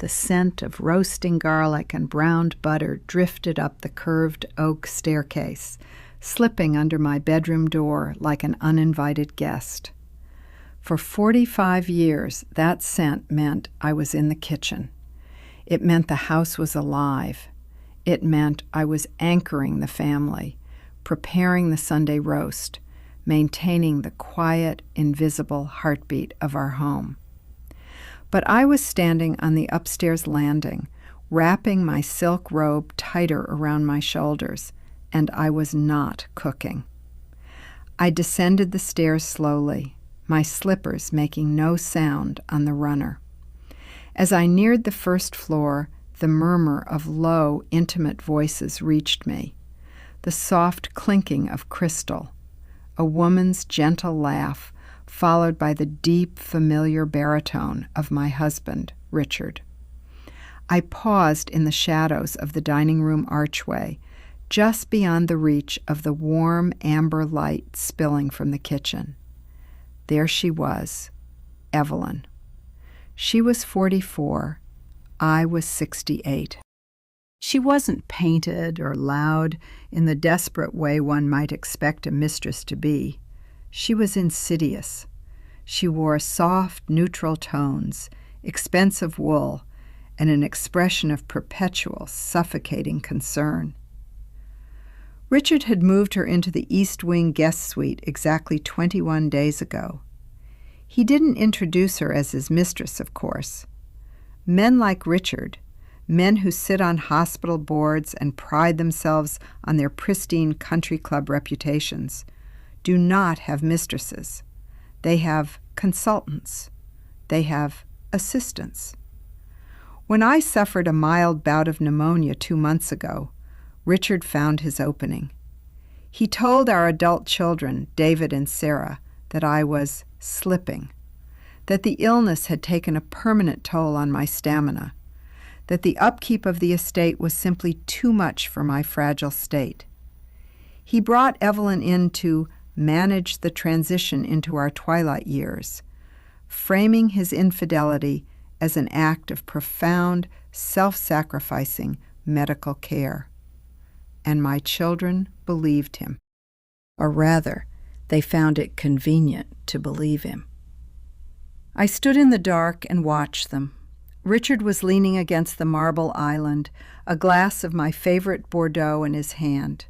The scent of roasting garlic and browned butter drifted up the curved oak staircase, slipping under my bedroom door like an uninvited guest. For 45 years, that scent meant I was in the kitchen. It meant the house was alive. It meant I was anchoring the family, preparing the Sunday roast, maintaining the quiet, invisible heartbeat of our home. But I was standing on the upstairs landing, wrapping my silk robe tighter around my shoulders, and I was not cooking. I descended the stairs slowly, my slippers making no sound on the runner. As I neared the first floor, the murmur of low, intimate voices reached me, the soft clinking of crystal, a woman's gentle laugh, followed by the deep, familiar baritone of my husband, Richard. I paused in the shadows of the dining room archway, just beyond the reach of the warm amber light spilling from the kitchen. There she was, Evelyn. She was 44. I was 68. She wasn't painted or loud in the desperate way one might expect a mistress to be. She was insidious. She wore soft, neutral tones, expensive wool, and an expression of perpetual, suffocating concern. Richard had moved her into the East Wing guest suite exactly 21 days ago. He didn't introduce her as his mistress, of course. Men like Richard, men who sit on hospital boards and pride themselves on their pristine country club reputations, do not have mistresses. They have consultants. They have assistants. When I suffered a mild bout of pneumonia 2 months ago, Richard found his opening. He told our adult children, David and Sarah, that I was slipping, that the illness had taken a permanent toll on my stamina, that the upkeep of the estate was simply too much for my fragile state. He brought Evelyn in to manage the transition into our twilight years, framing his infidelity as an act of profound, self-sacrificing medical care. And my children believed him. Or rather, they found it convenient to believe him. I stood in the dark and watched them. Richard was leaning against the marble island, a glass of my favorite Bordeaux in his hand.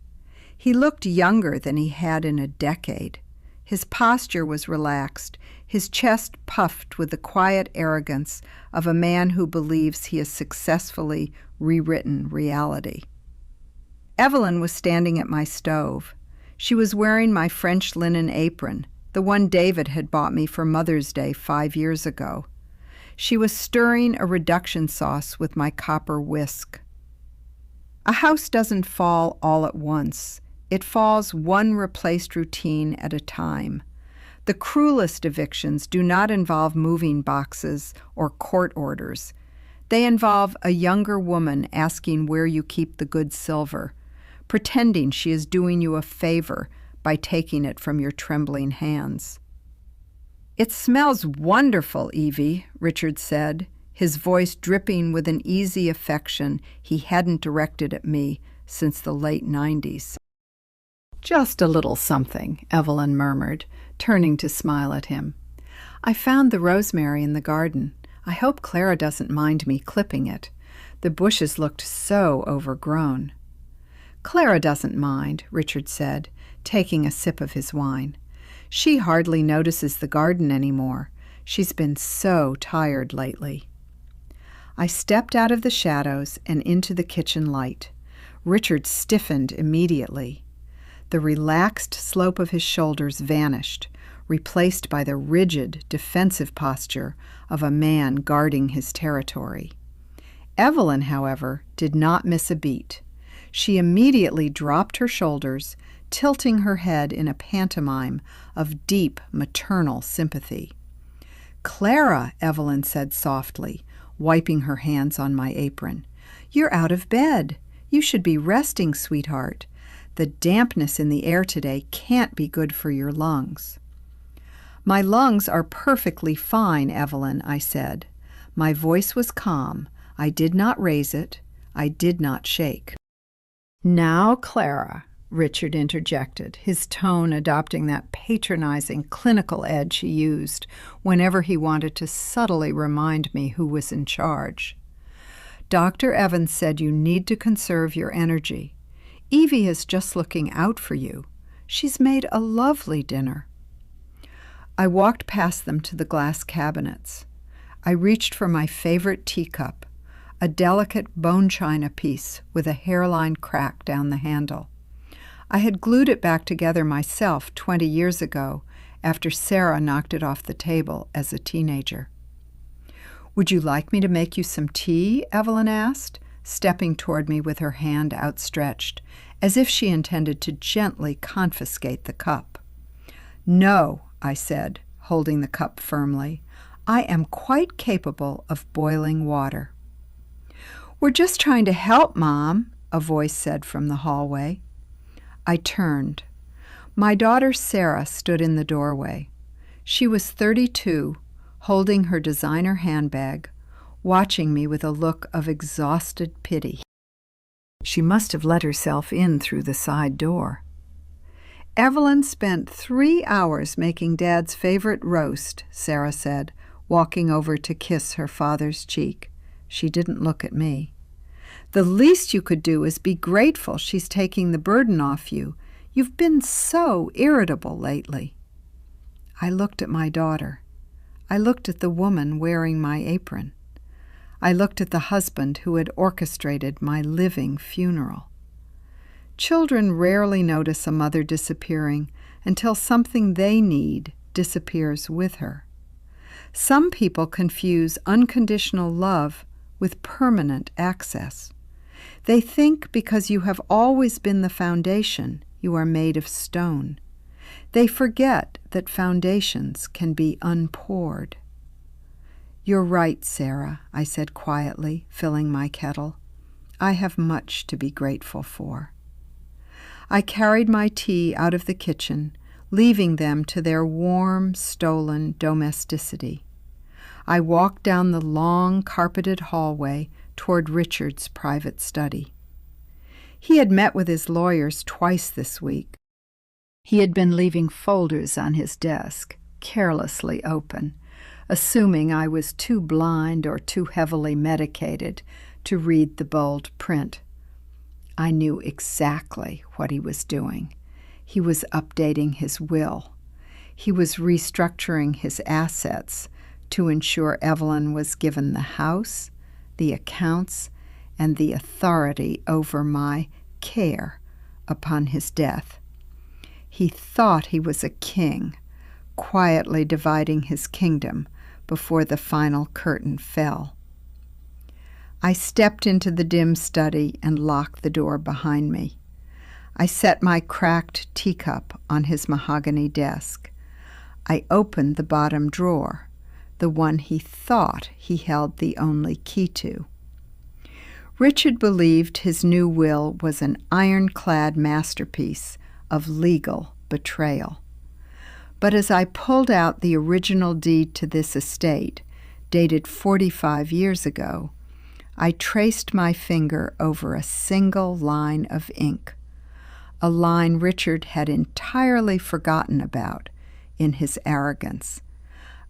He looked younger than he had in a decade. His posture was relaxed, his chest puffed with the quiet arrogance of a man who believes he has successfully rewritten reality. Evelyn was standing at my stove. She was wearing my French linen apron, the one David had bought me for Mother's Day 5 years ago. She was stirring a reduction sauce with my copper whisk. A house doesn't fall all at once. It falls one replaced routine at a time. The cruelest evictions do not involve moving boxes or court orders. They involve a younger woman asking where you keep the good silver, pretending she is doing you a favor by taking it from your trembling hands. "It smells wonderful, Evie," Richard said, his voice dripping with an easy affection he hadn't directed at me since the late 90s. "Just a little something," Evelyn murmured, turning to smile at him. "I found the rosemary in the garden. I hope Clara doesn't mind me clipping it. The bushes looked so overgrown." "Clara doesn't mind," Richard said, taking a sip of his wine. "She hardly notices the garden anymore. She's been so tired lately." I stepped out of the shadows and into the kitchen light. Richard stiffened immediately. The relaxed slope of his shoulders vanished, replaced by the rigid, defensive posture of a man guarding his territory. Evelyn, however, did not miss a beat. She immediately dropped her shoulders, tilting her head in a pantomime of deep maternal sympathy. "Clara," Evelyn said softly, wiping her hands on my apron, "you're out of bed. You should be resting, sweetheart. The dampness in the air today can't be good for your lungs." "My lungs are perfectly fine, Evelyn," I said. My voice was calm, I did not raise it. I did not shake. "Now, Clara," Richard interjected, his tone adopting that patronizing clinical edge he used whenever he wanted to subtly remind me who was in charge. "Dr. Evans said you need to conserve your energy. Evie is just looking out for you. She's made a lovely dinner." I walked past them to the glass cabinets. I reached for my favorite teacup, a delicate bone china piece with a hairline crack down the handle. I had glued it back together myself 20 years ago after Sarah knocked it off the table as a teenager. "Would you like me to make you some tea?" Evelyn asked, stepping toward me with her hand outstretched, as if she intended to gently confiscate the cup. "No," I said, holding the cup firmly. "I am quite capable of boiling water." "We're just trying to help, Mom," a voice said from the hallway. I turned. My daughter Sarah stood in the doorway. She was 32, holding her designer handbag, watching me with a look of exhausted pity. She must have let herself in through the side door. "Evelyn spent 3 hours making Dad's favorite roast," Sarah said, walking over to kiss her father's cheek. She didn't look at me. "The least you could do is be grateful she's taking the burden off you. You've been so irritable lately." I looked at my daughter. I looked at the woman wearing my apron. I looked at the husband who had orchestrated my living funeral. Children rarely notice a mother disappearing until something they need disappears with her. Some people confuse unconditional love with permanent access. They think because you have always been the foundation, you are made of stone. They forget that foundations can be unpoured. "You're right, Sarah," I said quietly, filling my kettle. "I have much to be grateful for." I carried my tea out of the kitchen, leaving them to their warm, stolen domesticity. I walked down the long, carpeted hallway toward Richard's private study. He had met with his lawyers twice this week. He had been leaving folders on his desk, carelessly open, assuming I was too blind or too heavily medicated to read the bold print. I knew exactly what he was doing. He was updating his will. He was restructuring his assets to ensure Evelyn was given the house, the accounts, and the authority over my care upon his death. He thought he was a king, quietly dividing his kingdom before the final curtain fell. I stepped into the dim study and locked the door behind me. I set my cracked teacup on his mahogany desk. I opened the bottom drawer, the one he thought he held the only key to. Richard believed his new will was an ironclad masterpiece of legal betrayal. But as I pulled out the original deed to this estate, dated 45 years ago, I traced my finger over a single line of ink, a line Richard had entirely forgotten about in his arrogance,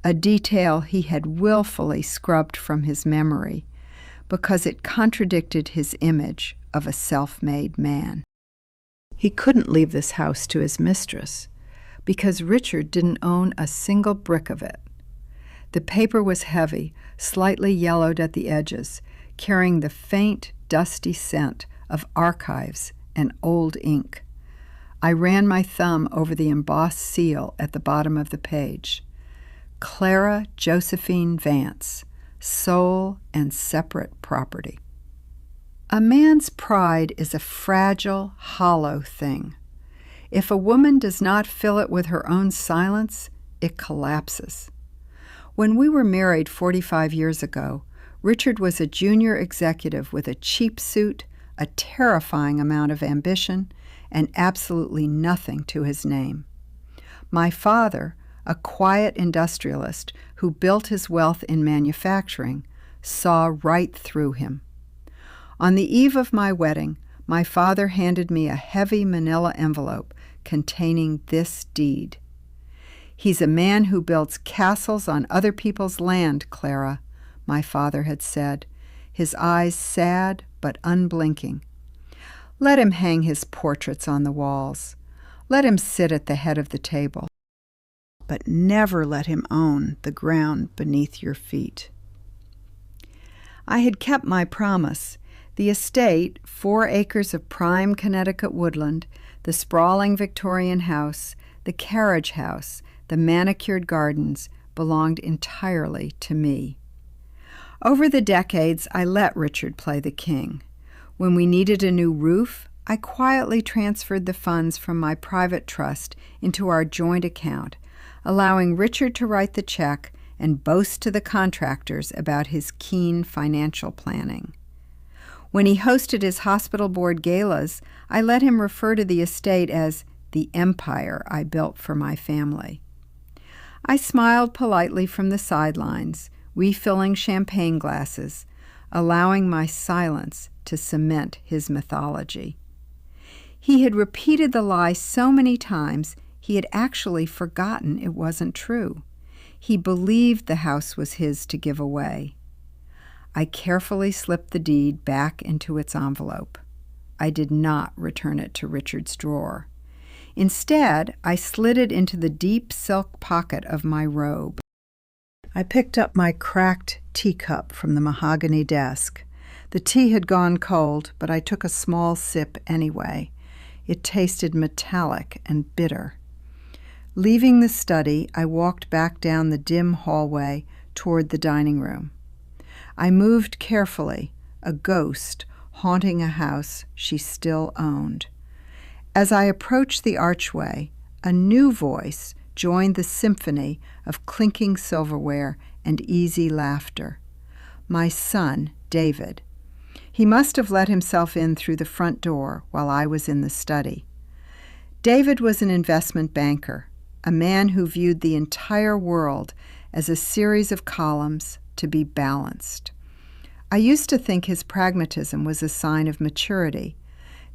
a detail he had willfully scrubbed from his memory because it contradicted his image of a self-made man. He couldn't leave this house to his mistress because Richard didn't own a single brick of it. The paper was heavy, slightly yellowed at the edges, carrying the faint, dusty scent of archives and old ink. I ran my thumb over the embossed seal at the bottom of the page. Clara Josephine Vance, sole and separate property. A man's pride is a fragile, hollow thing. If a woman does not fill it with her own silence, it collapses. When we were married 45 years ago, Richard was a junior executive with a cheap suit, a terrifying amount of ambition, and absolutely nothing to his name. My father, a quiet industrialist who built his wealth in manufacturing, saw right through him. On the eve of my wedding, my father handed me a heavy manila envelope containing this deed. "He's a man who builds castles on other people's land, Clara," my father had said, his eyes sad but unblinking. "Let him hang his portraits on the walls. Let him sit at the head of the table. But never let him own the ground beneath your feet." I had kept my promise. The estate, 4 acres of prime Connecticut woodland, the sprawling Victorian house, the carriage house, the manicured gardens, belonged entirely to me. Over the decades, I let Richard play the king. When we needed a new roof, I quietly transferred the funds from my private trust into our joint account, allowing Richard to write the check and boast to the contractors about his keen financial planning. When he hosted his hospital board galas, I let him refer to the estate as the empire I built for my family. I smiled politely from the sidelines, refilling champagne glasses, allowing my silence to cement his mythology. He had repeated the lie so many times he had actually forgotten it wasn't true. He believed the house was his to give away. I carefully slipped the deed back into its envelope. I did not return it to Richard's drawer. Instead, I slid it into the deep silk pocket of my robe. I picked up my cracked teacup from the mahogany desk. The tea had gone cold, but I took a small sip anyway. It tasted metallic and bitter. Leaving the study, I walked back down the dim hallway toward the dining room. I moved carefully, a ghost haunting a house she still owned. As I approached the archway, a new voice joined the symphony of clinking silverware and easy laughter. My son, David. He must have let himself in through the front door while I was in the study. David was an investment banker, a man who viewed the entire world as a series of columns to be balanced. I used to think his pragmatism was a sign of maturity.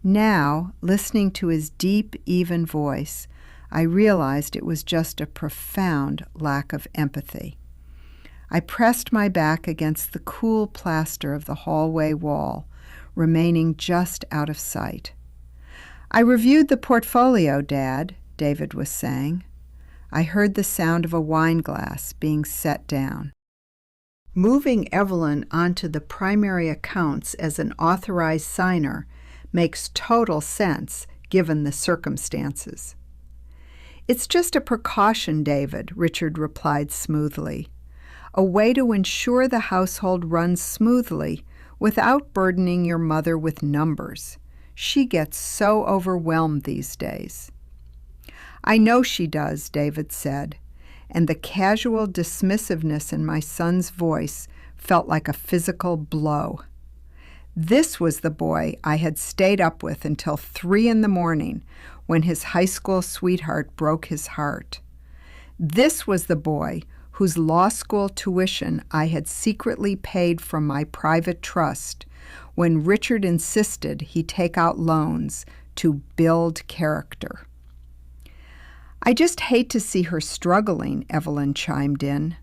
Now, listening to his deep, even voice, I realized it was just a profound lack of empathy. I pressed my back against the cool plaster of the hallway wall, remaining just out of sight. "I reviewed the portfolio, Dad," David was saying. I heard the sound of a wine glass being set down. Moving Evelyn onto the primary accounts as an authorized signer makes total sense given the circumstances. "It's just a precaution, David," Richard replied smoothly. "A way to ensure the household runs smoothly without burdening your mother with numbers. She gets so overwhelmed these days." "I know she does," David said, and the casual dismissiveness in my son's voice felt like a physical blow. This was the boy I had stayed up with until 3 a.m. when his high school sweetheart broke his heart. This was the boy whose law school tuition I had secretly paid from my private trust when Richard insisted he take out loans to build character. "I just hate to see her struggling," Evelyn chimed in.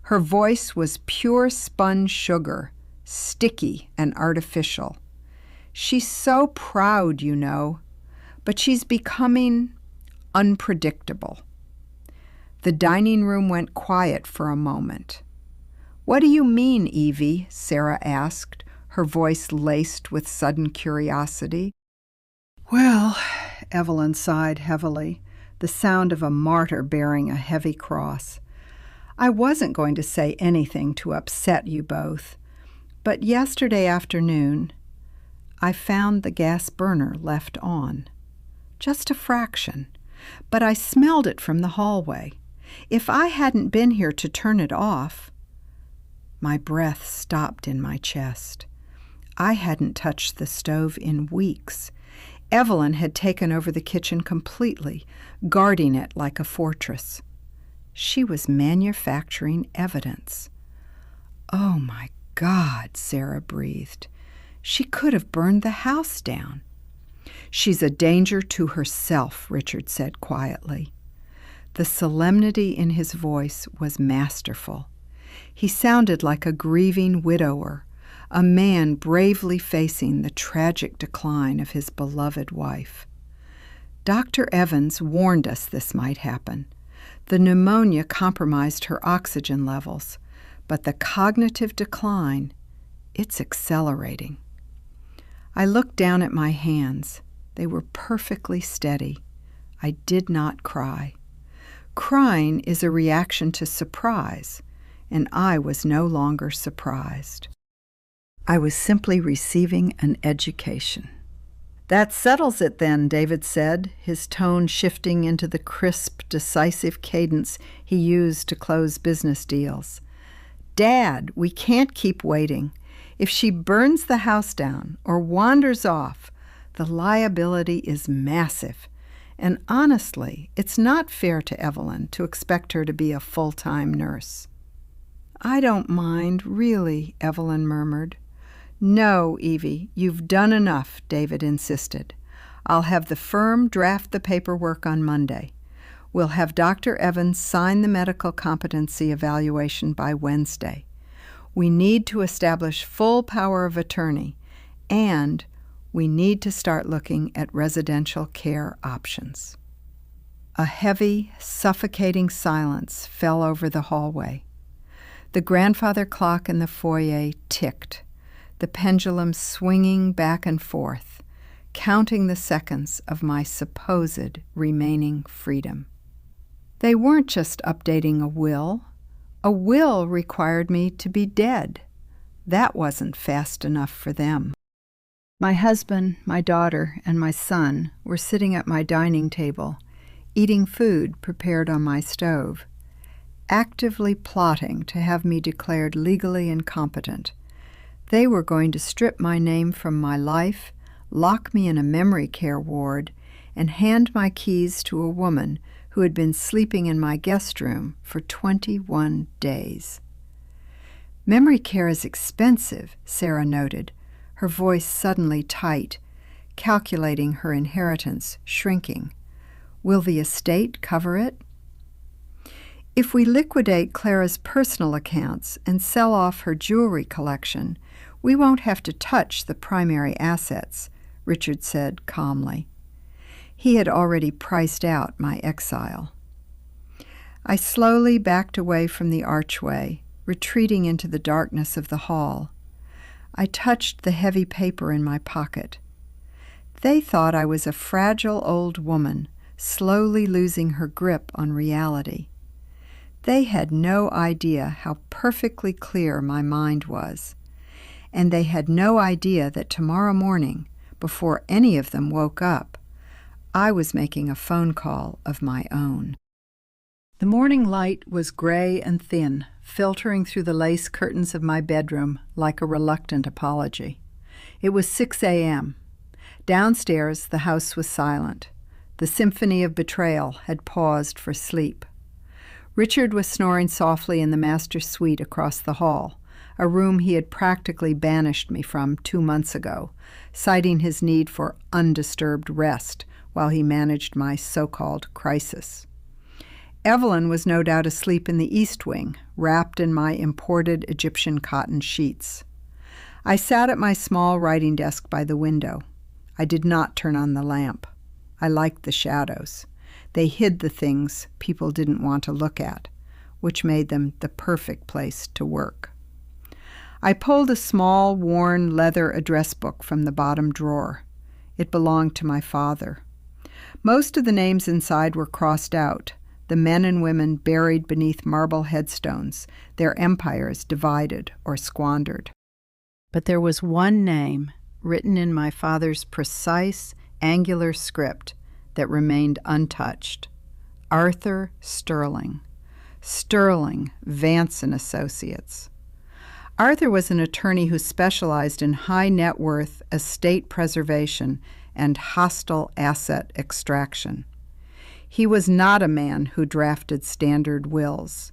Her voice was pure spun sugar, sticky and artificial. "She's so proud, you know, but she's becoming unpredictable." The dining room went quiet for a moment. "What do you mean, Evie?" Sarah asked, her voice laced with sudden curiosity. "Well," Evelyn sighed heavily, the sound of a martyr bearing a heavy cross. "I wasn't going to say anything to upset you both, but yesterday afternoon I found the gas burner left on. Just a fraction, but I smelled it from the hallway. If I hadn't been here to turn it off—" My breath stopped in my chest. I hadn't touched the stove in weeks. Evelyn had taken over the kitchen completely, guarding it like a fortress. She was manufacturing evidence. Oh my God, Sarah breathed. She could have burned the house down. She's a danger to herself, Richard said quietly. The solemnity in his voice was masterful. He sounded like a grieving widower, a man bravely facing the tragic decline of his beloved wife. Dr. Evans warned us this might happen. The pneumonia compromised her oxygen levels, but the cognitive decline, it's accelerating. I looked down at my hands. They were perfectly steady. I did not cry. Crying is a reaction to surprise, and I was no longer surprised. I was simply receiving an education. That settles it then, David said, his tone shifting into the crisp, decisive cadence he used to close business deals. Dad, we can't keep waiting. If she burns the house down or wanders off, the liability is massive. And honestly, it's not fair to Evelyn to expect her to be a full-time nurse. I don't mind, really, Evelyn murmured. No, Evie, you've done enough, David insisted. I'll have the firm draft the paperwork on Monday. We'll have Dr. Evans sign the medical competency evaluation by Wednesday. We need to establish full power of attorney, and we need to start looking at residential care options. A heavy, suffocating silence fell over the hallway. The grandfather clock in the foyer ticked, the pendulum swinging back and forth, counting the seconds of my supposed remaining freedom. They weren't just updating a will. A will required me to be dead. That wasn't fast enough for them. My husband, my daughter, and my son were sitting at my dining table, eating food prepared on my stove, actively plotting to have me declared legally incompetent. They were going to strip my name from my life, lock me in a memory care ward, and hand my keys to a woman who had been sleeping in my guest room for 21 days. Memory care is expensive, Sarah noted, her voice suddenly tight, calculating her inheritance, shrinking. Will the estate cover it? If we liquidate Clara's personal accounts and sell off her jewelry collection, we won't have to touch the primary assets, Richard said calmly. He had already priced out my exile. I slowly backed away from the archway, retreating into the darkness of the hall. I touched the heavy paper in my pocket. They thought I was a fragile old woman, slowly losing her grip on reality. They had no idea how perfectly clear my mind was, and they had no idea that tomorrow morning, before any of them woke up, I was making a phone call of my own. The morning light was gray and thin, filtering through the lace curtains of my bedroom like a reluctant apology. It was 6 a.m. Downstairs, the house was silent. The symphony of betrayal had paused for sleep. Richard was snoring softly in the master suite across the hall, a room he had practically banished me from 2 months ago, citing his need for undisturbed rest while he managed my so-called crisis. Evelyn was no doubt asleep in the east wing, wrapped in my imported Egyptian cotton sheets. I sat at my small writing desk by the window. I did not turn on the lamp. I liked the shadows. They hid the things people didn't want to look at, which made them the perfect place to work. I pulled a small, worn leather address book from the bottom drawer. It belonged to my father. Most of the names inside were crossed out, the men and women buried beneath marble headstones, their empires divided or squandered. But there was one name, written in my father's precise, angular script, that remained untouched. Arthur Sterling. Sterling, Vance and Associates. Arthur was an attorney who specialized in high net worth estate preservation and hostile asset extraction. He was not a man who drafted standard wills.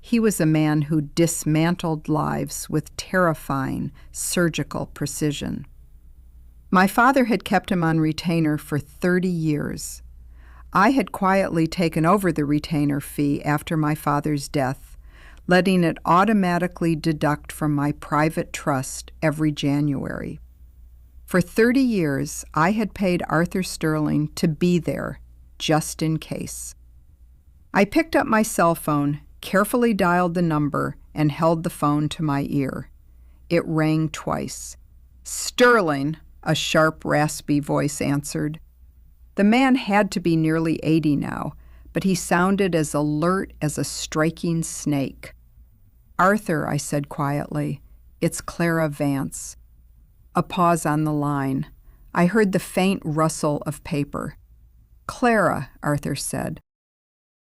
He was a man who dismantled lives with terrifying surgical precision. My father had kept him on retainer for 30 years. I had quietly taken over the retainer fee after my father's death, letting it automatically deduct from my private trust every January. For 30 years, I had paid Arthur Sterling to be there, just in case. I picked up my cell phone, carefully dialed the number, and held the phone to my ear. It rang twice. "Sterling," a sharp, raspy voice answered. The man had to be nearly 80 now, but he sounded as alert as a striking snake. "Arthur," I said quietly, "it's Clara Vance." A pause on the line. I heard the faint rustle of paper. "Clara," Arthur said.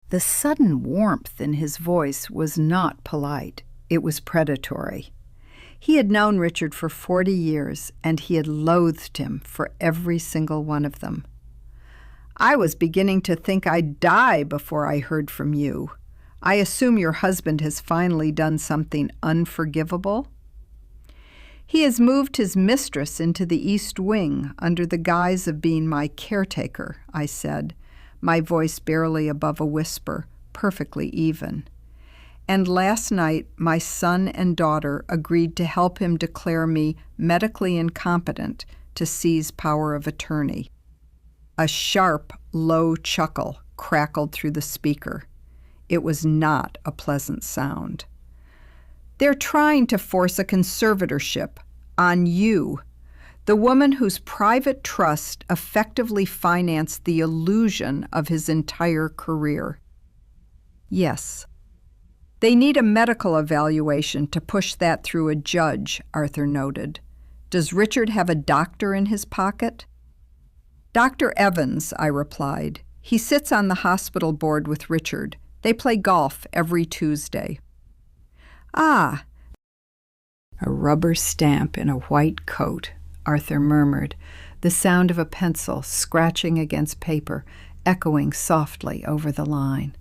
The sudden warmth in his voice was not polite. It was predatory. He had known Richard for 40 years, and he had loathed him for every single one of them. "I was beginning to think I'd die before I heard from you. I assume your husband has finally done something unforgivable?" "He has moved his mistress into the East Wing under the guise of being my caretaker," I said, my voice barely above a whisper, perfectly even. "And last night my son and daughter agreed to help him declare me medically incompetent to seize power of attorney." A sharp, low chuckle crackled through the speaker. It was not a pleasant sound. "They're trying to force a conservatorship on you, the woman whose private trust effectively financed the illusion of his entire career." "Yes. They need a medical evaluation to push that through a judge," Arthur noted. "Does Richard have a doctor in his pocket?" "Dr. Evans," I replied. "He sits on the hospital board with Richard. They play golf every Tuesday." "Ah." "A rubber stamp in a white coat," Arthur murmured, the sound of a pencil scratching against paper echoing softly over the line.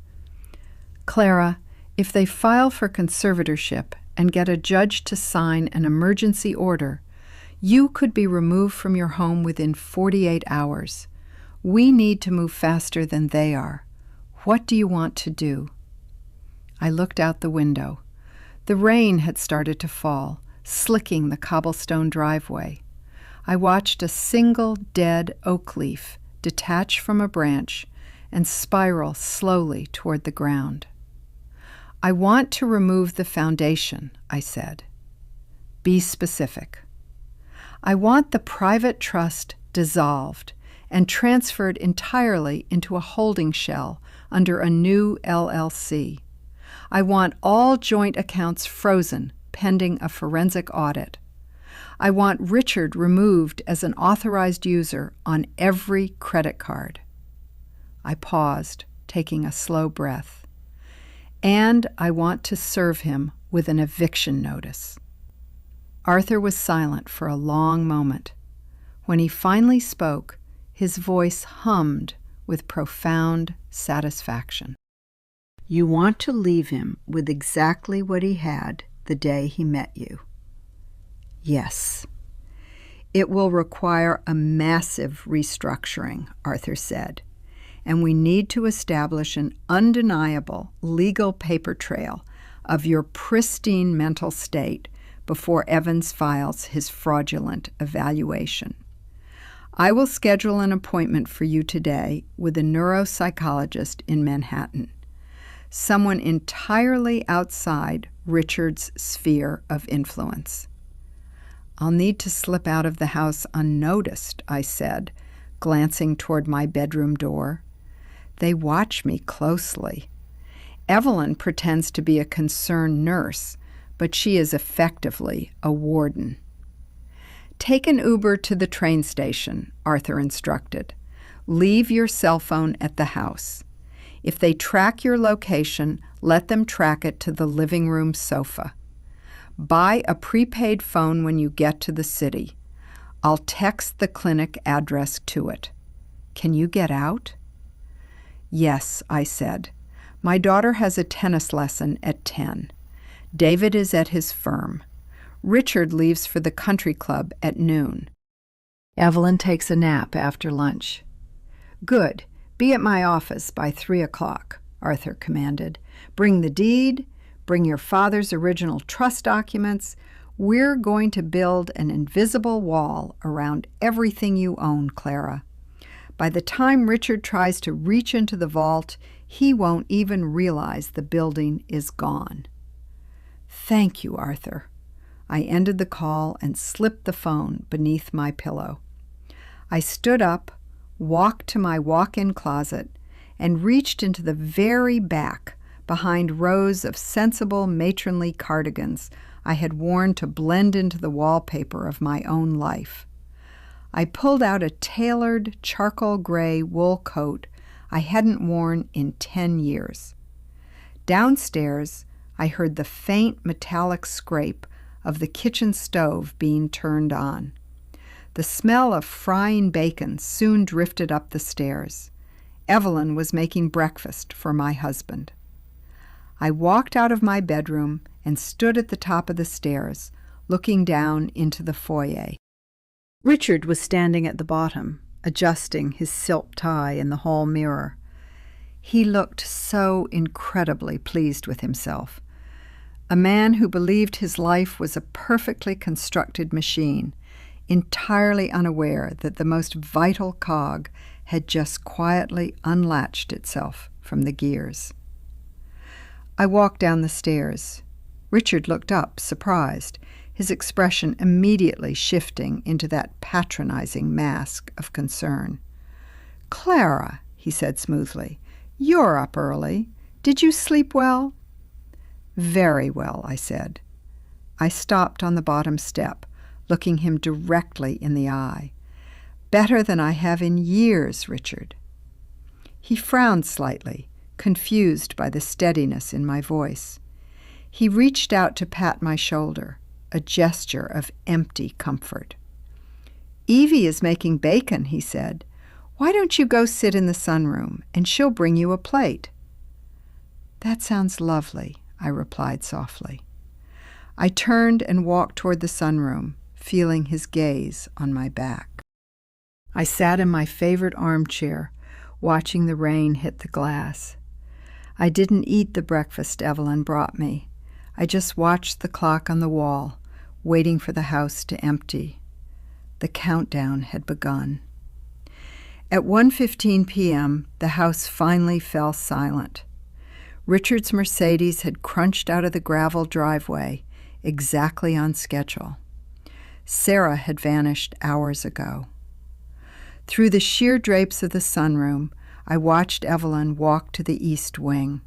"Clara, if they file for conservatorship and get a judge to sign an emergency order, you could be removed from your home within 48 hours. We need to move faster than they are. What do you want to do?" I looked out the window. The rain had started to fall, slicking the cobblestone driveway. I watched a single dead oak leaf detach from a branch and spiral slowly toward the ground. "I want to remove the foundation," I said. "Be specific." "I want the private trust dissolved and transferred entirely into a holding shell under a new LLC. I want all joint accounts frozen pending a forensic audit. I want Richard removed as an authorized user on every credit card." I paused, taking a slow breath. "And I want to serve him with an eviction notice." Arthur was silent for a long moment. When he finally spoke, his voice hummed with profound satisfaction. "You want to leave him with exactly what he had the day he met you?" "Yes." "It will require a massive restructuring," Arthur said, "and we need to establish an undeniable legal paper trail of your pristine mental state before Evans files his fraudulent evaluation. I will schedule an appointment for you today with a neuropsychologist in Manhattan, someone entirely outside Richard's sphere of influence." "I'll need to slip out of the house unnoticed," I said, glancing toward my bedroom door. "They watch me closely. Evelyn pretends to be a concerned nurse, but she is effectively a warden." "Take an Uber to the train station," Arthur instructed. "Leave your cell phone at the house. If they track your location, let them track it to the living room sofa. Buy a prepaid phone when you get to the city. I'll text the clinic address to it. Can you get out?" "Yes," I said, My daughter has a tennis lesson at 10. David is at his firm. Richard leaves for the country club at noon. Evelyn takes a nap after lunch. Good. Be at my office by 3 o'clock, Arthur commanded. Bring the deed. Bring your father's original trust documents. We're going to build an invisible wall around everything you own, Clara. By the time Richard tries to reach into the vault, he won't even realize the building is gone. Thank you, Arthur. I ended the call and slipped the phone beneath my pillow. I stood up, walked to my walk-in closet, and reached into the very back behind rows of sensible matronly cardigans I had worn to blend into the wallpaper of my own life. I pulled out a tailored charcoal gray wool coat I hadn't worn in 10 years. Downstairs, I heard the faint metallic scrape of the kitchen stove being turned on. The smell of frying bacon soon drifted up the stairs. Evelyn was making breakfast for my husband. I walked out of my bedroom and stood at the top of the stairs, looking down into the foyer. Richard was standing at the bottom, adjusting his silk tie in the hall mirror. He looked so incredibly pleased with himself. A man who believed his life was a perfectly constructed machine, entirely unaware that the most vital cog had just quietly unlatched itself from the gears. I walked down the stairs. Richard looked up, surprised, his expression immediately shifting into that patronizing mask of concern. "Clara," he said smoothly, "you're up early. Did you sleep well?" "Very well," I said. I stopped on the bottom step, looking him directly in the eye. "Better than I have in years, Richard." He frowned slightly, confused by the steadiness in my voice. He reached out to pat my shoulder, a gesture of empty comfort. "Evie is making bacon," he said. "Why don't you go sit in the sunroom, and she'll bring you a plate?" "That sounds lovely," I replied softly. I turned and walked toward the sunroom, feeling his gaze on my back. I sat in my favorite armchair, watching the rain hit the glass. I didn't eat the breakfast Evelyn brought me. I just watched the clock on the wall, waiting for the house to empty. The countdown had begun. At 1:15 p.m., the house finally fell silent. Richard's Mercedes had crunched out of the gravel driveway, exactly on schedule. Sarah had vanished hours ago. Through the sheer drapes of the sunroom, I watched Evelyn walk to the east wing.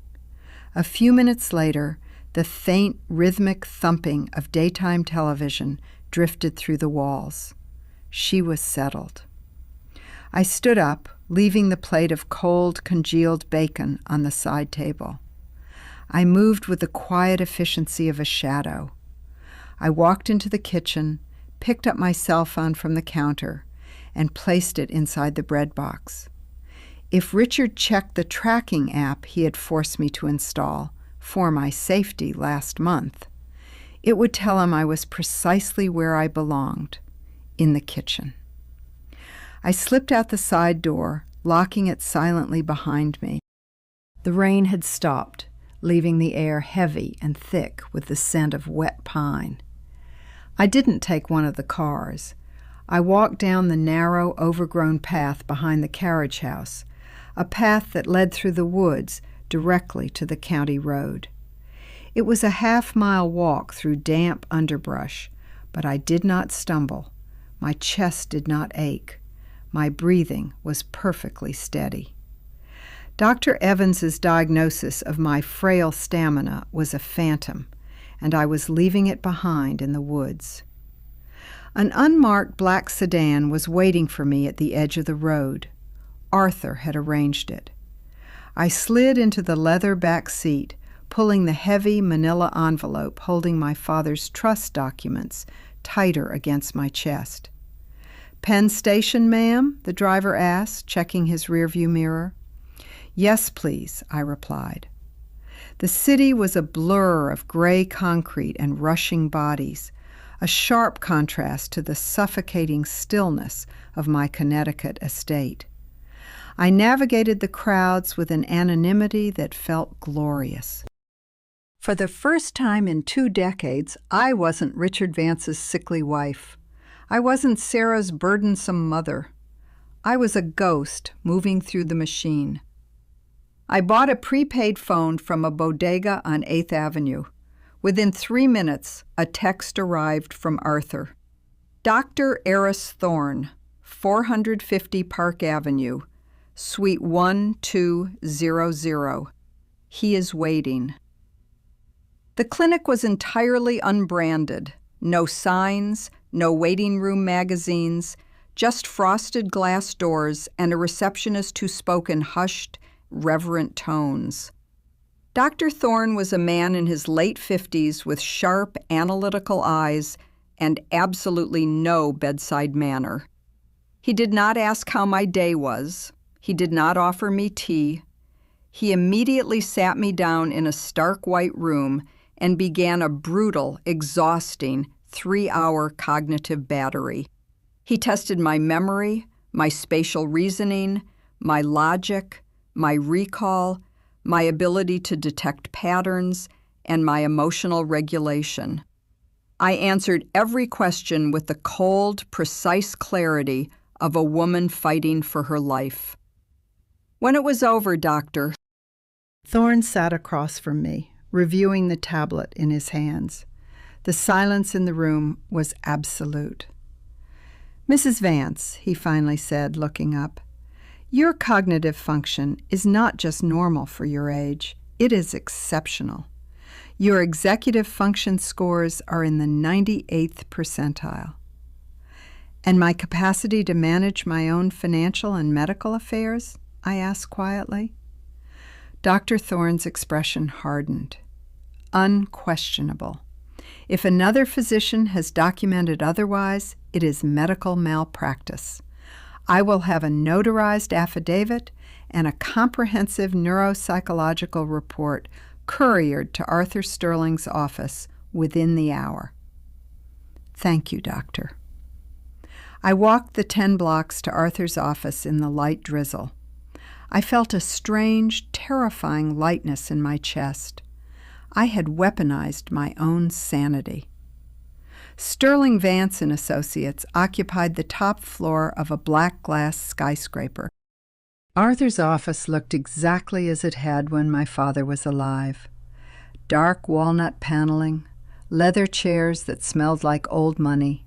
A few minutes later, the faint, rhythmic thumping of daytime television drifted through the walls. She was settled. I stood up, leaving the plate of cold, congealed bacon on the side table. I moved with the quiet efficiency of a shadow. I walked into the kitchen, picked up my cell phone from the counter, and placed it inside the bread box. If Richard checked the tracking app he had forced me to install for my safety last month, it would tell him I was precisely where I belonged, in the kitchen. I slipped out the side door, locking it silently behind me. The rain had stopped, leaving the air heavy and thick with the scent of wet pine. I didn't take one of the cars. I walked down the narrow, overgrown path behind the carriage house, a path that led through the woods directly to the county road. It was a half-mile walk through damp underbrush, but I did not stumble. My chest did not ache. My breathing was perfectly steady. Dr. Evans's diagnosis of my frail stamina was a phantom, and I was leaving it behind in the woods. An unmarked black sedan was waiting for me at the edge of the road. Arthur had arranged it. I slid into the leather back seat, pulling the heavy manila envelope holding my father's trust documents tighter against my chest. "Penn Station, ma'am?" the driver asked, checking his rearview mirror. "Yes, please," I replied. The city was a blur of gray concrete and rushing bodies, a sharp contrast to the suffocating stillness of my Connecticut estate. I navigated the crowds with an anonymity that felt glorious. For the first time in 2 decades, I wasn't Richard Vance's sickly wife. I wasn't Sarah's burdensome mother. I was a ghost moving through the machine. I bought a prepaid phone from a bodega on 8th Avenue. Within 3 minutes, a text arrived from Arthur. Dr. Eris Thorne, 450 Park Avenue, Suite 1200. He is waiting. The clinic was entirely unbranded. No signs, no waiting room magazines, just frosted glass doors and a receptionist who spoke in hushed, reverent tones. Dr. Thorne was a man in his late 50s with sharp, analytical eyes and absolutely no bedside manner. He did not ask how my day was. He did not offer me tea. He immediately sat me down in a stark white room and began a brutal, exhausting 3-hour cognitive battery. He tested my memory, my spatial reasoning, my logic, my recall, my ability to detect patterns, and my emotional regulation. I answered every question with the cold, precise clarity of a woman fighting for her life. When it was over, Doctor, Thorne sat across from me, reviewing the tablet in his hands. The silence in the room was absolute. Mrs. Vance, he finally said, looking up, your cognitive function is not just normal for your age, it is exceptional. Your executive function scores are in the 98th percentile. And my capacity to manage my own financial and medical affairs? I asked quietly. Dr. Thorne's expression hardened. Unquestionable. If another physician has documented otherwise, it is medical malpractice. I will have a notarized affidavit and a comprehensive neuropsychological report couriered to Arthur Sterling's office within the hour. Thank you, Doctor. I walked the 10 blocks to Arthur's office in the light drizzle. I felt a strange, terrifying lightness in my chest. I had weaponized my own sanity. Sterling Vance and Associates occupied the top floor of a black glass skyscraper. Arthur's office looked exactly as it had when my father was alive. Dark walnut paneling, leather chairs that smelled like old money,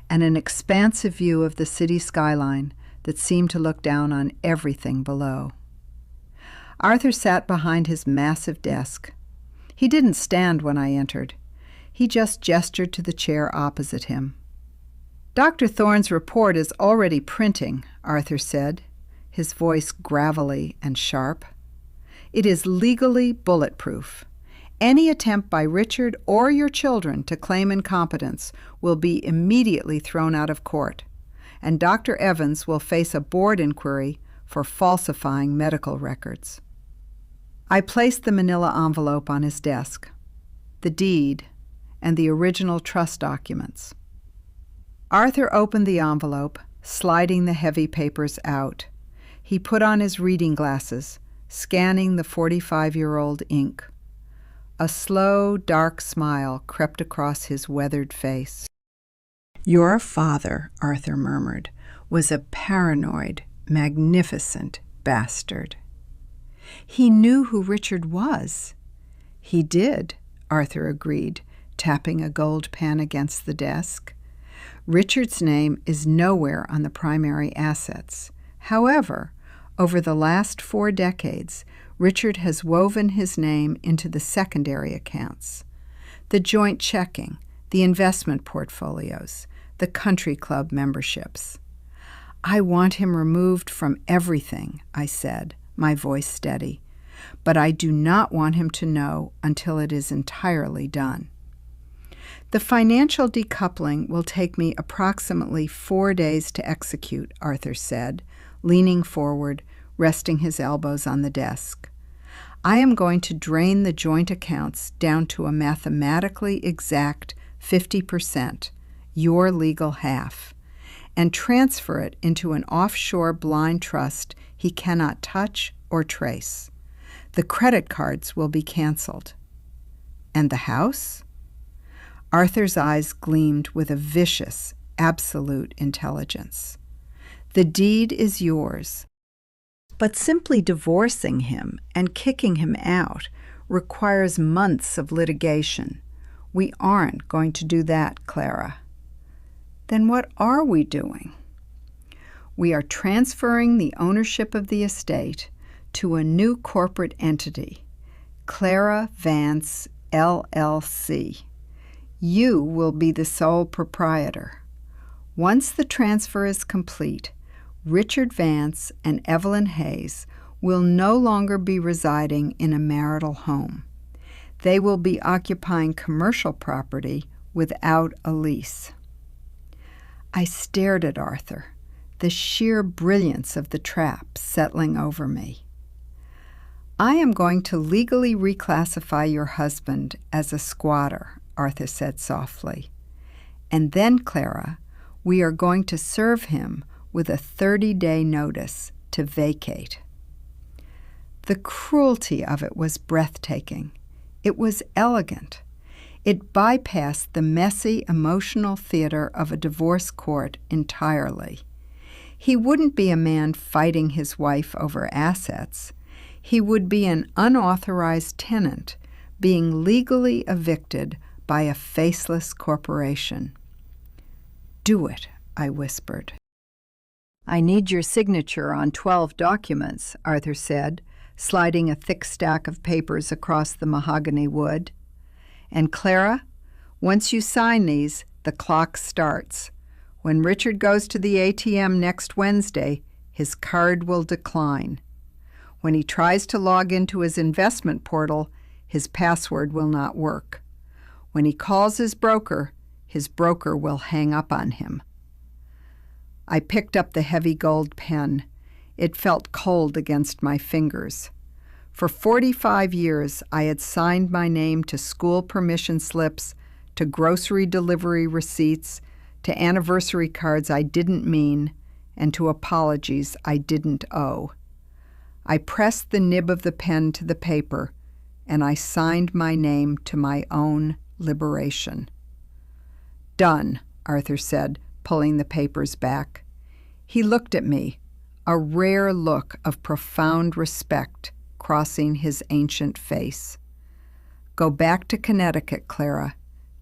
and an expansive view of the city skyline that seemed to look down on everything below. Arthur sat behind his massive desk. He didn't stand when I entered. He just gestured to the chair opposite him. Dr. Thorne's report is already printing, Arthur said, his voice gravelly and sharp. It is legally bulletproof. Any attempt by Richard or your children to claim incompetence will be immediately thrown out of court, and Dr. Evans will face a board inquiry for falsifying medical records. I placed the manila envelope on his desk, the deed, and the original trust documents. Arthur opened the envelope, sliding the heavy papers out. He put on his reading glasses, scanning the 45-year-old ink. A slow, dark smile crept across his weathered face. Your father, Arthur murmured, was a paranoid, magnificent bastard. He knew who Richard was. He did, Arthur agreed, tapping a gold pen against the desk. Richard's name is nowhere on the primary assets. However, over the last 4 decades, Richard has woven his name into the secondary accounts, the joint checking, the investment portfolios, the country club memberships. I want him removed from everything, I said, my voice steady, but I do not want him to know until it is entirely done. The financial decoupling will take me approximately 4 days to execute, Arthur said, leaning forward, resting his elbows on the desk. I am going to drain the joint accounts down to a mathematically exact 50%, your legal half, and transfer it into an offshore blind trust he cannot touch or trace. The credit cards will be canceled. And the house? Arthur's eyes gleamed with a vicious, absolute intelligence. The deed is yours. But simply divorcing him and kicking him out requires months of litigation. We aren't going to do that, Clara. Then what are we doing? We are transferring the ownership of the estate to a new corporate entity, Clara Vance, LLC. You will be the sole proprietor. Once the transfer is complete, Richard Vance and Evelyn Hayes will no longer be residing in a marital home. They will be occupying commercial property without a lease. I stared at Arthur, the sheer brilliance of the trap settling over me. I am going to legally reclassify your husband as a squatter, Arthur said softly. And then, Clara, we are going to serve him with a 30-day notice to vacate. The cruelty of it was breathtaking. It was elegant. It bypassed the messy, emotional theater of a divorce court entirely. He wouldn't be a man fighting his wife over assets. He would be an unauthorized tenant being legally evicted by a faceless corporation. Do it, I whispered. I need your signature on 12 documents, Arthur said, sliding a thick stack of papers across the mahogany wood. And Clara, once you sign these, the clock starts. When Richard goes to the ATM next Wednesday, his card will decline. When he tries to log into his investment portal, his password will not work. When he calls his broker will hang up on him. I picked up the heavy gold pen. It felt cold against my fingers. For 45 years, I had signed my name to school permission slips, to grocery delivery receipts, to anniversary cards I didn't mean, and to apologies I didn't owe. I pressed the nib of the pen to the paper, and I signed my name to my own liberation. Done, Arthur said, pulling the papers back. He looked at me, a rare look of profound respect crossing his ancient face. Go back to Connecticut, Clara.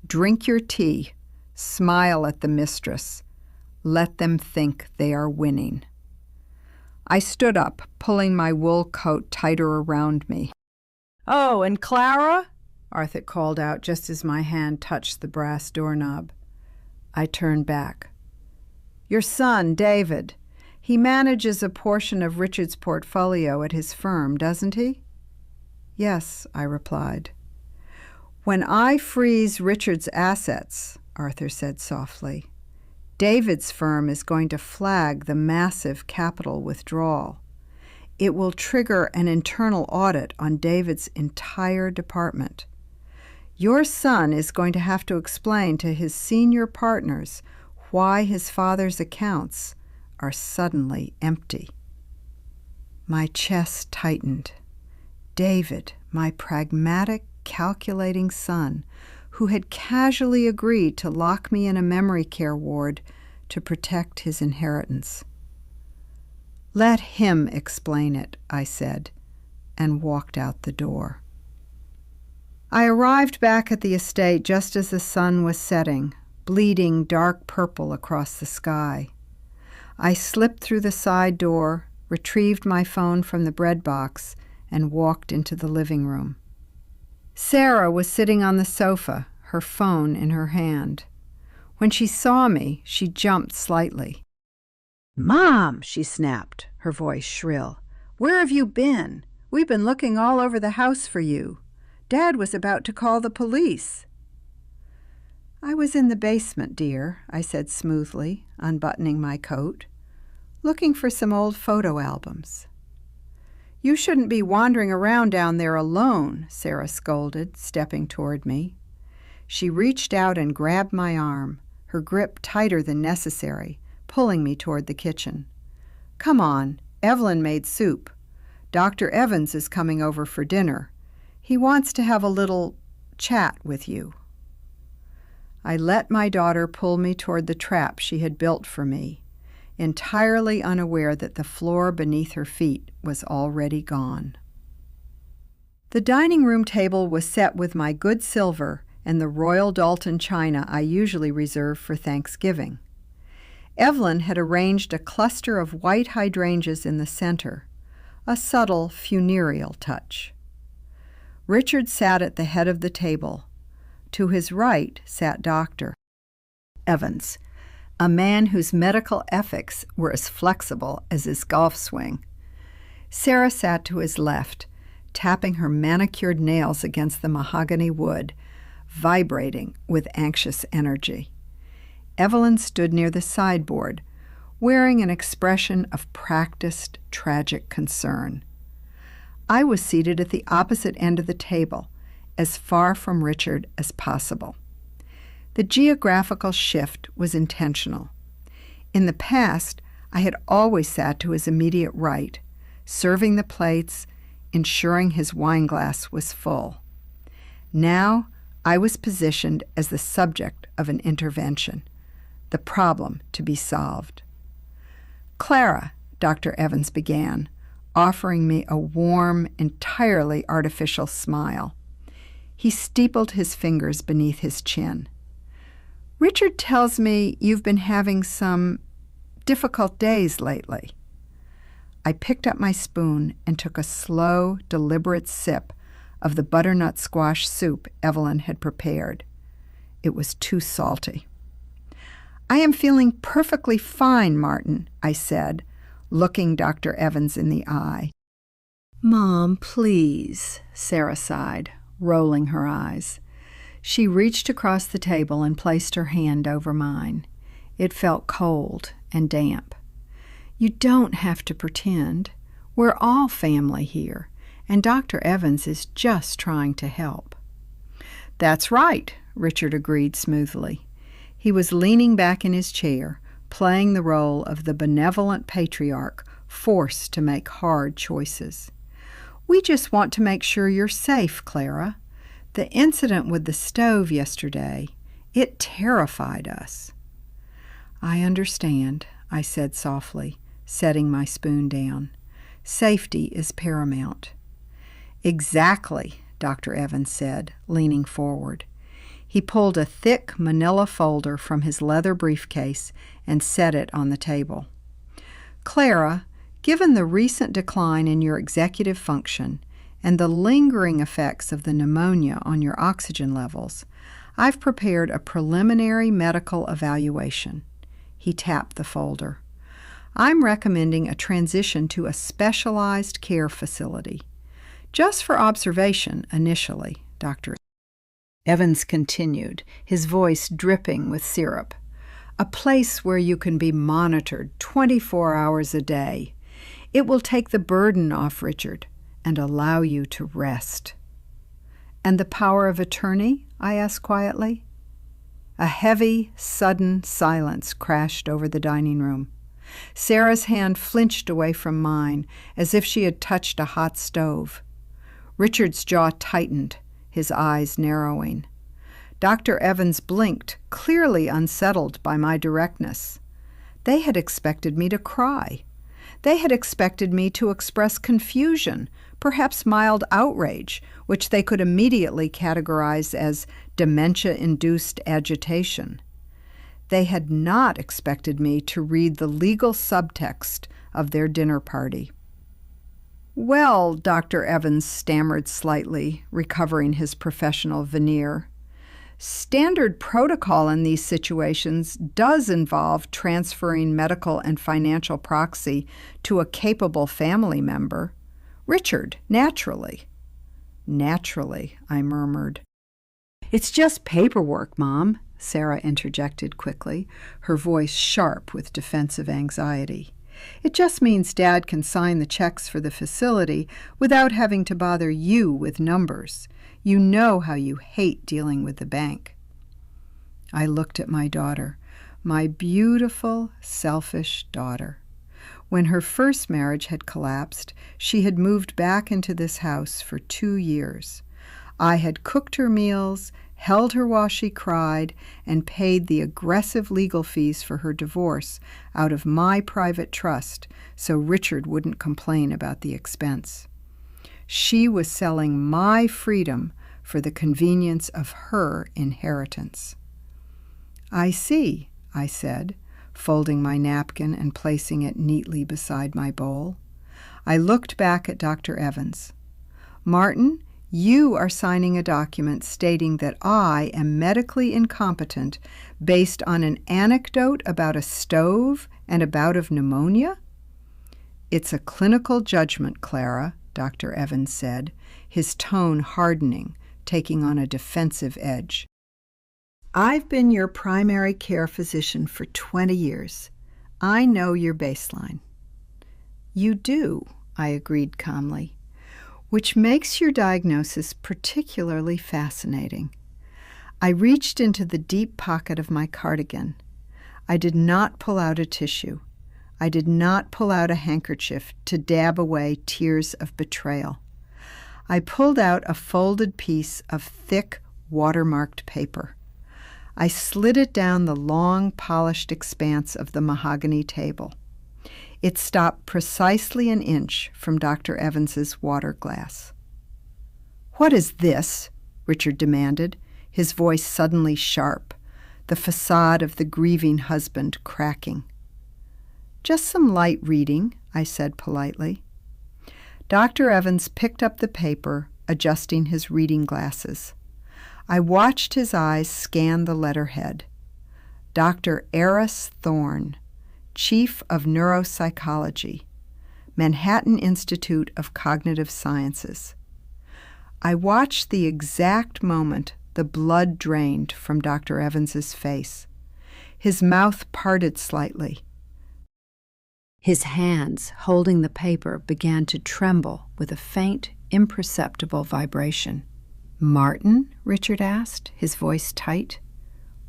Drink your tea. Smile at the mistress. Let them think they are winning. I stood up, pulling my wool coat tighter around me. Oh, and Clara? Arthur called out just as my hand touched the brass doorknob. I turned back. Your son, David. He manages a portion of Richard's portfolio at his firm, doesn't he? Yes, I replied. When I freeze Richard's assets, Arthur said softly, David's firm is going to flag the massive capital withdrawal. It will trigger an internal audit on David's entire department. Your son is going to have to explain to his senior partners why his father's accounts are suddenly empty. My chest tightened. David, my pragmatic, calculating son, who had casually agreed to lock me in a memory care ward to protect his inheritance. Let him explain it, I said, and walked out the door. I arrived back at the estate just as the sun was setting, bleeding dark purple across the sky. I slipped through the side door, retrieved my phone from the bread box, and walked into the living room. Sarah was sitting on the sofa, her phone in her hand. When she saw me, she jumped slightly. "Mom," she snapped, her voice shrill. "Where have you been? We've been looking all over the house for you. Dad was about to call the police." "I was in the basement, dear," I said smoothly, unbuttoning my coat, "looking for some old photo albums." You shouldn't be wandering around down there alone, Sarah scolded, stepping toward me. She reached out and grabbed my arm, her grip tighter than necessary, pulling me toward the kitchen. Come on, Evelyn made soup. Dr. Evans is coming over for dinner. He wants to have a little chat with you. I let my daughter pull me toward the trap she had built for me, entirely unaware that the floor beneath her feet was already gone. The dining room table was set with my good silver and the Royal Dalton china I usually reserve for Thanksgiving. Evelyn had arranged a cluster of white hydrangeas in the center, a subtle funereal touch. Richard sat at the head of the table. To his right sat Dr. Evans, a man whose medical ethics were as flexible as his golf swing. Sarah sat to his left, tapping her manicured nails against the mahogany wood, vibrating with anxious energy. Evelyn stood near the sideboard, wearing an expression of practiced, tragic concern. I was seated at the opposite end of the table, as far from Richard as possible. The geographical shift was intentional. In the past, I had always sat to his immediate right, serving the plates, ensuring his wineglass was full. Now, I was positioned as the subject of an intervention, the problem to be solved. Clara, Dr. Evans began, offering me a warm, entirely artificial smile. He steepled his fingers beneath his chin. Richard tells me you've been having some difficult days lately. I picked up my spoon and took a slow, deliberate sip of the butternut squash soup Evelyn had prepared. It was too salty. I am feeling perfectly fine, Martin, I said, looking Dr. Evans in the eye. Mom, please, Sarah sighed, rolling her eyes. She reached across the table and placed her hand over mine. It felt cold and damp. You don't have to pretend. We're all family here, and Dr. Evans is just trying to help. That's right, Richard agreed smoothly. He was leaning back in his chair, playing the role of the benevolent patriarch forced to make hard choices. We just want to make sure you're safe, Clara. The incident with the stove yesterday, it terrified us. I understand, I said softly, setting my spoon down. Safety is paramount. Exactly, Dr. Evans said, leaning forward. He pulled a thick manila folder from his leather briefcase and set it on the table. Clara, given the recent decline in your executive function and the lingering effects of the pneumonia on your oxygen levels, I've prepared a preliminary medical evaluation. He tapped the folder. I'm recommending a transition to a specialized care facility. Just for observation initially, Dr. Evans continued, his voice dripping with syrup. A place where you can be monitored 24 hours a day. It will take the burden off Richard and allow you to rest. And the power of attorney? I asked quietly. A heavy, sudden silence crashed over the dining room. Sarah's hand flinched away from mine, as if she had touched a hot stove. Richard's jaw tightened, his eyes narrowing. Dr. Evans blinked, clearly unsettled by my directness. They had expected me to cry. They had expected me to express confusion, perhaps mild outrage, which they could immediately categorize as dementia-induced agitation. They had not expected me to read the legal subtext of their dinner party. Well, Dr. Evans stammered slightly, recovering his professional veneer. Standard protocol in these situations does involve transferring medical and financial proxy to a capable family member. Richard, naturally. Naturally, I murmured. It's just paperwork, Mom, Sarah interjected quickly, her voice sharp with defensive anxiety. It just means Dad can sign the checks for the facility without having to bother you with numbers. You know how you hate dealing with the bank." I looked at my daughter, my beautiful, selfish daughter. When her first marriage had collapsed, she had moved back into this house for 2 years. I had cooked her meals, held her while she cried, and paid the aggressive legal fees for her divorce out of my private trust so Richard wouldn't complain about the expense. She was selling my freedom for the convenience of her inheritance. "I see," I said, folding my napkin and placing it neatly beside my bowl. I looked back at Dr. Evans. "Martin, you are signing a document stating that I am medically incompetent based on an anecdote about a stove and a bout of pneumonia?" "It's a clinical judgment, Clara," Dr. Evans said, his tone hardening, taking on a defensive edge. "I've been your primary care physician for 20 years. I know your baseline." "You do," I agreed calmly, "which makes your diagnosis particularly fascinating." I reached into the deep pocket of my cardigan. I did not pull out a tissue. I did not pull out a handkerchief to dab away tears of betrayal. I pulled out a folded piece of thick, watermarked paper. I slid it down the long, polished expanse of the mahogany table. It stopped precisely an inch from Dr. Evans's water glass. "What is this?" Richard demanded, his voice suddenly sharp, the facade of the grieving husband cracking. "Just some light reading," I said politely. Dr. Evans picked up the paper, adjusting his reading glasses. I watched his eyes scan the letterhead. Dr. Eris Thorne, Chief of Neuropsychology, Manhattan Institute of Cognitive Sciences. I watched the exact moment the blood drained from Dr. Evans's face. His mouth parted slightly. His hands, holding the paper, began to tremble with a faint, imperceptible vibration. "Martin?" Richard asked, his voice tight.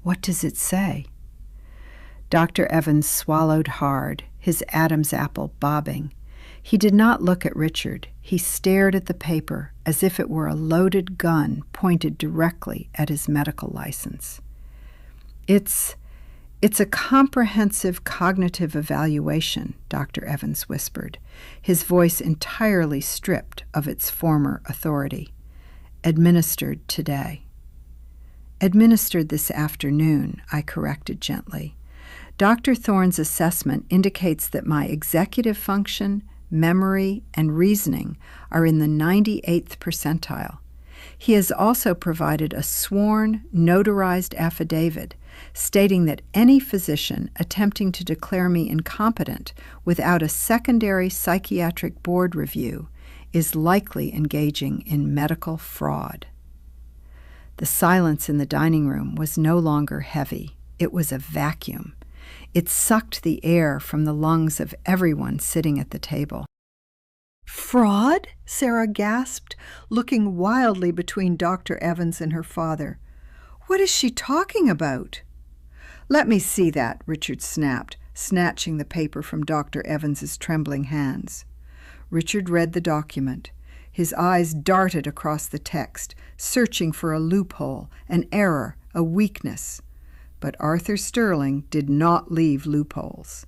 "What does it say?" Dr. Evans swallowed hard, his Adam's apple bobbing. He did not look at Richard. He stared at the paper as if it were a loaded gun pointed directly at his medical license. It's a comprehensive cognitive evaluation," Dr. Evans whispered, his voice entirely stripped of its former authority. "Administered today." "Administered this afternoon," I corrected gently. "Dr. Thorne's assessment indicates that my executive function, memory, and reasoning are in the 98th percentile. He has also provided a sworn, notarized affidavit stating that any physician attempting to declare me incompetent without a secondary psychiatric board review is likely engaging in medical fraud." The silence in the dining room was no longer heavy. It was a vacuum. It sucked the air from the lungs of everyone sitting at the table. "Fraud?" Sarah gasped, looking wildly between Dr. Evans and her father. "What is she talking about?" "Let me see that," Richard snapped, snatching the paper from Dr. Evans's trembling hands. Richard read the document. His eyes darted across the text, searching for a loophole, an error, a weakness. But Arthur Sterling did not leave loopholes.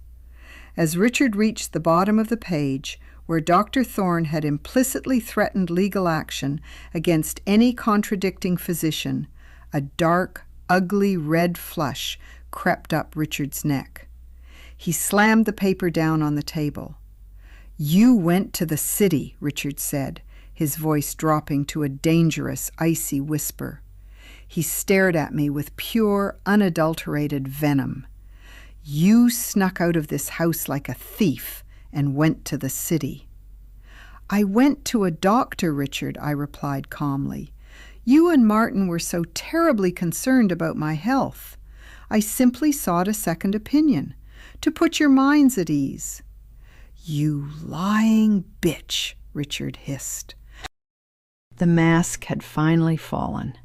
As Richard reached the bottom of the page, where Dr. Thorne had implicitly threatened legal action against any contradicting physician, a dark, ugly red flush crept up Richard's neck. He slammed the paper down on the table. "You went to the city," Richard said, his voice dropping to a dangerous, icy whisper. He stared at me with pure, unadulterated venom. "You snuck out of this house like a thief and went to the city." "I went to a doctor, Richard," I replied calmly. "You and Martin were so terribly concerned about my health. I simply sought a second opinion, to put your minds at ease." "You lying bitch," Richard hissed. The mask had finally fallen.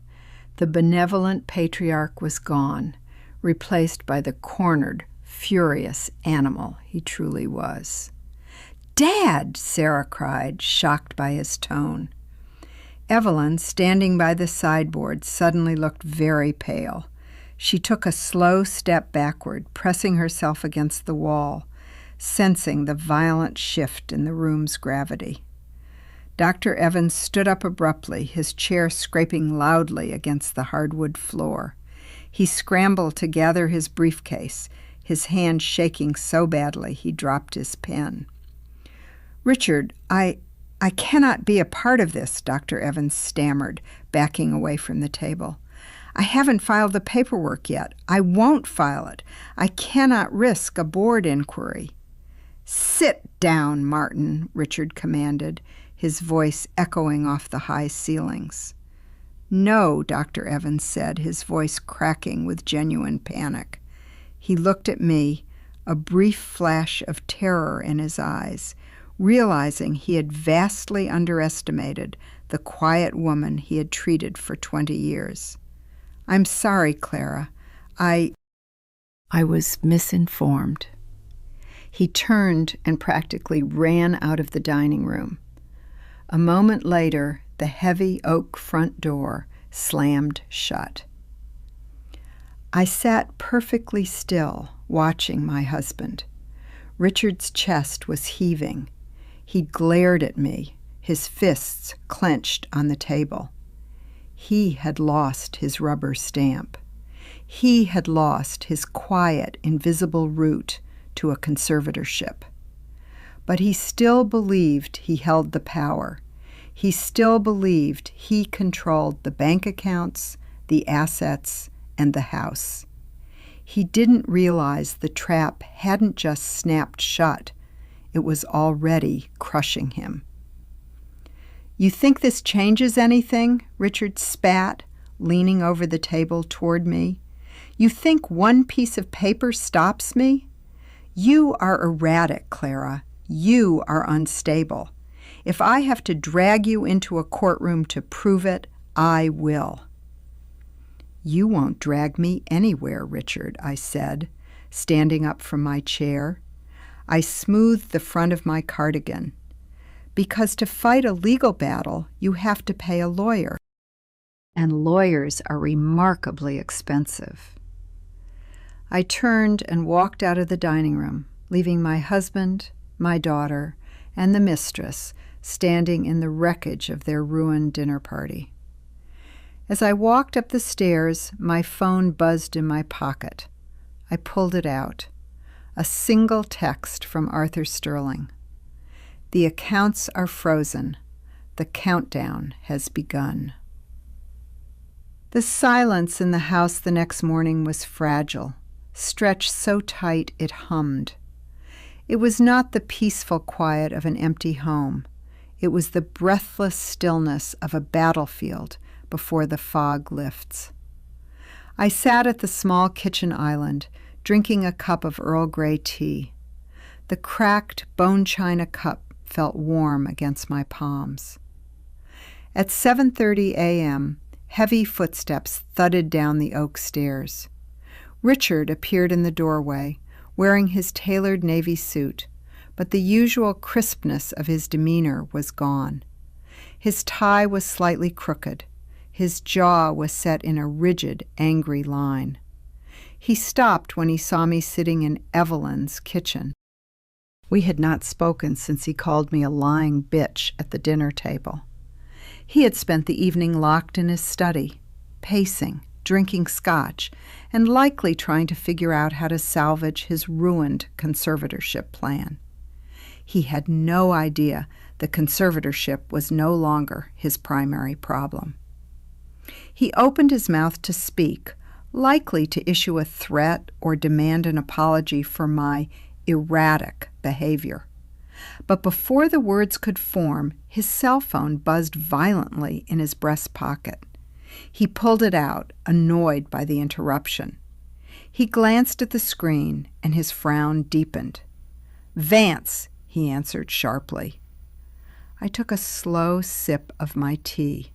The benevolent patriarch was gone, replaced by the cornered, furious animal he truly was. "Dad!" Sarah cried, shocked by his tone. Evelyn, standing by the sideboard, suddenly looked very pale. She took a slow step backward, pressing herself against the wall, sensing the violent shift in the room's gravity. Dr. Evans stood up abruptly, his chair scraping loudly against the hardwood floor. He scrambled to gather his briefcase, his hand shaking so badly he dropped his pen. "Richard, I cannot be a part of this," Dr. Evans stammered, backing away from the table. "I haven't filed the paperwork yet. I won't file it. I cannot risk a board inquiry." "Sit down, Martin," Richard commanded, his voice echoing off the high ceilings. "No," Dr. Evans said, his voice cracking with genuine panic. He looked at me, a brief flash of terror in his eyes, realizing he had vastly underestimated the quiet woman he had treated for 20 years. "I'm sorry, Clara. I was misinformed." He turned and practically ran out of the dining room. A moment later, the heavy oak front door slammed shut. I sat perfectly still, watching my husband. Richard's chest was heaving. He glared at me, his fists clenched on the table. He had lost his rubber stamp. He had lost his quiet, invisible route to a conservatorship. But he still believed he held the power. He still believed he controlled the bank accounts, the assets, and the house. He didn't realize the trap hadn't just snapped shut. It was already crushing him. "You think this changes anything?" Richard spat, leaning over the table toward me. "You think one piece of paper stops me? You are erratic, Clara. You are unstable. If I have to drag you into a courtroom to prove it, I will." "You won't drag me anywhere, Richard," I said, standing up from my chair. I smoothed the front of my cardigan. "Because to fight a legal battle, you have to pay a lawyer. And lawyers are remarkably expensive." I turned and walked out of the dining room, leaving my husband, my daughter, and the mistress standing in the wreckage of their ruined dinner party. As I walked up the stairs, my phone buzzed in my pocket. I pulled it out. A single text from Arthur Sterling. "The accounts are frozen. The countdown has begun." The silence in the house the next morning was fragile, stretched so tight it hummed. It was not the peaceful quiet of an empty home. It was the breathless stillness of a battlefield before the fog lifts. I sat at the small kitchen island, drinking a cup of Earl Grey tea. The cracked bone china cup felt warm against my palms. At 7:30 a.m., heavy footsteps thudded down the oak stairs. Richard appeared in the doorway, wearing his tailored navy suit, but the usual crispness of his demeanor was gone. His tie was slightly crooked. His jaw was set in a rigid, angry line. He stopped when he saw me sitting in Evelyn's kitchen. We had not spoken since he called me a lying bitch at the dinner table. He had spent the evening locked in his study, pacing, drinking scotch, and likely trying to figure out how to salvage his ruined conservatorship plan. He had no idea the conservatorship was no longer his primary problem. He opened his mouth to speak, likely to issue a threat or demand an apology for my erratic behavior. But before the words could form, his cell phone buzzed violently in his breast pocket. He pulled it out, annoyed by the interruption. He glanced at the screen, and his frown deepened. "Vance," he answered sharply. I took a slow sip of my tea.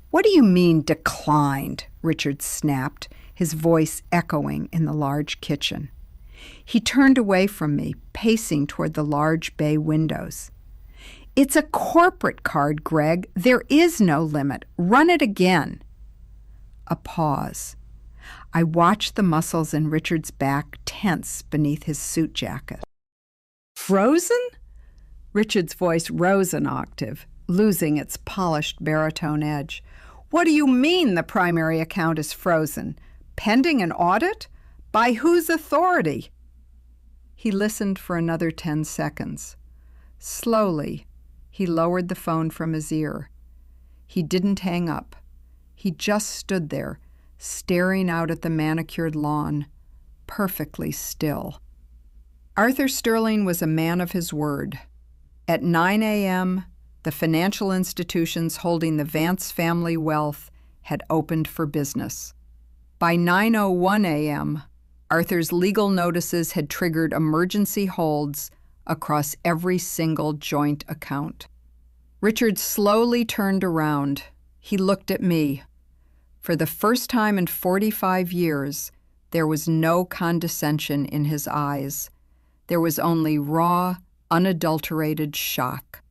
What do you mean, declined? Richard snapped, his voice echoing in the large kitchen. He turned away from me, pacing toward the large bay windows. It's a corporate card, Greg. There is no limit. Run it again. A pause. I watched the muscles in Richard's back tense beneath his suit jacket. Frozen? Richard's voice rose an octave, losing its polished baritone edge. What do you mean the primary account is frozen? Pending an audit? By whose authority? He listened for another 10 seconds. Slowly, he lowered the phone from his ear. He didn't hang up. He just stood there, staring out at the manicured lawn, perfectly still. Arthur Sterling was a man of his word. At 9 a.m., the financial institutions holding the Vance family wealth had opened for business. By 9:01 a.m., Arthur's legal notices had triggered emergency holds across every single joint account. Richard slowly turned around. He looked at me. For the first time in 45 years, there was no condescension in his eyes. There was only raw, unadulterated shock.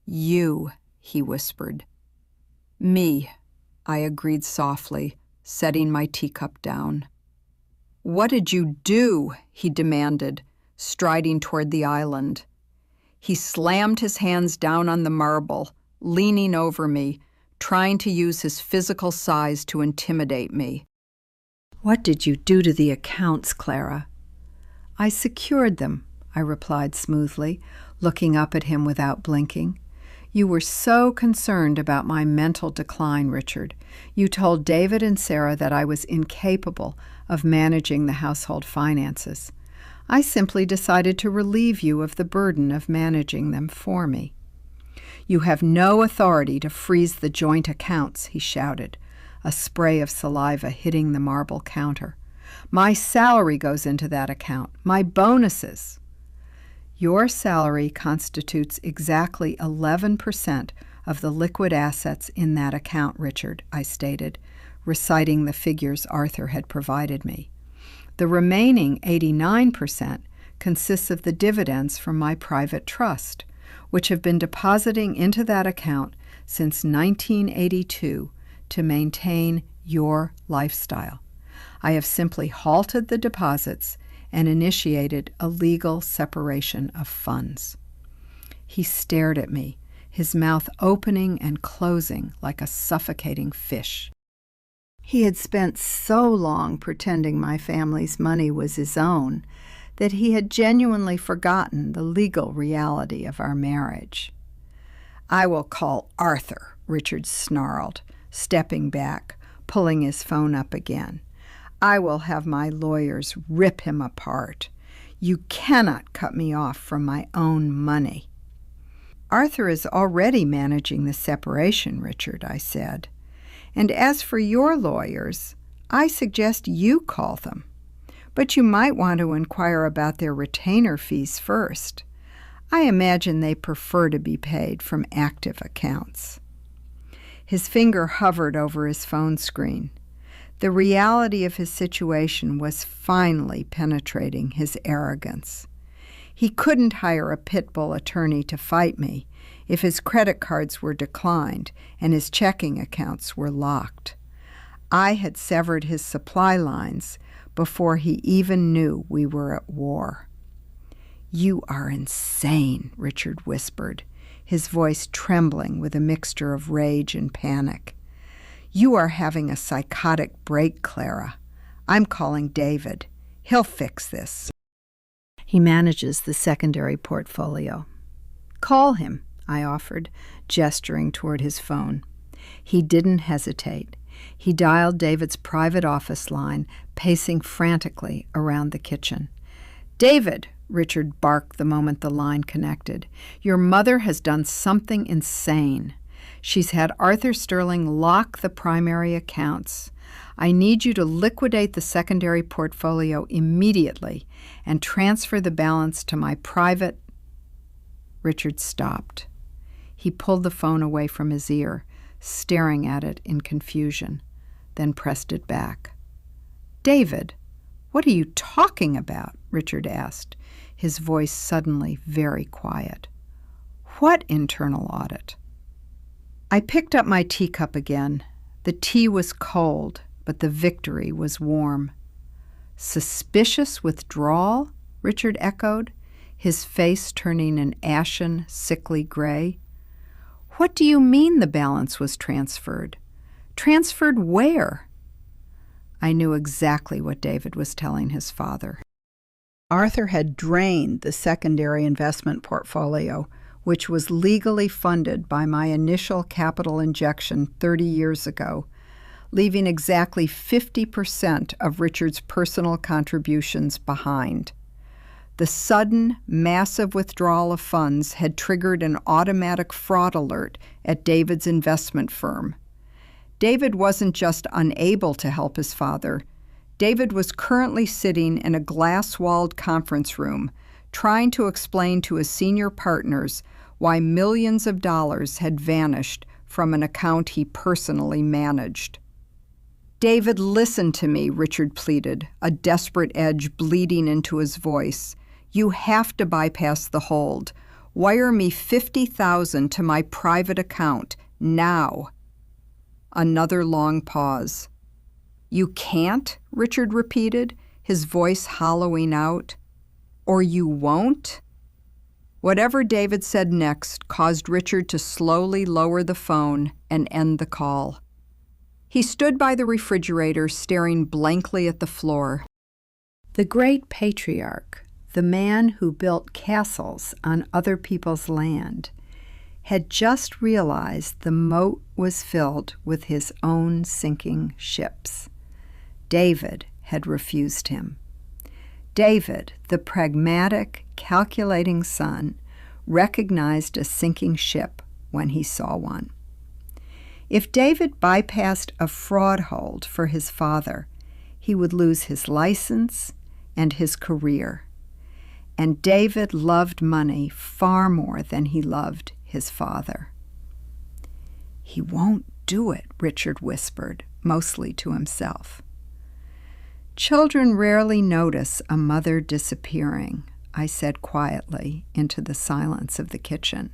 You, he whispered. Me, I agreed softly, setting my teacup down. What did you do? He demanded, striding toward the island. He slammed his hands down on the marble, leaning over me, trying to use his physical size to intimidate me. What did you do to the accounts, Clara? I secured them, I replied smoothly, looking up at him without blinking. You were so concerned about my mental decline, Richard. You told David and Sarah that I was incapable of managing the household finances. I simply decided to relieve you of the burden of managing them for me. You have no authority to freeze the joint accounts, he shouted, a spray of saliva hitting the marble counter. My salary goes into that account, my bonuses. Your salary constitutes exactly 11% of the liquid assets in that account, Richard, I stated, reciting the figures Arthur had provided me. The remaining 89% consists of the dividends from my private trust, which have been depositing into that account since 1982 to maintain your lifestyle. I have simply halted the deposits and initiated a legal separation of funds. He stared at me, his mouth opening and closing like a suffocating fish. He had spent so long pretending my family's money was his own that he had genuinely forgotten the legal reality of our marriage. I will call Arthur, Richard snarled, stepping back, pulling his phone up again. I will have my lawyers rip him apart. You cannot cut me off from my own money. Arthur is already managing the separation, Richard, I said. And as for your lawyers, I suggest you call them. But you might want to inquire about their retainer fees first. I imagine they prefer to be paid from active accounts. His finger hovered over his phone screen. The reality of his situation was finally penetrating his arrogance. He couldn't hire a pit bull attorney to fight me if his credit cards were declined and his checking accounts were locked. I had severed his supply lines before he even knew we were at war. You are insane, Richard whispered, his voice trembling with a mixture of rage and panic. You are having a psychotic break, Clara. I'm calling David. He'll fix this. He manages the secondary portfolio. Call him, I offered, gesturing toward his phone. He didn't hesitate. He dialed David's private office line, pacing frantically around the kitchen. David, Richard barked the moment the line connected, your mother has done something insane. She's had Arthur Sterling lock the primary accounts. I need you to liquidate the secondary portfolio immediately and transfer the balance to my private Richard stopped. He pulled the phone away from his ear, staring at it in confusion, then pressed it back. "David, what are you talking about?" Richard asked, his voice suddenly very quiet. "What internal audit?" I picked up my teacup again. The tea was cold, but the victory was warm. "Suspicious withdrawal?" Richard echoed, his face turning an ashen, sickly gray. "What do you mean the balance was transferred? Transferred where?" I knew exactly what David was telling his father. Arthur had drained the secondary investment portfolio, which was legally funded by my initial capital injection 30 years ago, leaving exactly 50% of Richard's personal contributions behind. The sudden, massive withdrawal of funds had triggered an automatic fraud alert at David's investment firm. David wasn't just unable to help his father. David was currently sitting in a glass-walled conference room, trying to explain to his senior partners why millions of dollars had vanished from an account he personally managed. "David, listen to me," Richard pleaded, a desperate edge bleeding into his voice. "You have to bypass the hold. Wire me $50,000 to my private account, now." Another long pause. "You can't?" Richard repeated, his voice hollowing out. "Or you won't?" Whatever David said next caused Richard to slowly lower the phone and end the call. He stood by the refrigerator, staring blankly at the floor. The great patriarch, the man who built castles on other people's land, had just realized the moat was filled with his own sinking ships. David had refused him. David, the pragmatic, calculating son, recognized a sinking ship when he saw one. If David bypassed a fraud hold for his father, he would lose his license and his career. And David loved money far more than he loved his father. "He won't do it," Richard whispered, mostly to himself. "Children rarely notice a mother disappearing," I said quietly into the silence of the kitchen,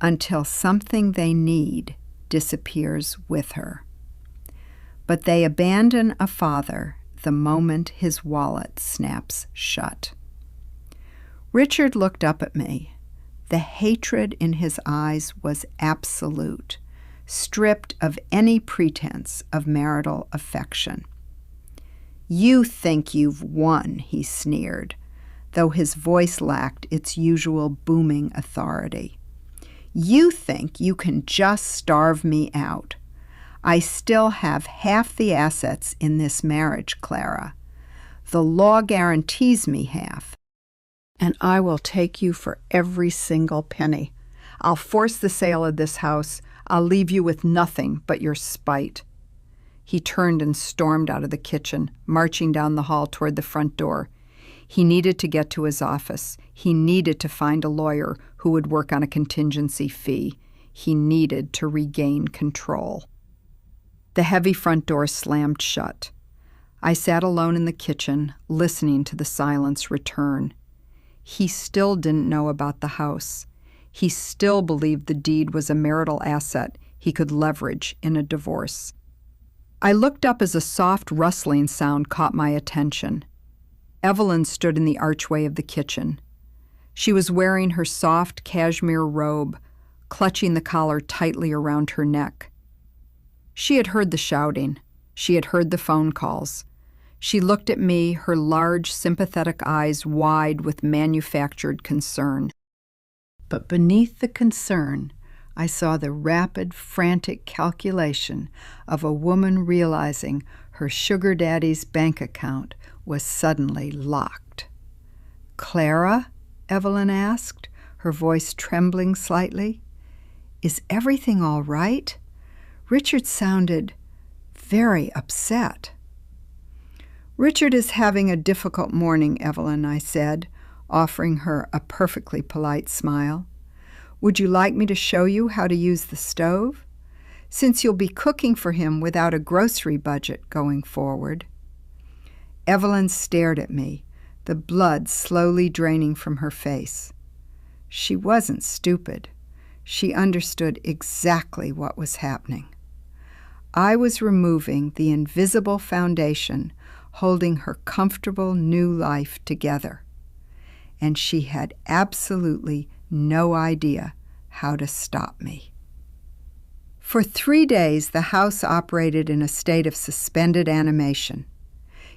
"until something they need disappears with her. But they abandon a father the moment his wallet snaps shut." Richard looked up at me. The hatred in his eyes was absolute, stripped of any pretense of marital affection. "You think you've won," he sneered, though his voice lacked its usual booming authority. "You think you can just starve me out. I still have half the assets in this marriage, Clara. The law guarantees me half. And I will take you for every single penny. I'll force the sale of this house. I'll leave you with nothing but your spite." He turned and stormed out of the kitchen, marching down the hall toward the front door. He needed to get to his office. He needed to find a lawyer who would work on a contingency fee. He needed to regain control. The heavy front door slammed shut. I sat alone in the kitchen, listening to the silence return. He still didn't know about the house. He still believed the deed was a marital asset he could leverage in a divorce. I looked up as a soft rustling sound caught my attention. Evelyn stood in the archway of the kitchen. She was wearing her soft cashmere robe, clutching the collar tightly around her neck. She had heard the shouting. She had heard the phone calls. She looked at me, her large, sympathetic eyes wide with manufactured concern. But beneath the concern, I saw the rapid, frantic calculation of a woman realizing her sugar daddy's bank account was suddenly locked. "Clara?" Evelyn asked, her voice trembling slightly. "Is everything all right?" Richard sounded very upset. "Richard is having a difficult morning, Evelyn," I said, offering her a perfectly polite smile. "Would you like me to show you how to use the stove? Since you'll be cooking for him without a grocery budget going forward." Evelyn stared at me, the blood slowly draining from her face. She wasn't stupid. She understood exactly what was happening. I was removing the invisible foundation holding her comfortable new life together, and she had absolutely no idea how to stop me. For 3 days, the house operated in a state of suspended animation.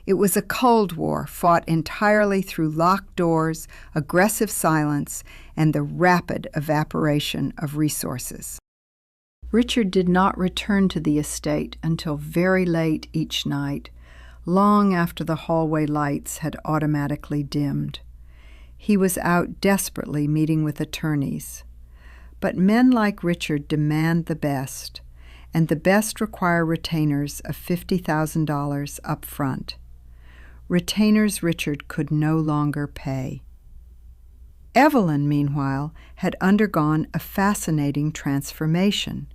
It was a Cold War fought entirely through locked doors, aggressive silence, and the rapid evaporation of resources. Richard did not return to the estate until very late each night, long after the hallway lights had automatically dimmed. He was out desperately meeting with attorneys. But men like Richard demand the best, and the best require retainers of $50,000 up front. Retainers Richard could no longer pay. Evelyn, meanwhile, had undergone a fascinating transformation.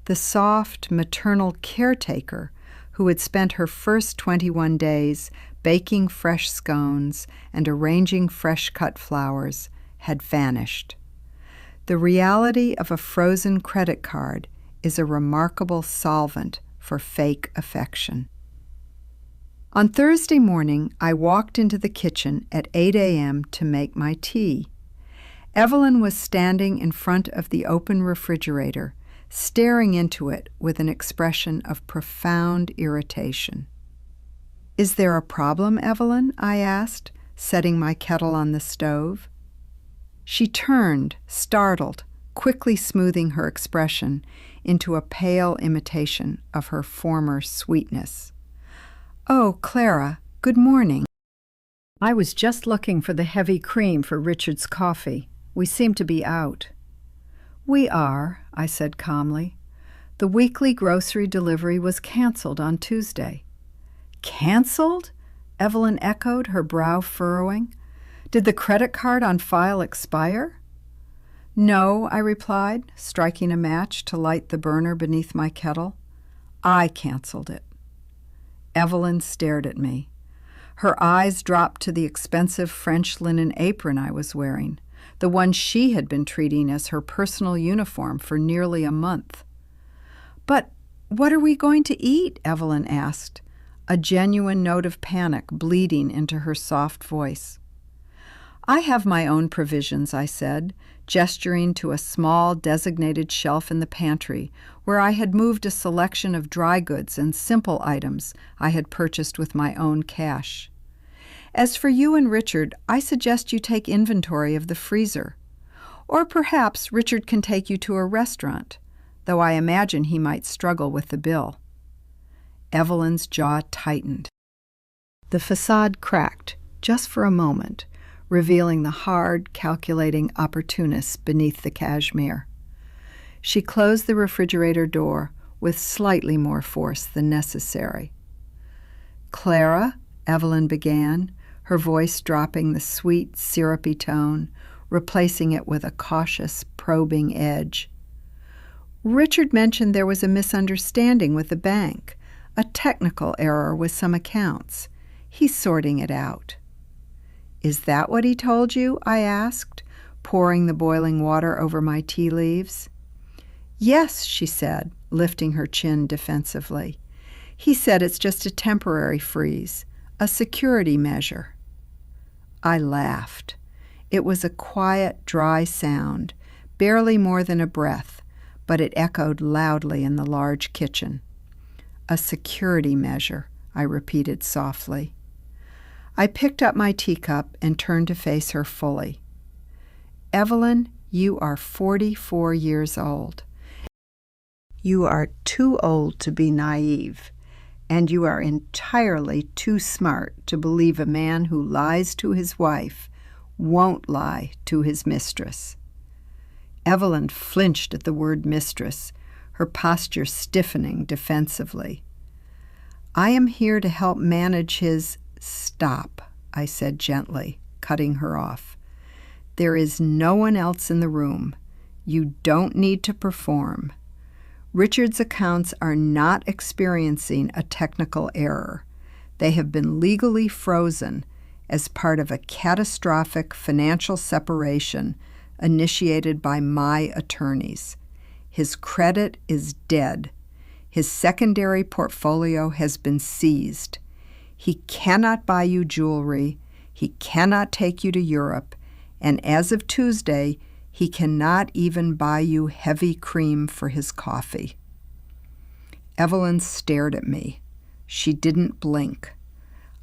The soft, maternal caretaker who had spent her first 21 days baking fresh scones and arranging fresh-cut flowers had vanished. The reality of a frozen credit card is a remarkable solvent for fake affection. On Thursday morning, I walked into the kitchen at 8 a.m. to make my tea. Evelyn was standing in front of the open refrigerator, staring into it with an expression of profound irritation. "Is there a problem, Evelyn?" I asked, setting my kettle on the stove. She turned, startled, quickly smoothing her expression into a pale imitation of her former sweetness. "Oh, Clara, good morning. I was just looking for the heavy cream for Richard's coffee. We seem to be out." "We are," I said calmly. "The weekly grocery delivery was canceled on Tuesday." "Canceled?" Evelyn echoed, her brow furrowing. "Did the credit card on file expire?" "No," I replied, striking a match to light the burner beneath my kettle. "I canceled it." Evelyn stared at me. Her eyes dropped to the expensive French linen apron I was wearing, the one she had been treating as her personal uniform for nearly a month. "But what are we going to eat?" Evelyn asked, a genuine note of panic bleeding into her soft voice. "I have my own provisions," I said, gesturing to a small designated shelf in the pantry where I had moved a selection of dry goods and simple items I had purchased with my own cash. "As for you and Richard, I suggest you take inventory of the freezer. Or perhaps Richard can take you to a restaurant, though I imagine he might struggle with the bill." Evelyn's jaw tightened. The facade cracked, just for a moment, revealing the hard, calculating opportunist beneath the cashmere. She closed the refrigerator door with slightly more force than necessary. "Clara," Evelyn began, her voice dropping the sweet, syrupy tone, replacing it with a cautious, probing edge. "Richard mentioned there was a misunderstanding with the bank, a technical error with some accounts. He's sorting it out." "Is that what he told you?" I asked, pouring the boiling water over my tea leaves. "Yes," she said, lifting her chin defensively. "He said it's just a temporary freeze, a security measure." I laughed. It was a quiet, dry sound, barely more than a breath, but it echoed loudly in the large kitchen. "A security measure," I repeated softly. I picked up my teacup and turned to face her fully. "Evelyn, you are 44 years old. You are too old to be naive, and you are entirely too smart to believe a man who lies to his wife won't lie to his mistress." Evelyn flinched at the word mistress, her posture stiffening defensively. "I am here to help manage his—" "Stop," I said gently. cutting her off. "There is no one else in the room. You don't need to perform. Richard's accounts are not experiencing a technical error. They have been legally frozen as part of a catastrophic financial separation initiated by my attorneys. His credit is dead. His secondary portfolio has been seized. He cannot buy you jewelry. He cannot take you to Europe. And as of Tuesday, he cannot even buy you heavy cream for his coffee." Evelyn stared at me. She didn't blink.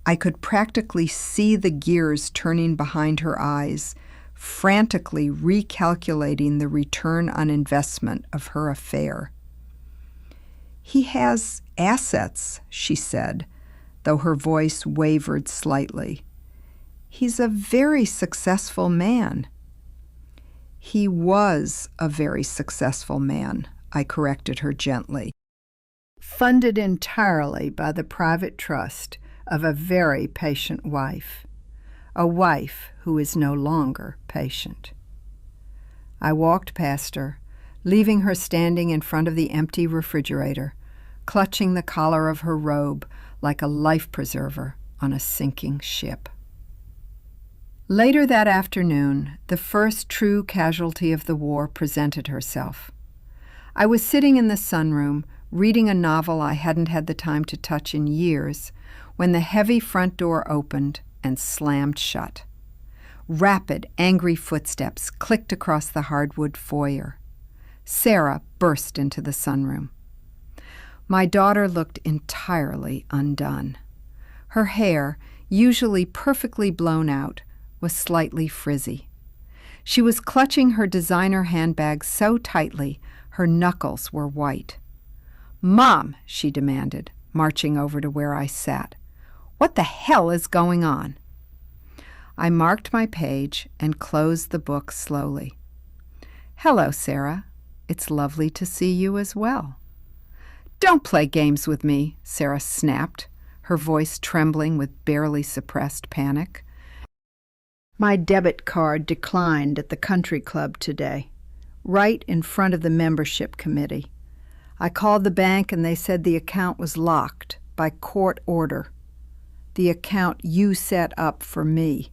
I could practically see the gears turning behind her eyes, frantically recalculating the return on investment of her affair. "He has assets," she said, though her voice wavered slightly. "He's a very successful man." "He was a very successful man," I corrected her gently. "Funded entirely by the private trust of a very patient wife, a wife who is no longer patient." I walked past her, leaving her standing in front of the empty refrigerator, clutching the collar of her robe like a life preserver on a sinking ship. Later that afternoon, the first true casualty of the war presented herself. I was sitting in the sunroom, reading a novel I hadn't had the time to touch in years, when the heavy front door opened and slammed shut. Rapid, angry footsteps clicked across the hardwood foyer. Sarah burst into the sunroom. My daughter looked entirely undone. Her hair, usually perfectly blown out, was slightly frizzy. She was clutching her designer handbag so tightly her knuckles were white. "Mom," she demanded, marching over to where I sat, "what the hell is going on?" I marked my page and closed the book slowly. "Hello, Sarah. It's lovely to see you as well." "Don't play games with me," Sarah snapped, her voice trembling with barely suppressed panic. "My debit card declined at the country club today, right in front of the membership committee. I called the bank and they said the account was locked by court order. The account you set up for me."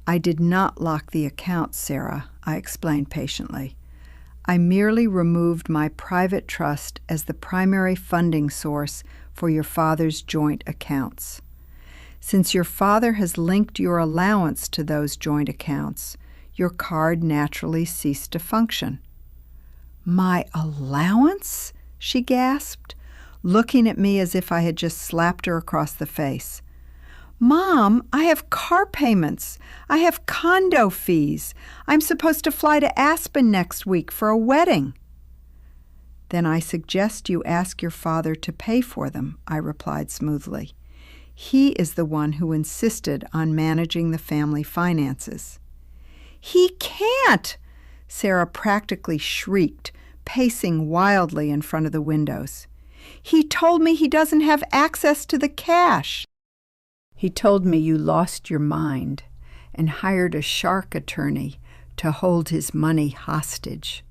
"I did not lock the account, Sarah," I explained patiently. "I merely removed my private trust as the primary funding source for your father's joint accounts. Since your father has linked your allowance to those joint accounts, your card naturally ceased to function." "My allowance?" she gasped, looking at me as if I had just slapped her across the face. "Mom, I have car payments. I have condo fees. I'm supposed to fly to Aspen next week for a wedding." "Then I suggest you ask your father to pay for them," I replied smoothly. "He is the one who insisted on managing the family finances." "He can't!" Sarah practically shrieked, pacing wildly in front of the windows. "He told me he doesn't have access to the cash. He told me you lost your mind and hired a shark attorney to hold his money hostage."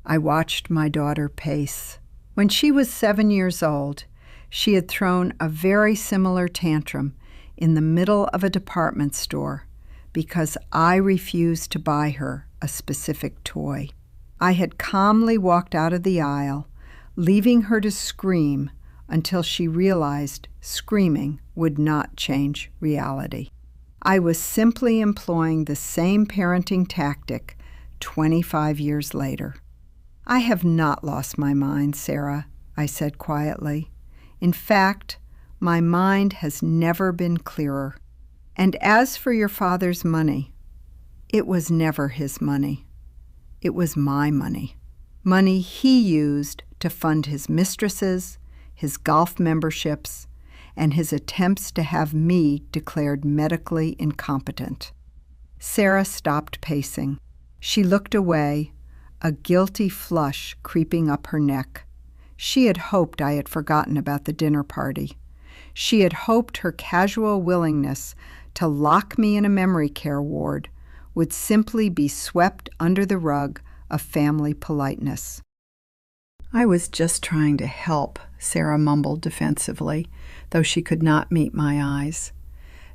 I watched my daughter pace. When she was 7 years old, she had thrown a very similar tantrum in the middle of a department store because I refused to buy her a specific toy. I had calmly walked out of the aisle, leaving her to scream until she realized screaming would not change reality. I was simply employing the same parenting tactic 25 years later. "I have not lost my mind, Sarah," I said quietly. "In fact, my mind has never been clearer. And as for your father's money, it was never his money. It was my money. Money he used to fund his mistresses, his golf memberships, and his attempts to have me declared medically incompetent." Sarah stopped pacing. She looked away, a guilty flush creeping up her neck. She had hoped I had forgotten about the dinner party. She had hoped her casual willingness to lock me in a memory care ward would simply be swept under the rug of family politeness. "I was just trying to help," Sarah mumbled defensively, though she could not meet my eyes.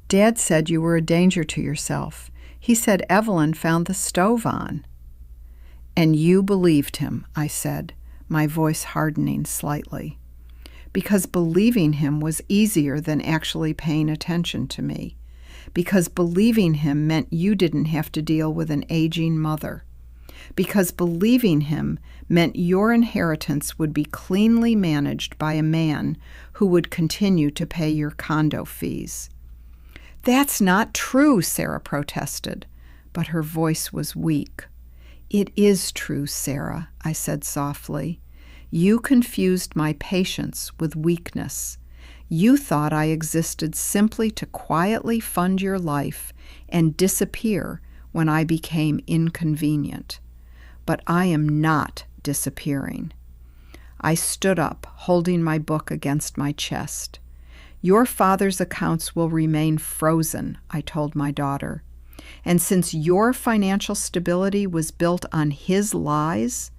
"Dad said you were a danger to yourself. He said Evelyn found the stove on." "And you believed him," I said, my voice hardening slightly, because believing him was easier than actually paying attention to me, because believing him meant you didn't have to deal with an aging mother, because believing him meant your inheritance would be cleanly managed by a man who would continue to pay your condo fees. "That's not true," Sarah protested, but her voice was weak. "It is true, Sarah," I said softly. "You confused my patience with weakness. You thought I existed simply to quietly fund your life and disappear when I became inconvenient. But I am not disappearing." I stood up, holding my book against my chest. "Your father's accounts will remain frozen," I told my daughter. "And since your financial stability was built on his lies,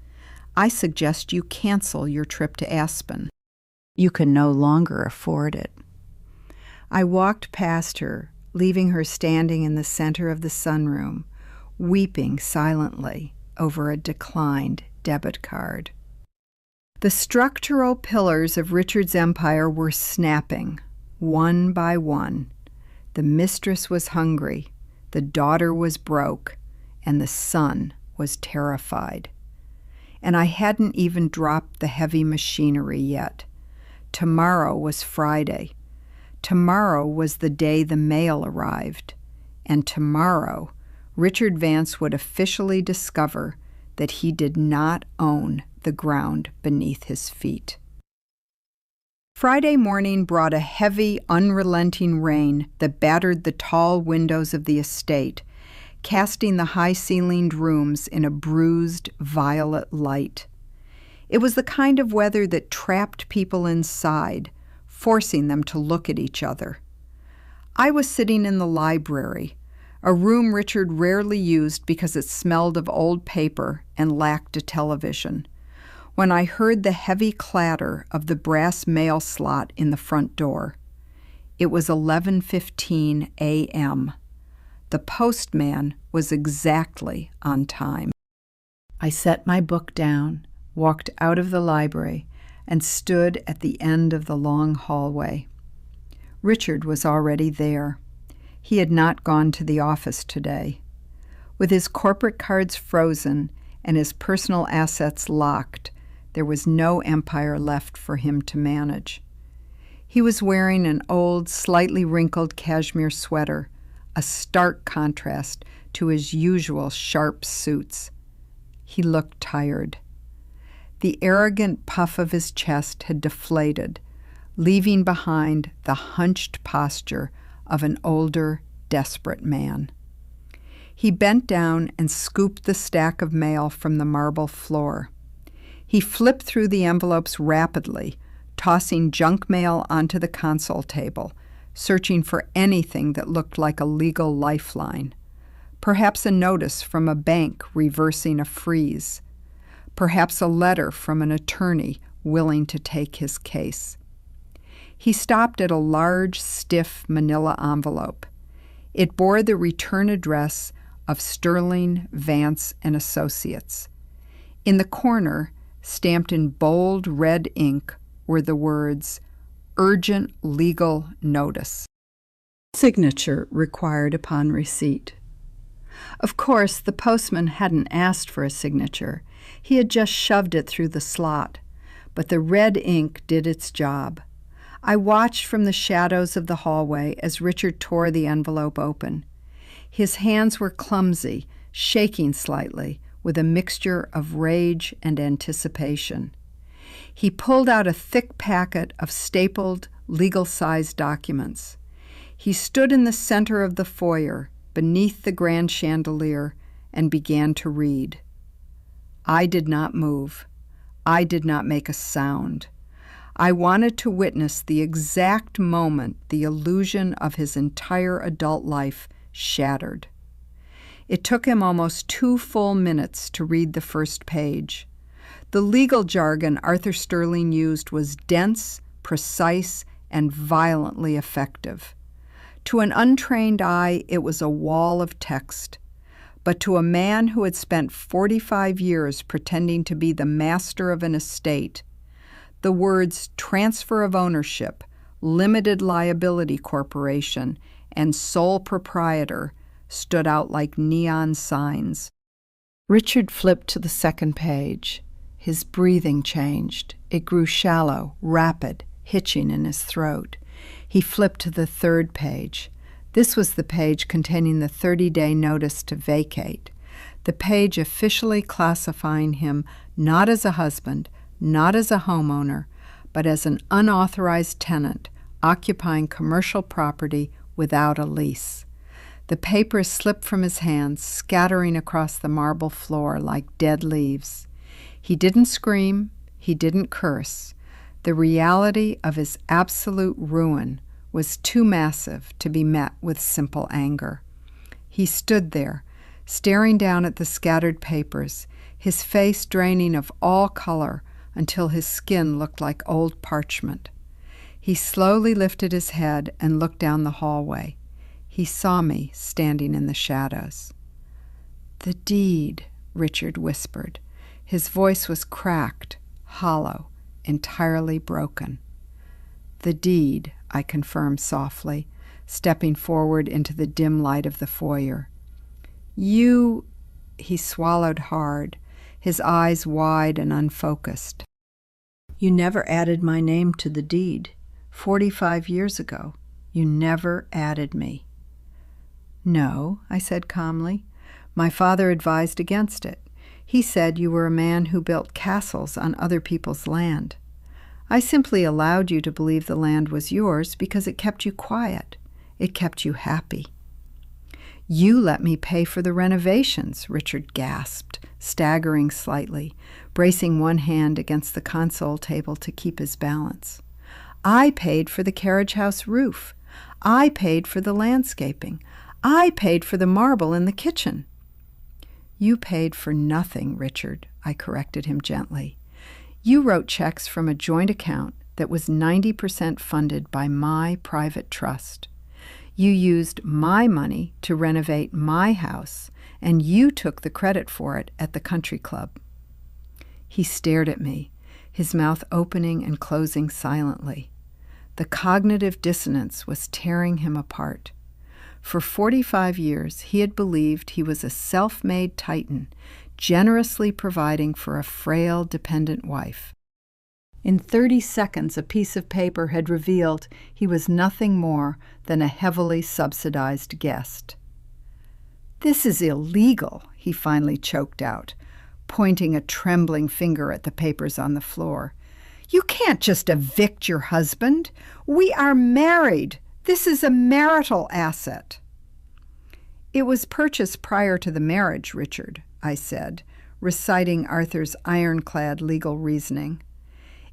I suggest you cancel your trip to Aspen. You can no longer afford it." I walked past her, leaving her standing in the center of the sunroom, weeping silently over a declined debit card. The structural pillars of Richard's empire were snapping, one by one. The mistress was hungry, the daughter was broke, and the son was terrified. And I hadn't even dropped the heavy machinery yet. Tomorrow was Friday. Tomorrow was the day the mail arrived. And tomorrow, Richard Vance would officially discover that he did not own the ground beneath his feet. Friday morning brought a heavy, unrelenting rain that battered the tall windows of the estate, casting the high-ceilinged rooms in a bruised, violet light. It was the kind of weather that trapped people inside, forcing them to look at each other. I was sitting in the library, a room Richard rarely used because it smelled of old paper and lacked a television, when I heard the heavy clatter of the brass mail slot in the front door. It was 11:15 a.m. The postman was exactly on time. I set my book down, walked out of the library, and stood at the end of the long hallway. Richard was already there. He had not gone to the office today. With his corporate cards frozen and his personal assets locked, there was no empire left for him to manage. He was wearing an old, slightly wrinkled cashmere sweater, a stark contrast to his usual sharp suits. He looked tired. The arrogant puff of his chest had deflated, leaving behind the hunched posture of an older, desperate man. He bent down and scooped the stack of mail from the marble floor. He flipped through the envelopes rapidly, tossing junk mail onto the console table, searching for anything that looked like a legal lifeline. Perhaps a notice from a bank reversing a freeze. Perhaps a letter from an attorney willing to take his case. He stopped at a large, stiff manila envelope. It bore the return address of Sterling, Vance and Associates. In the corner, stamped in bold red ink, were the words, "Urgent legal notice. Signature required upon receipt." Of course, the postman hadn't asked for a signature. He had just shoved it through the slot. But the red ink did its job. I watched from the shadows of the hallway as Richard tore the envelope open. His hands were clumsy, shaking slightly, with a mixture of rage and anticipation. He pulled out a thick packet of stapled, legal-sized documents. He stood in the center of the foyer, beneath the grand chandelier, and began to read. I did not move. I did not make a sound. I wanted to witness the exact moment the illusion of his entire adult life shattered. It took him almost 2 full minutes to read the first page. The legal jargon Arthur Sterling used was dense, precise, and violently effective. To an untrained eye, it was a wall of text. But to a man who had spent 45 years pretending to be the master of an estate, the words transfer of ownership, limited liability corporation, and sole proprietor stood out like neon signs. Richard flipped to the second page. His breathing changed. It grew shallow, rapid, hitching in his throat. He flipped to the third page. This was the page containing the 30-day notice to vacate, the page officially classifying him not as a husband, not as a homeowner, but as an unauthorized tenant occupying commercial property without a lease. The papers slipped from his hands, scattering across the marble floor like dead leaves. He didn't scream. He didn't curse. The reality of his absolute ruin was too massive to be met with simple anger. He stood there, staring down at the scattered papers, his face draining of all color until his skin looked like old parchment. He slowly lifted his head and looked down the hallway. He saw me standing in the shadows. "The deed," Richard whispered. His voice was cracked, hollow, entirely broken. "The deed," I confirmed softly, stepping forward into the dim light of the foyer. "You—" He swallowed hard, his eyes wide and unfocused. "You never added my name to the deed. 45 years ago, you never added me." "No," I said calmly. "My father advised against it. He said you were a man who built castles on other people's land. I simply allowed you to believe the land was yours because it kept you quiet. It kept you happy." "You let me pay for the renovations," Richard gasped, staggering slightly, bracing one hand against the console table to keep his balance. "I paid for the carriage house roof. I paid for the landscaping. I paid for the marble in the kitchen." "You paid for nothing, Richard," I corrected him gently. "You wrote checks from a joint account that was 90% funded by my private trust. You used my money to renovate my house, and you took the credit for it at the country club." He stared at me, his mouth opening and closing silently. The cognitive dissonance was tearing him apart. For 45 years, he had believed he was a self-made titan, generously providing for a frail, dependent wife. In 30 seconds, a piece of paper had revealed he was nothing more than a heavily subsidized guest. "This is illegal," he finally choked out, pointing a trembling finger at the papers on the floor. "You can't just evict your husband. We are married. This is a marital asset." "It was purchased prior to the marriage, Richard," I said, reciting Arthur's ironclad legal reasoning.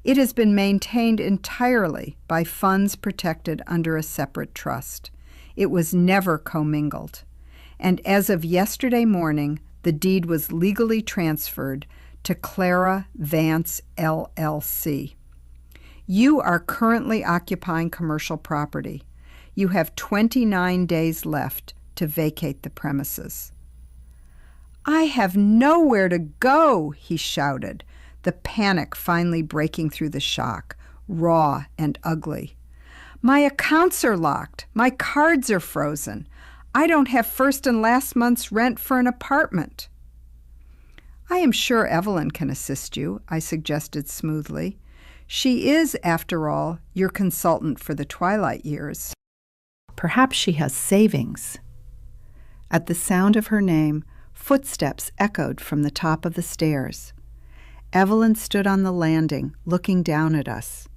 "It has been maintained entirely by funds protected under a separate trust. It was never commingled. And as of yesterday morning, the deed was legally transferred to Clara Vance, LLC. You are currently occupying commercial property. You have 29 days left to vacate the premises." "I have nowhere to go," he shouted, the panic finally breaking through the shock, raw and ugly. "My accounts are locked. My cards are frozen. I don't have first and last month's rent for an apartment." "I am sure Evelyn can assist you," I suggested smoothly. "She is, after all, your consultant for the twilight years. Perhaps she has savings." At the sound of her name, footsteps echoed from the top of the stairs. Evelyn stood on the landing, looking down at us.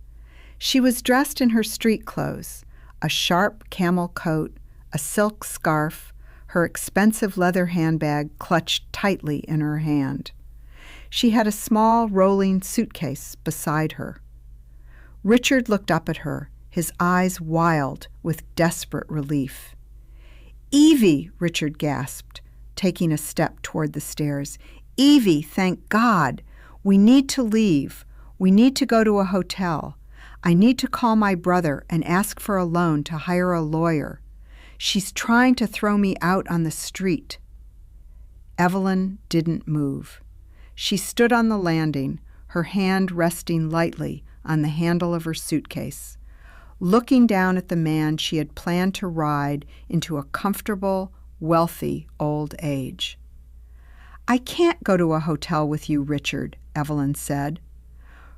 She was dressed in her street clothes, a sharp camel coat, a silk scarf, her expensive leather handbag clutched tightly in her hand. She had a small rolling suitcase beside her. Richard looked up at her, his eyes wild with desperate relief. "Evie," Richard gasped, taking a step toward the stairs. "Evie, thank God. We need to leave. We need to go to a hotel. I need to call my brother and ask for a loan to hire a lawyer. She's trying to throw me out on the street." Evelyn didn't move. She stood on the landing, her hand resting lightly on the handle of her suitcase, looking down at the man she had planned to ride into a comfortable, wealthy old age. "I can't go to a hotel with you, Richard," Evelyn said.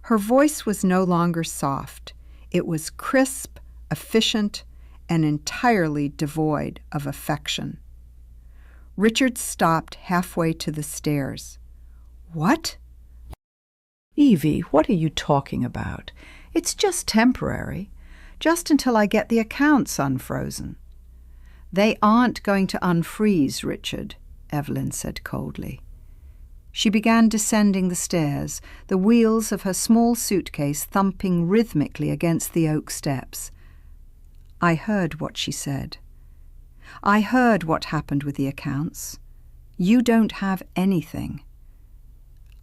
Her voice was no longer soft. It was crisp, efficient, and entirely devoid of affection. Richard stopped halfway to the stairs. "What?" "Evie, what are you talking about? It's just temporary. Just until I get the accounts unfrozen." "They aren't going to unfreeze, Richard," Evelyn said coldly. She began descending the stairs, the wheels of her small suitcase thumping rhythmically against the oak steps. I heard what she said. I heard what happened with the accounts. You don't have anything.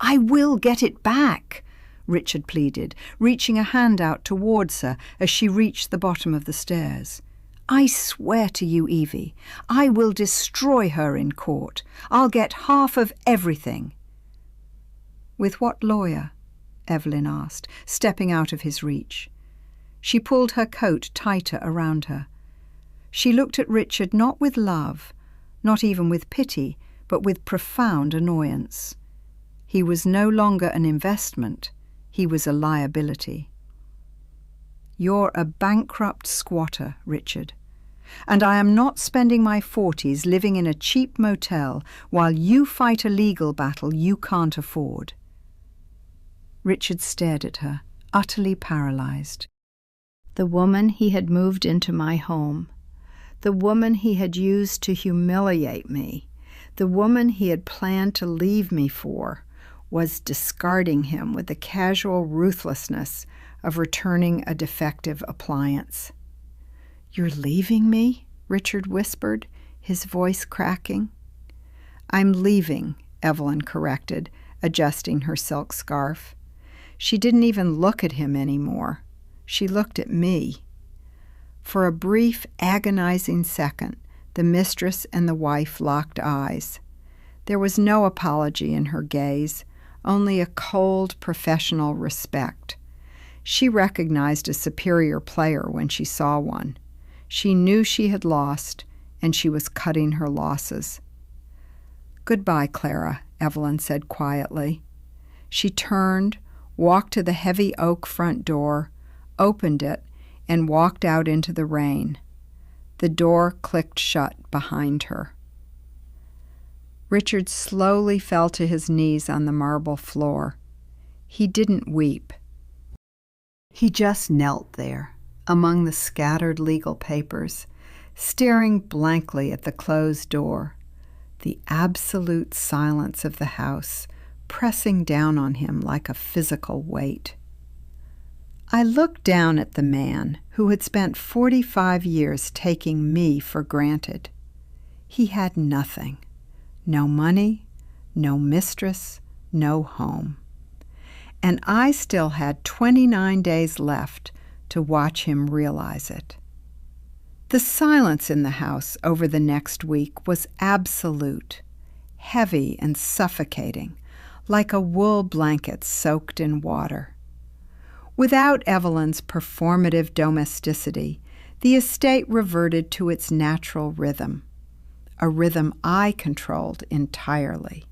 "I will get it back," Richard pleaded, reaching a hand out towards her as she reached the bottom of the stairs. "I swear to you, Evie, I will destroy her in court. I'll get half of everything." "With what lawyer?" Evelyn asked, stepping out of his reach. She pulled her coat tighter around her. She looked at Richard not with love, not even with pity, but with profound annoyance. He was no longer an investment. He was a liability. "You're a bankrupt squatter, Richard, and I am not spending my 40s living in a cheap motel while you fight a legal battle you can't afford." Richard stared at her, utterly paralyzed. The woman he had moved into my home, the woman he had used to humiliate me, the woman he had planned to leave me for, was discarding him with the casual ruthlessness of returning a defective appliance. "You're leaving me?" Richard whispered, his voice cracking. "I'm leaving," Evelyn corrected, adjusting her silk scarf. She didn't even look at him anymore. She looked at me. For a brief, agonizing second, the mistress and the wife locked eyes. There was no apology in her gaze, only a cold, professional respect. She recognized a superior player when she saw one. She knew she had lost, and she was cutting her losses. "Goodbye, Clara," Evelyn said quietly. She turned, walked to the heavy oak front door, opened it, and walked out into the rain. The door clicked shut behind her. Richard slowly fell to his knees on the marble floor. He didn't weep. He just knelt there, among the scattered legal papers, staring blankly at the closed door, the absolute silence of the house pressing down on him like a physical weight. I looked down at the man who had spent 45 years taking me for granted. He had nothing. No money, no mistress, no home. And I still had 29 days left to watch him realize it. The silence in the house over the next week was absolute, heavy and suffocating, like a wool blanket soaked in water. Without Evelyn's performative domesticity, the estate reverted to its natural rhythm, a rhythm I controlled entirely.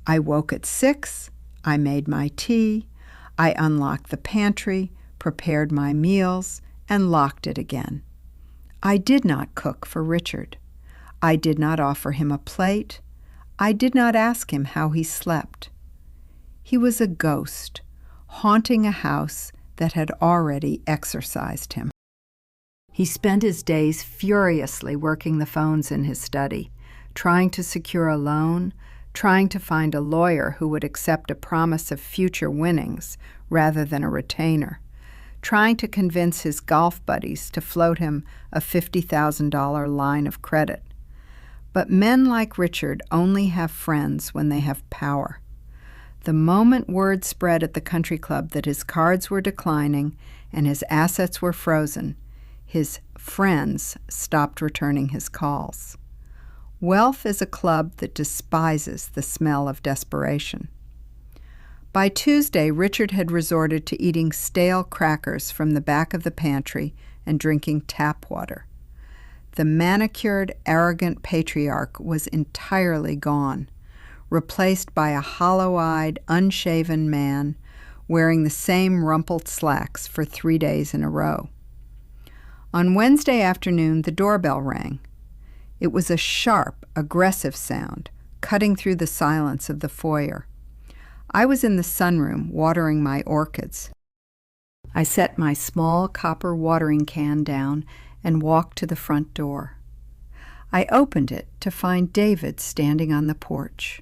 I woke at 6, I made my tea, I unlocked the pantry, prepared my meals, and locked it again. I did not cook for Richard. I did not offer him a plate. I did not ask him how he slept. He was a ghost, haunting a house that had already exorcised him. He spent his days furiously working the phones in his study, trying to secure a loan, trying to find a lawyer who would accept a promise of future winnings rather than a retainer, trying to convince his golf buddies to float him a $50,000 line of credit. But men like Richard only have friends when they have power. The moment word spread at the country club that his cards were declining and his assets were frozen, his friends stopped returning his calls. Wealth is a club that despises the smell of desperation. By Tuesday, Richard had resorted to eating stale crackers from the back of the pantry and drinking tap water. The manicured, arrogant patriarch was entirely gone, replaced by a hollow-eyed, unshaven man wearing the same rumpled slacks for 3 days in a row. On Wednesday afternoon, the doorbell rang. It was a sharp, aggressive sound, cutting through the silence of the foyer. I was in the sunroom watering my orchids. I set my small copper watering can down and walked to the front door. I opened it to find David standing on the porch.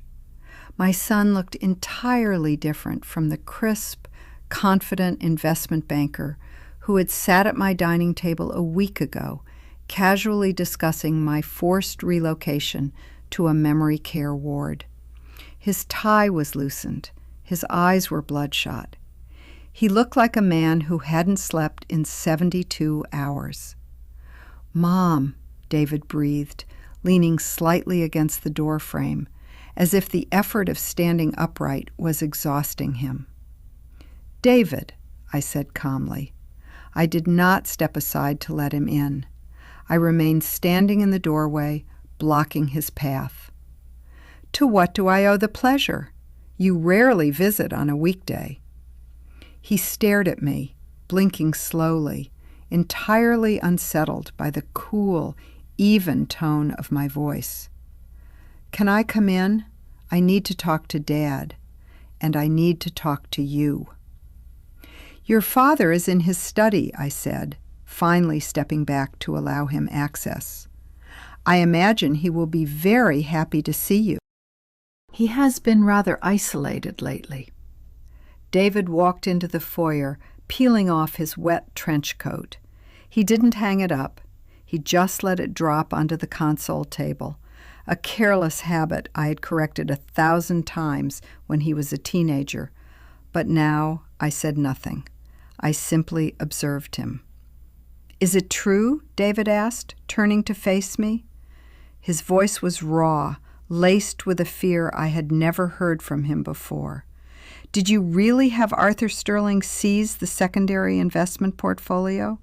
My son looked entirely different from the crisp, confident investment banker who had sat at my dining table a week ago, casually discussing my forced relocation to a memory care ward. His tie was loosened. His eyes were bloodshot. He looked like a man who hadn't slept in 72 hours. "Mom," David breathed, leaning slightly against the doorframe, as if the effort of standing upright was exhausting him. "David," I said calmly. I did not step aside to let him in. I remained standing in the doorway, blocking his path. "To what do I owe the pleasure? You rarely visit on a weekday." He stared at me, blinking slowly, entirely unsettled by the cool, even tone of my voice. "Can I come in? I need to talk to Dad, and I need to talk to you." "Your father is in his study," I said, finally stepping back to allow him access. "I imagine he will be very happy to see you. He has been rather isolated lately." David walked into the foyer, peeling off his wet trench coat. He didn't hang it up. He just let it drop onto the console table, a careless habit I had corrected 1,000 times when he was a teenager. But now I said nothing. I simply observed him. "Is it true?" David asked, turning to face me. His voice was raw, laced with a fear I had never heard from him before. "Did you really have Arthur Sterling seize the secondary investment portfolio?"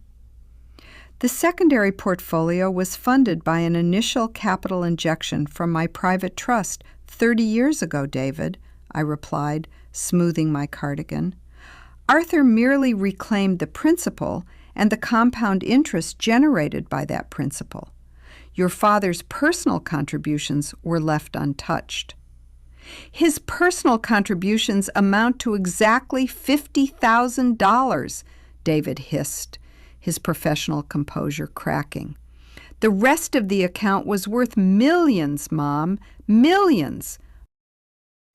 "The secondary portfolio was funded by an initial capital injection from my private trust 30 years ago, David," I replied, smoothing my cardigan. "Arthur merely reclaimed the principal and the compound interest generated by that principal. Your father's personal contributions were left untouched." "His personal contributions amount to exactly $50,000, David hissed, his professional composure cracking. "The rest of the account was worth millions, Mom, millions.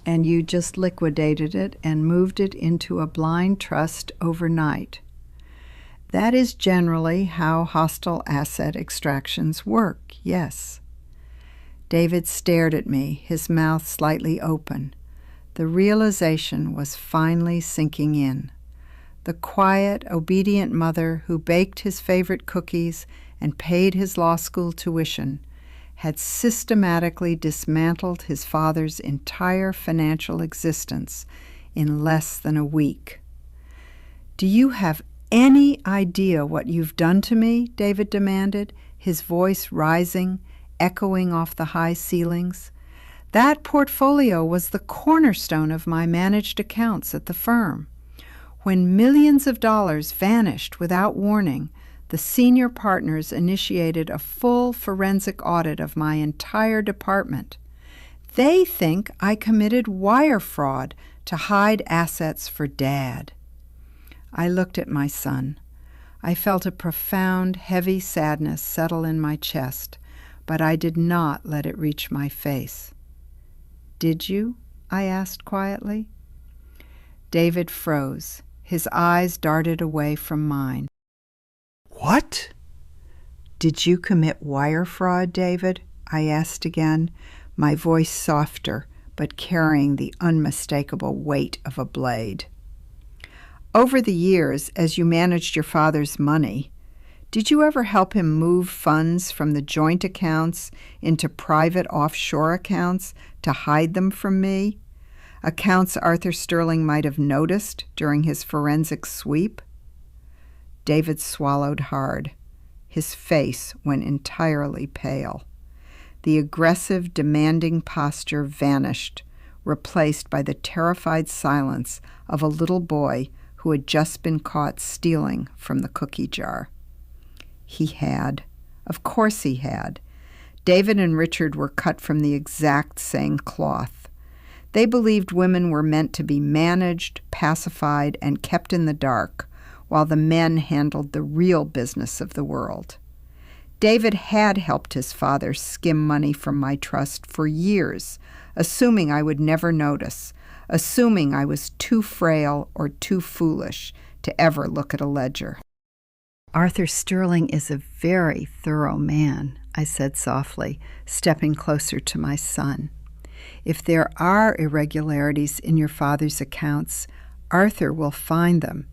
And you just liquidated it and moved it into a blind trust overnight. That is generally how hostile asset extractions work, yes." David stared at me, his mouth slightly open. The realization was finally sinking in. The quiet, obedient mother who baked his favorite cookies and paid his law school tuition had systematically dismantled his father's entire financial existence in less than a week. "Do you have any idea what you've done to me?" David demanded, his voice rising, echoing off the high ceilings. "That portfolio was the cornerstone of my managed accounts at the firm. When millions of dollars vanished without warning, the senior partners initiated a full forensic audit of my entire department. They think I committed wire fraud to hide assets for Dad." I looked at my son. I felt a profound, heavy sadness settle in my chest, but I did not let it reach my face. "Did you?" I asked quietly. David froze, His eyes darted away from mine. What? Did you commit wire fraud, David? I asked again, my voice softer, but carrying the unmistakable weight of a blade. Over the years, as you managed your father's money, did you ever help him move funds from the joint accounts into private offshore accounts to hide them from me? Accounts Arthur Sterling might have noticed during his forensic sweep? David swallowed hard. His face went entirely pale. The aggressive, demanding posture vanished, replaced by the terrified silence of a little boy who had just been caught stealing from the cookie jar. He had. Of course he had. David and Richard were cut from the exact same cloth. They believed women were meant to be managed, pacified, and kept in the dark, while the men handled the real business of the world. David had helped his father skim money from my trust for years, assuming I would never notice, assuming I was too frail or too foolish to ever look at a ledger. Arthur Sterling is a very thorough man, I said softly, stepping closer to my son. If there are irregularities in your father's accounts, Arthur will find them.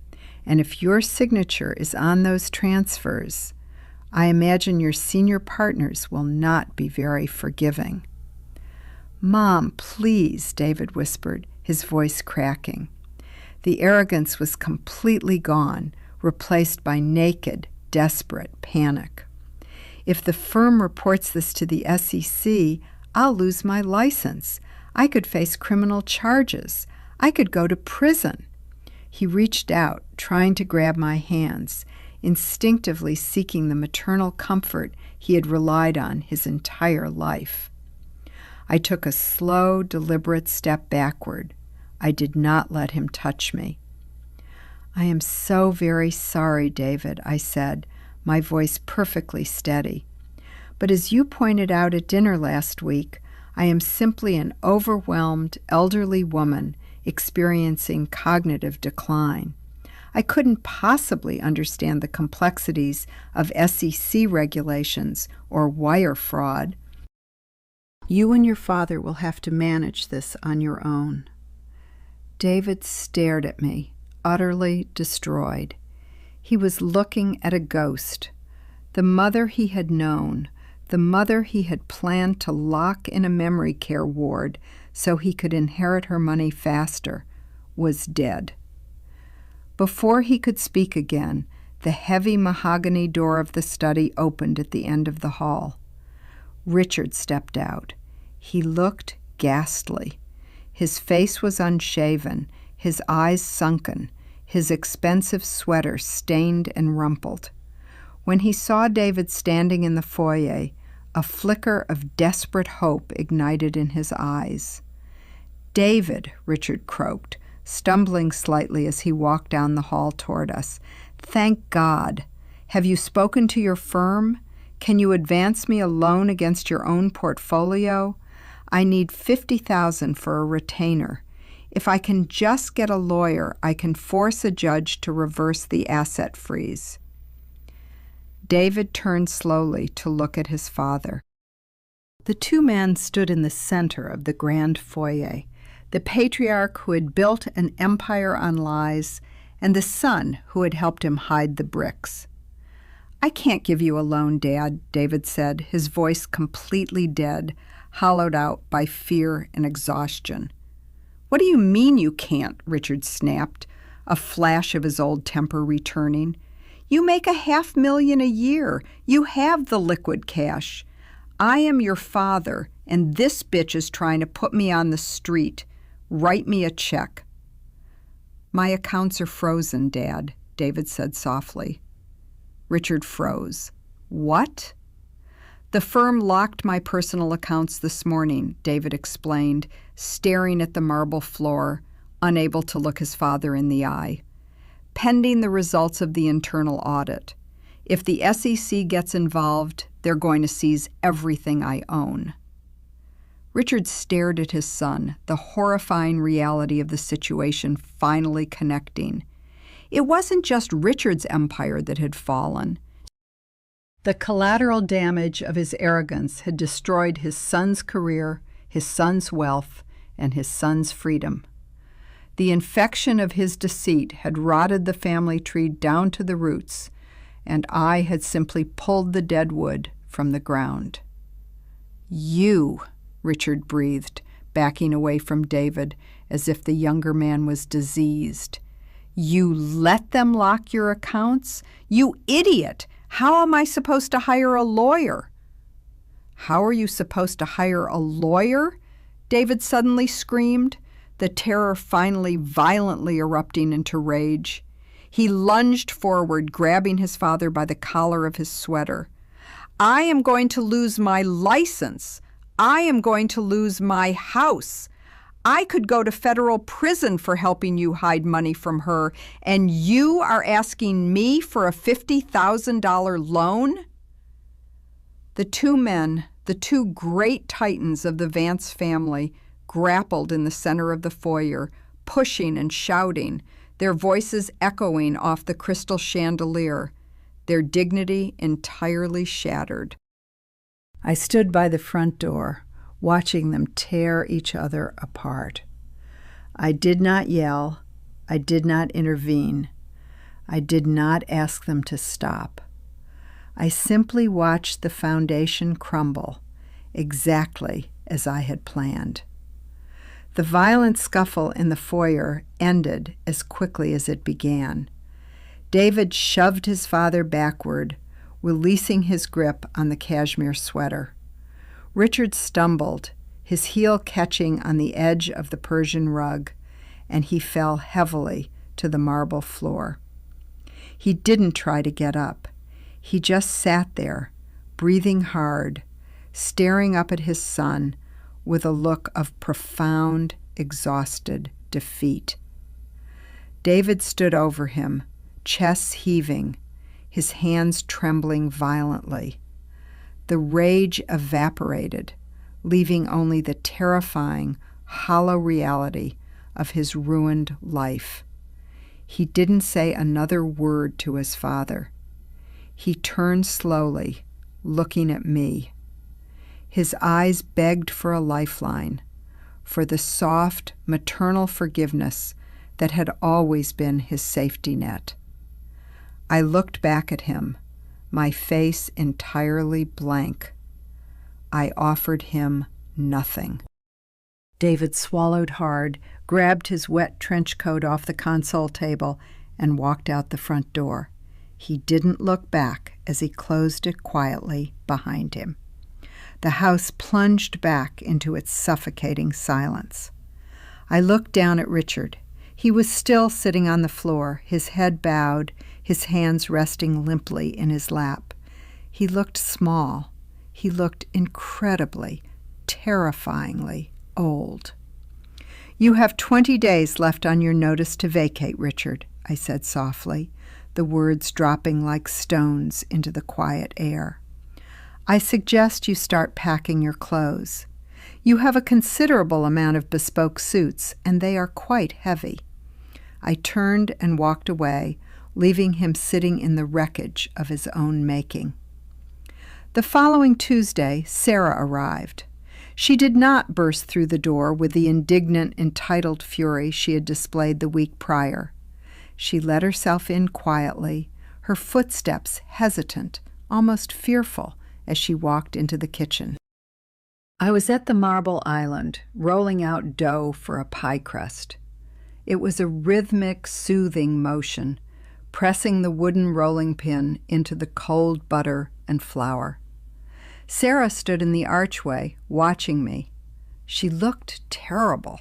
And if your signature is on those transfers, I imagine your senior partners will not be very forgiving. Mom, please, David whispered, his voice cracking. The arrogance was completely gone, replaced by naked, desperate panic. If the firm reports this to the SEC, I'll lose my license. I could face criminal charges. I could go to prison. He reached out, trying to grab my hands, instinctively seeking the maternal comfort he had relied on his entire life. I took a slow, deliberate step backward. I did not let him touch me. I am so very sorry, David, I said, my voice perfectly steady. But as you pointed out at dinner last week, I am simply an overwhelmed, elderly woman experiencing cognitive decline. I couldn't possibly understand the complexities of SEC regulations or wire fraud. You and your father will have to manage this on your own. David stared at me, utterly destroyed. He was looking at a ghost. The mother he had known, the mother he had planned to lock in a memory care ward so he could inherit her money faster, was dead. Before he could speak again, the heavy mahogany door of the study opened at the end of the hall. Richard stepped out. He looked ghastly. His face was unshaven, his eyes sunken, his expensive sweater stained and rumpled. When he saw David standing in the foyer, a flicker of desperate hope ignited in his eyes. "David," Richard croaked, stumbling slightly as he walked down the hall toward us. "Thank God. Have you spoken to your firm? Can you advance me a loan against your own portfolio? I need $50,000 for a retainer. If I can just get a lawyer, I can force a judge to reverse the asset freeze." David turned slowly to look at his father. The two men stood in the center of the grand foyer, the patriarch who had built an empire on lies, and the son who had helped him hide the bricks. "I can't give you a loan, Dad," David said, his voice completely dead, hollowed out by fear and exhaustion. "What do you mean you can't?" Richard snapped, a flash of his old temper returning. "You make $500,000 a year. You have the liquid cash. I am your father, and this bitch is trying to put me on the street. Write me a check." "My accounts are frozen, Dad," David said softly. Richard froze. "What?" "The firm locked my personal accounts this morning," David explained, staring at the marble floor, unable to look his father in the eye. "Pending the results of the internal audit. If the SEC gets involved, they're going to seize everything I own." Richard stared at his son, the horrifying reality of the situation finally connecting. It wasn't just Richard's empire that had fallen. The collateral damage of his arrogance had destroyed his son's career, his son's wealth, and his son's freedom. The infection of his deceit had rotted the family tree down to the roots, and I had simply pulled the dead wood from the ground. "You," Richard breathed, backing away from David as if the younger man was diseased. "You let them lock your accounts? You idiot! How am I supposed to hire a lawyer?" "How are you supposed to hire a lawyer?" David suddenly screamed, the terror finally violently erupting into rage. He lunged forward, grabbing his father by the collar of his sweater. "I am going to lose my license. I am going to lose my house. I could go to federal prison for helping you hide money from her, and you are asking me for a $50,000 loan?" The two men, the two great titans of the Vance family, grappled in the center of the foyer, pushing and shouting, their voices echoing off the crystal chandelier, their dignity entirely shattered. I stood by the front door, watching them tear each other apart. I did not yell. I did not intervene. I did not ask them to stop. I simply watched the foundation crumble, exactly as I had planned. The violent scuffle in the foyer ended as quickly as it began. David shoved his father backward, releasing his grip on the cashmere sweater. Richard stumbled, his heel catching on the edge of the Persian rug, and he fell heavily to the marble floor. He didn't try to get up. He just sat there, breathing hard, staring up at his son with a look of profound, exhausted defeat. David stood over him, chest heaving, his hands trembling violently. The rage evaporated, leaving only the terrifying, hollow reality of his ruined life. He didn't say another word to his father. He turned slowly, looking at me. His eyes begged for a lifeline, for the soft, maternal forgiveness that had always been his safety net. I looked back at him, my face entirely blank. I offered him nothing. David swallowed hard, grabbed his wet trench coat off the console table, and walked out the front door. He didn't look back as he closed it quietly behind him. The house plunged back into its suffocating silence. I looked down at Richard. He was still sitting on the floor, his head bowed, his hands resting limply in his lap. He looked small. He looked incredibly, terrifyingly old. "You have 20 days left on your notice to vacate, Richard," I said softly, the words dropping like stones into the quiet air. "I suggest you start packing your clothes. You have a considerable amount of bespoke suits, and they are quite heavy." I turned and walked away, leaving him sitting in the wreckage of his own making. The following Tuesday, Sarah arrived. She did not burst through the door with the indignant, entitled fury she had displayed the week prior. She let herself in quietly, her footsteps hesitant, almost fearful, as she walked into the kitchen. I was at the marble island, rolling out dough for a pie crust. It was a rhythmic, soothing motion, pressing the wooden rolling pin into the cold butter and flour. Sarah stood in the archway, watching me. She looked terrible.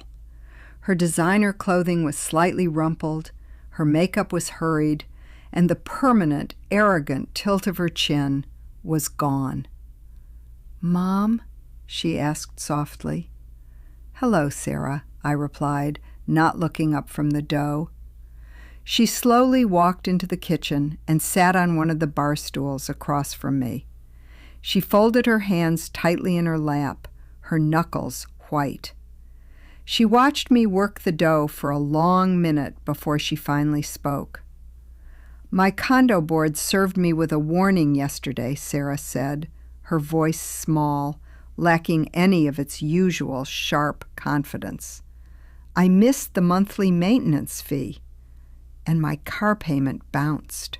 Her designer clothing was slightly rumpled, her makeup was hurried, and the permanent, arrogant tilt of her chin was gone. "Mom?" she asked softly. "Hello, Sarah," I replied, not looking up from the dough. She slowly walked into the kitchen and sat on one of the bar stools across from me. She folded her hands tightly in her lap, her knuckles white. She watched me work the dough for a long minute before she finally spoke. My condo board served me with a warning yesterday, Sarah said, her voice small, lacking any of its usual sharp confidence. I missed the monthly maintenance fee, and my car payment bounced.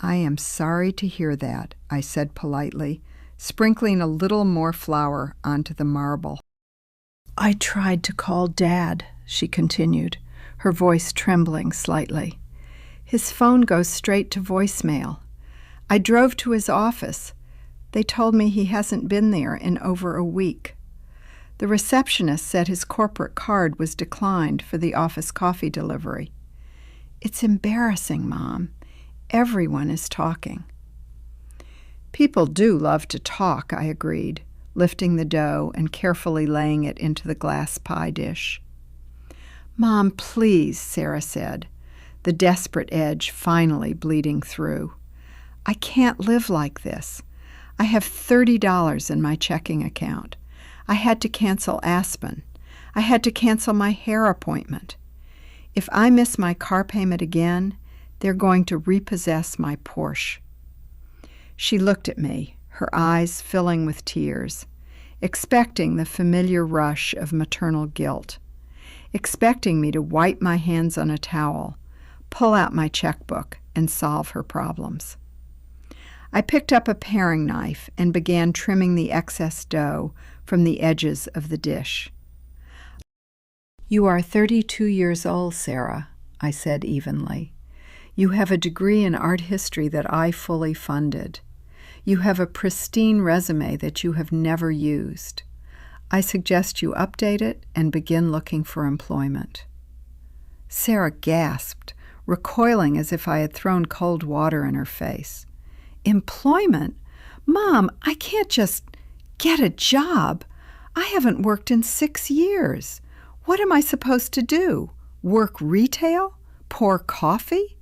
I am sorry to hear that, I said politely, sprinkling a little more flour onto the marble. I tried to call Dad, she continued, her voice trembling slightly. His phone goes straight to voicemail. I drove to his office. They told me he hasn't been there in over a week. The receptionist said his corporate card was declined for the office coffee delivery. It's embarrassing, Mom. Everyone is talking. People do love to talk, I agreed, lifting the dough and carefully laying it into the glass pie dish. Mom, please, Sarah said, the desperate edge finally bleeding through. I can't live like this. I have $30 in my checking account. I had to cancel Aspen. I had to cancel my hair appointment. If I miss my car payment again, they're going to repossess my Porsche. She looked at me, her eyes filling with tears, expecting the familiar rush of maternal guilt, expecting me to wipe my hands on a towel, pull out my checkbook, and solve her problems. I picked up a paring knife and began trimming the excess dough from the edges of the dish. You are 32 years old, Sarah, I said evenly. You have a degree in art history that I fully funded. You have a pristine resume that you have never used. I suggest you update it and begin looking for employment. Sarah gasped, recoiling as if I had thrown cold water in her face. Employment? Mom, I can't just get a job. I haven't worked in 6 years. What am I supposed to do? Work retail? Pour coffee?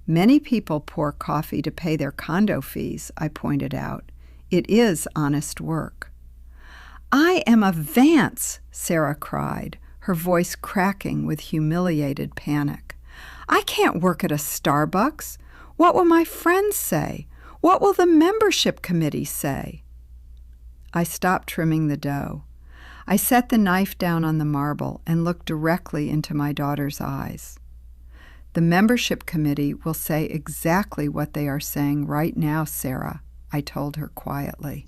Many people pour coffee to pay their condo fees, I pointed out. It is honest work. I am a Vance, Sarah cried, her voice cracking with humiliated panic. I can't work at a Starbucks. What will my friends say? What will the membership committee say? I stopped trimming the dough. I set the knife down on the marble and looked directly into my daughter's eyes. The membership committee will say exactly what they are saying right now, Sarah, I told her quietly.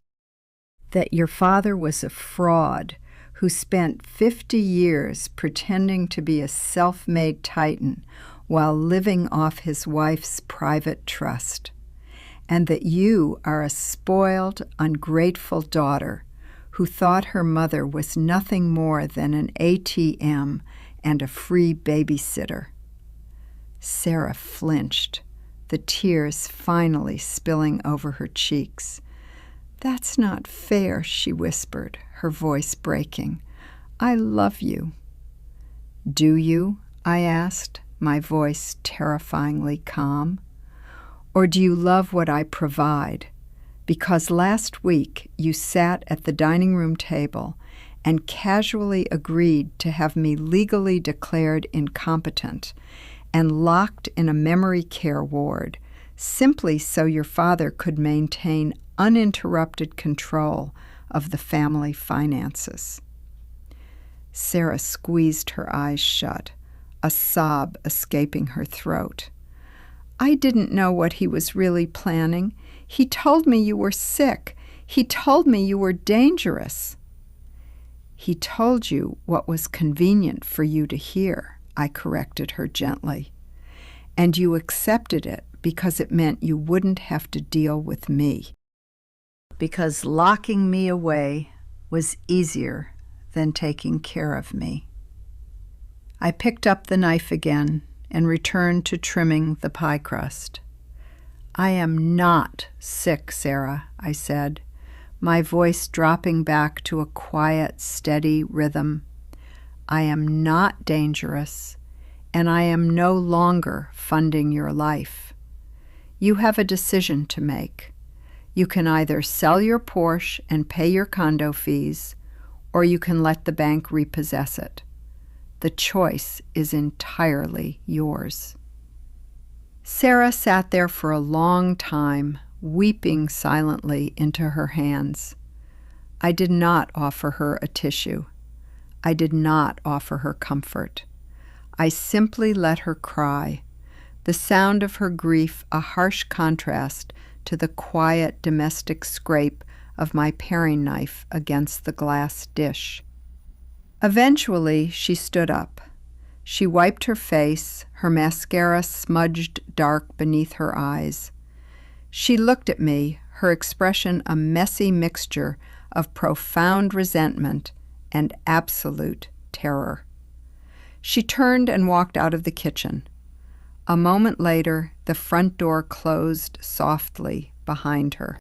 That your father was a fraud who spent 50 years pretending to be a self-made titan while living off his wife's private trust, and that you are a spoiled, ungrateful daughter who thought her mother was nothing more than an ATM and a free babysitter. Sarah flinched, the tears finally spilling over her cheeks. That's not fair, she whispered, her voice breaking. I love you. Do you? I asked, my voice terrifyingly calm. Or do you love what I provide? Because last week you sat at the dining room table and casually agreed to have me legally declared incompetent and locked in a memory care ward simply so your father could maintain uninterrupted control of the family finances. Sarah squeezed her eyes shut, a sob escaping her throat. I didn't know what he was really planning. He told me you were sick. He told me you were dangerous. He told you what was convenient for you to hear, I corrected her gently. And you accepted it because it meant you wouldn't have to deal with me. Because locking me away was easier than taking care of me. I picked up the knife again and returned to trimming the pie crust. I am not sick, Sarah, I said, my voice dropping back to a quiet, steady rhythm. I am not dangerous, and I am no longer funding your life. You have a decision to make. You can either sell your Porsche and pay your condo fees, or you can let the bank repossess it. The choice is entirely yours. Sarah sat there for a long time, weeping silently into her hands. I did not offer her a tissue. I did not offer her comfort. I simply let her cry, the sound of her grief a harsh contrast to the quiet domestic scrape of my paring knife against the glass dish. Eventually, she stood up. She wiped her face, her mascara smudged dark beneath her eyes. She looked at me, her expression a messy mixture of profound resentment and absolute terror. She turned and walked out of the kitchen. A moment later, the front door closed softly behind her.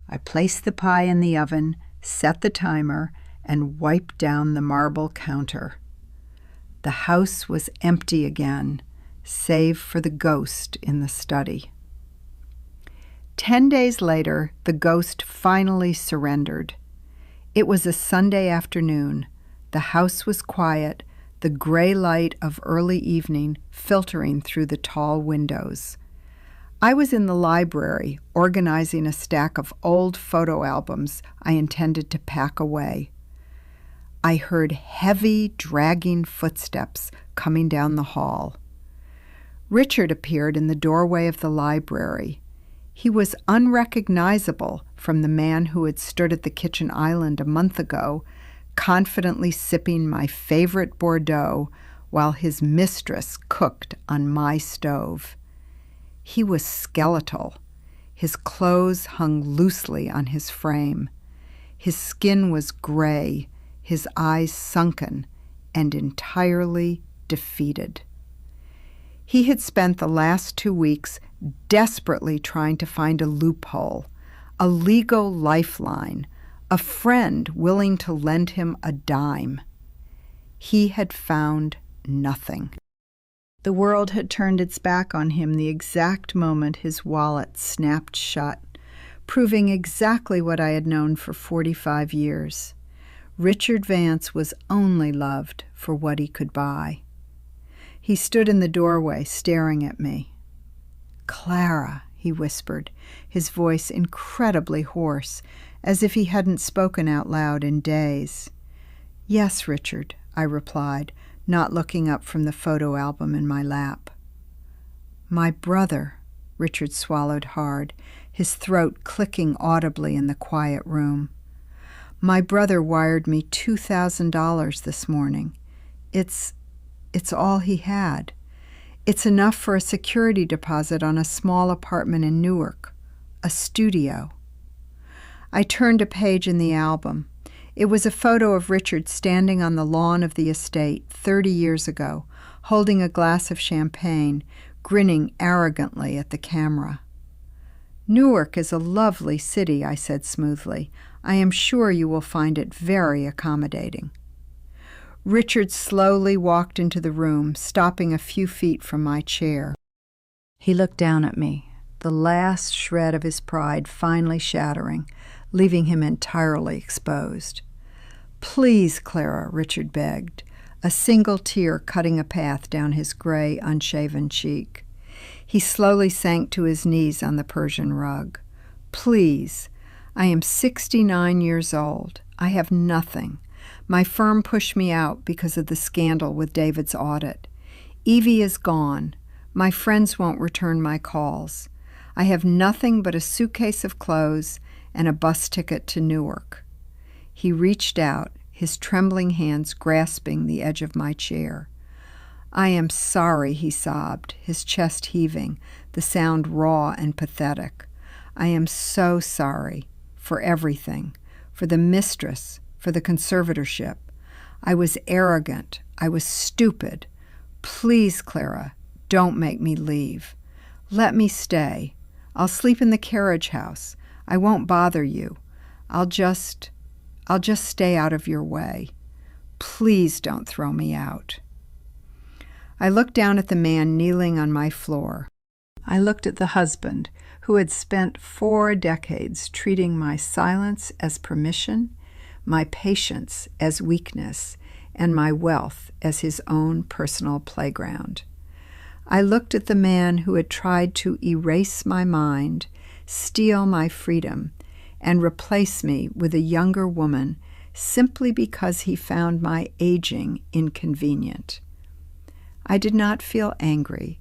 I placed the pie in the oven, set the timer, and wiped down the marble counter. The house was empty again, save for the ghost in the study. 10 days later, the ghost finally surrendered. It was a Sunday afternoon. The house was quiet, the gray light of early evening filtering through the tall windows. I was in the library, organizing a stack of old photo albums I intended to pack away. I heard heavy, dragging footsteps coming down the hall. Richard appeared in the doorway of the library. He was unrecognizable from the man who had stood at the kitchen island a month ago, confidently sipping my favorite Bordeaux while his mistress cooked on my stove. He was skeletal. His clothes hung loosely on his frame. His skin was gray, his eyes sunken and entirely defeated. He had spent the last 2 weeks desperately trying to find a loophole, a legal lifeline, a friend willing to lend him a dime. He had found nothing. The world had turned its back on him the exact moment his wallet snapped shut, proving exactly what I had known for 45 years. Richard Vance was only loved for what he could buy. He stood in the doorway, staring at me. "Clara," he whispered, his voice incredibly hoarse, as if he hadn't spoken out loud in days. "Yes, Richard," I replied, not looking up from the photo album in my lap. "My brother," Richard swallowed hard, his throat clicking audibly in the quiet room. "My brother wired me $2,000 this morning. It's all he had. It's enough for a security deposit on a small apartment in Newark, a studio." I turned a page in the album. It was a photo of Richard standing on the lawn of the estate 30 years ago, holding a glass of champagne, grinning arrogantly at the camera. "Newark is a lovely city," I said smoothly. "I am sure you will find it very accommodating." Richard slowly walked into the room, stopping a few feet from my chair. He looked down at me, the last shred of his pride finally shattering, leaving him entirely exposed. "Please, Clara," Richard begged, a single tear cutting a path down his gray, unshaven cheek. He slowly sank to his knees on the Persian rug. "Please, I am 69 years old. I have nothing. My firm pushed me out because of the scandal with David's audit. Evie is gone. My friends won't return my calls. I have nothing but a suitcase of clothes and a bus ticket to Newark." He reached out, his trembling hands grasping the edge of my chair. "I am sorry," he sobbed, his chest heaving, the sound raw and pathetic. "I am so sorry for everything, for the mistress, for the conservatorship. I was arrogant. I was stupid. Please, Clara, don't make me leave. Let me stay. I'll sleep in the carriage house. I won't bother you. I'll just stay out of your way. Please don't throw me out." I looked down at the man kneeling on my floor. I looked at the husband who had spent 4 decades treating my silence as permission, my patience as weakness, and my wealth as his own personal playground. I looked at the man who had tried to erase my mind, steal my freedom, and replace me with a younger woman simply because he found my aging inconvenient. I did not feel angry.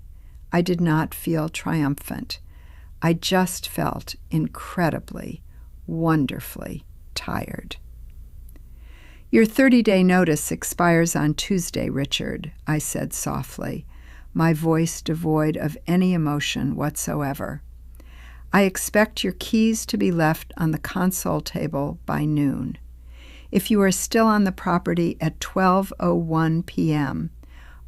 I did not feel triumphant. I just felt incredibly, wonderfully tired. "Your 30-day notice expires on Tuesday, Richard," I said softly, my voice devoid of any emotion whatsoever. "I expect your keys to be left on the console table by noon. If you are still on the property at 12:01 p.m.,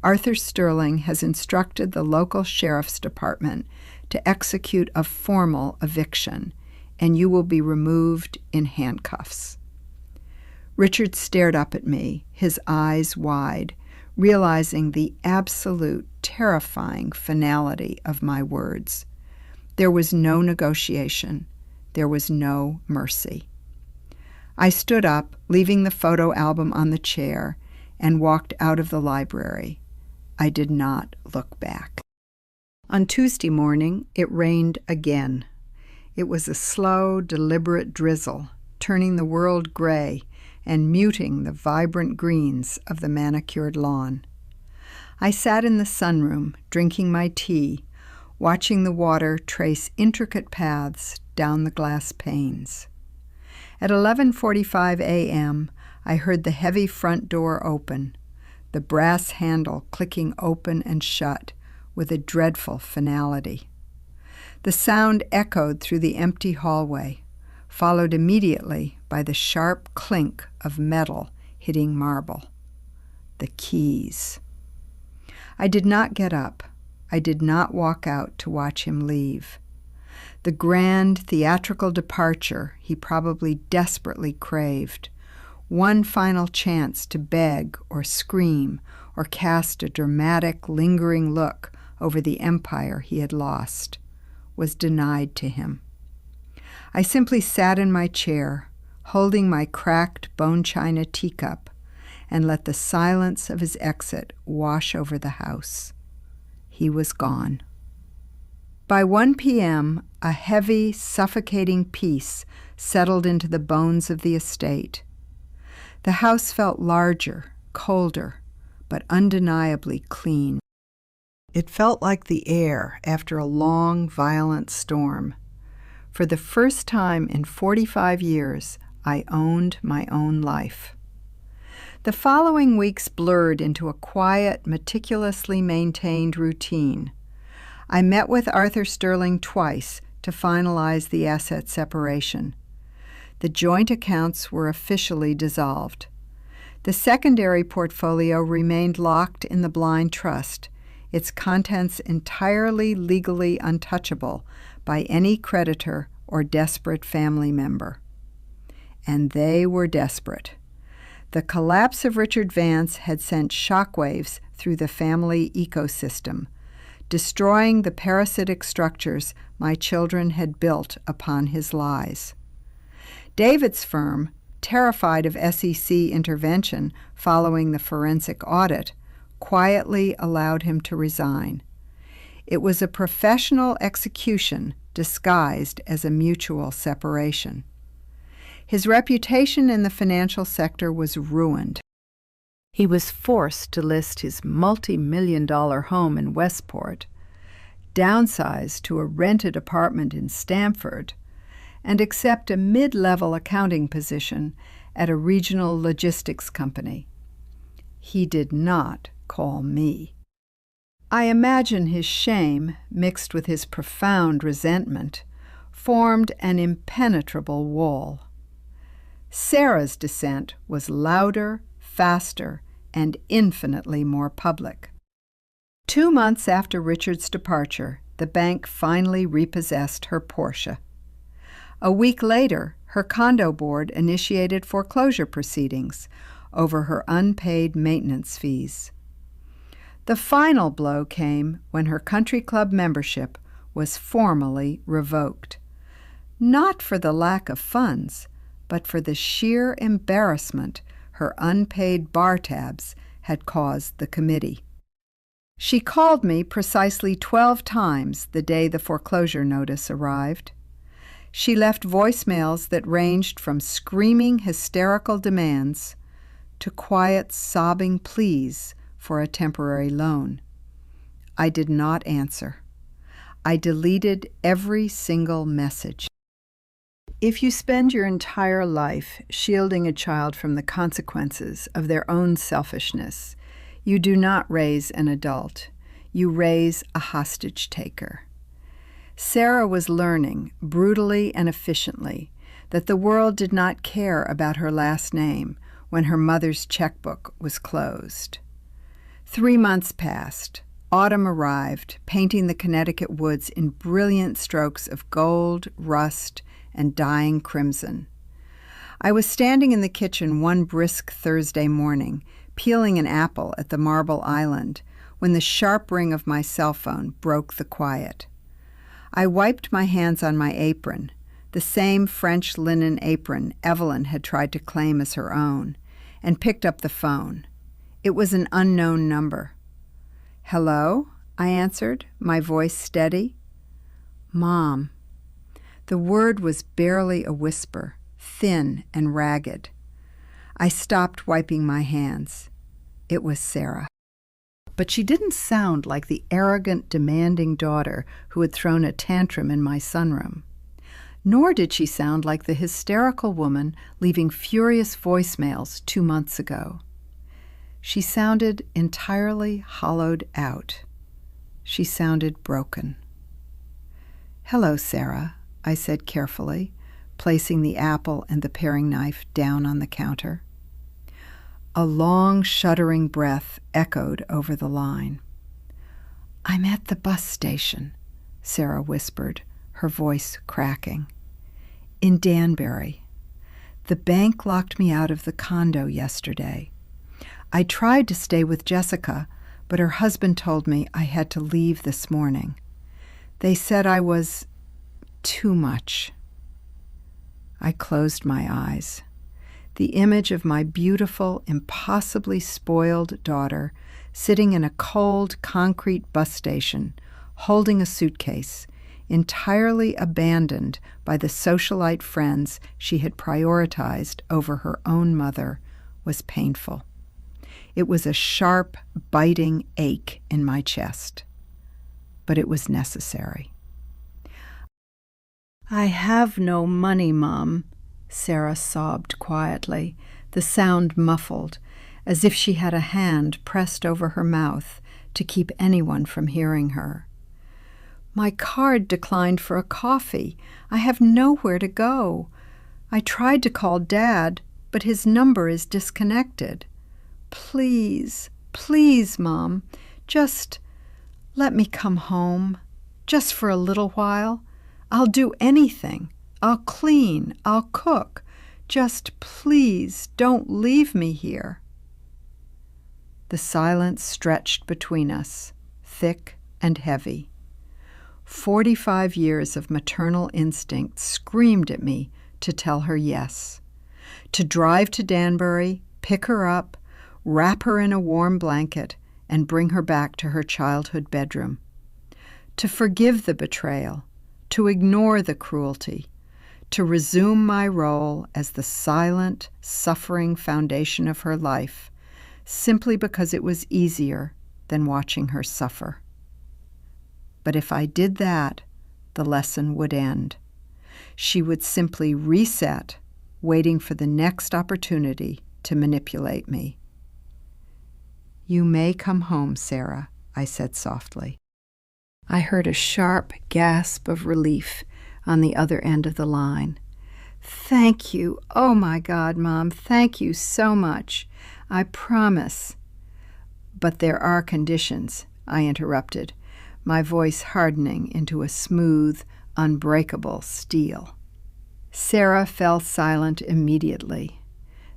Arthur Sterling has instructed the local sheriff's department to execute a formal eviction, and you will be removed in handcuffs." Richard stared up at me, his eyes wide, realizing the absolute, terrifying finality of my words. There was no negotiation. There was no mercy. I stood up, leaving the photo album on the chair, and walked out of the library. I did not look back. On Tuesday morning, it rained again. It was a slow, deliberate drizzle, turning the world gray and muting the vibrant greens of the manicured lawn. I sat in the sunroom, drinking my tea, watching the water trace intricate paths down the glass panes. At 11:45 a.m., I heard the heavy front door open, the brass handle clicking open and shut with a dreadful finality. The sound echoed through the empty hallway, followed immediately by the sharp clink of metal hitting marble. The keys. I did not get up. I did not walk out to watch him leave. The grand theatrical departure he probably desperately craved, one final chance to beg or scream or cast a dramatic, lingering look over the empire he had lost, was denied to him. I simply sat in my chair, holding my cracked bone china teacup, and let the silence of his exit wash over the house. He was gone. By 1 p.m., a heavy, suffocating peace settled into the bones of the estate. The house felt larger, colder, but undeniably clean. It felt like the air after a long, violent storm. For the first time in 45 years, I owned my own life. The following weeks blurred into a quiet, meticulously maintained routine. I met with Arthur Sterling twice to finalize the asset separation. The joint accounts were officially dissolved. The secondary portfolio remained locked in the blind trust, its contents entirely legally untouchable by any creditor or desperate family member. And they were desperate. The collapse of Richard Vance had sent shockwaves through the family ecosystem, destroying the parasitic structures my children had built upon his lies. David's firm, terrified of SEC intervention following the forensic audit, quietly allowed him to resign. It was a professional execution disguised as a mutual separation. His reputation in the financial sector was ruined. He was forced to list his multi-million-dollar home in Westport, downsize to a rented apartment in Stamford, and accept a mid-level accounting position at a regional logistics company. He did not call me. I imagine his shame, mixed with his profound resentment, formed an impenetrable wall. Sarah's dissent was louder, faster, and infinitely more public. 2 months after Richard's departure, the bank finally repossessed her Porsche. A week later, her condo board initiated foreclosure proceedings over her unpaid maintenance fees. The final blow came when her country club membership was formally revoked, not for the lack of funds, but for the sheer embarrassment her unpaid bar tabs had caused the committee. She called me precisely 12 times the day the foreclosure notice arrived. She left voicemails that ranged from screaming hysterical demands to quiet sobbing pleas for a temporary loan. I did not answer. I deleted every single message. If you spend your entire life shielding a child from the consequences of their own selfishness, you do not raise an adult. You raise a hostage taker. Sarah was learning, brutally and efficiently, that the world did not care about her last name when her mother's checkbook was closed. 3 months passed. Autumn arrived, painting the Connecticut woods in brilliant strokes of gold, rust, and dying crimson. I was standing in the kitchen one brisk Thursday morning, peeling an apple at the Marble Island, when the sharp ring of my cell phone broke the quiet. I wiped my hands on my apron, the same French linen apron Evelyn had tried to claim as her own, and picked up the phone. It was an unknown number. "Hello?" I answered, my voice steady. "Mom." The word was barely a whisper, thin and ragged. I stopped wiping my hands. It was Sarah. But she didn't sound like the arrogant, demanding daughter who had thrown a tantrum in my sunroom. Nor did she sound like the hysterical woman leaving furious voicemails 2 months ago. She sounded entirely hollowed out. She sounded broken. "Hello, Sarah," I said carefully, placing the apple and the paring knife down on the counter. A long, shuddering breath echoed over the line. "I'm at the bus station," Sarah whispered, her voice cracking. "In Danbury. The bank locked me out of the condo yesterday. I tried to stay with Jessica, but her husband told me I had to leave this morning. They said I was too much." I closed my eyes. The image of my beautiful, impossibly spoiled daughter sitting in a cold, concrete bus station, holding a suitcase, entirely abandoned by the socialite friends she had prioritized over her own mother, was painful. It was a sharp, biting ache in my chest. But it was necessary. "I have no money, Mom," Sarah sobbed quietly, the sound muffled, as if she had a hand pressed over her mouth to keep anyone from hearing her. "My card declined for a coffee. I have nowhere to go. I tried to call Dad, but his number is disconnected. Please, please, Mom, just let me come home, just for a little while. I'll do anything. I'll clean. I'll cook. Just please don't leave me here." The silence stretched between us, thick and heavy. 45 years of maternal instinct screamed at me to tell her yes, to drive to Danbury, pick her up, wrap her in a warm blanket, and bring her back to her childhood bedroom, to forgive the betrayal, to ignore the cruelty, to resume my role as the silent, suffering foundation of her life, simply because it was easier than watching her suffer. But if I did that, the lesson would end. She would simply reset, waiting for the next opportunity to manipulate me. "You may come home, Sarah," I said softly. I heard a sharp gasp of relief on the other end of the line. "Thank you. Oh, my God, Mom, thank you so much. I promise." "But there are conditions," I interrupted, my voice hardening into a smooth, unbreakable steel. Sarah fell silent immediately.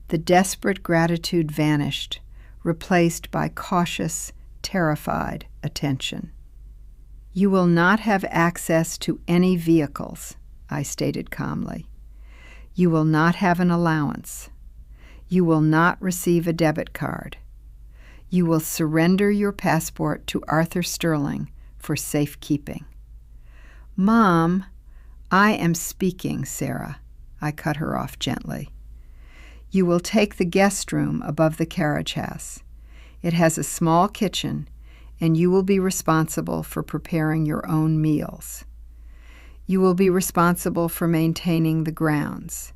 The desperate gratitude vanished, replaced by cautious, terrified attention. "You will not have access to any vehicles," I stated calmly. "You will not have an allowance. You will not receive a debit card. You will surrender your passport to Arthur Sterling for safekeeping. Mom, I am speaking, Sarah. I cut her off gently. You will take the guest room above the carriage house. It has a small kitchen, and you will be responsible for preparing your own meals. You will be responsible for maintaining the grounds.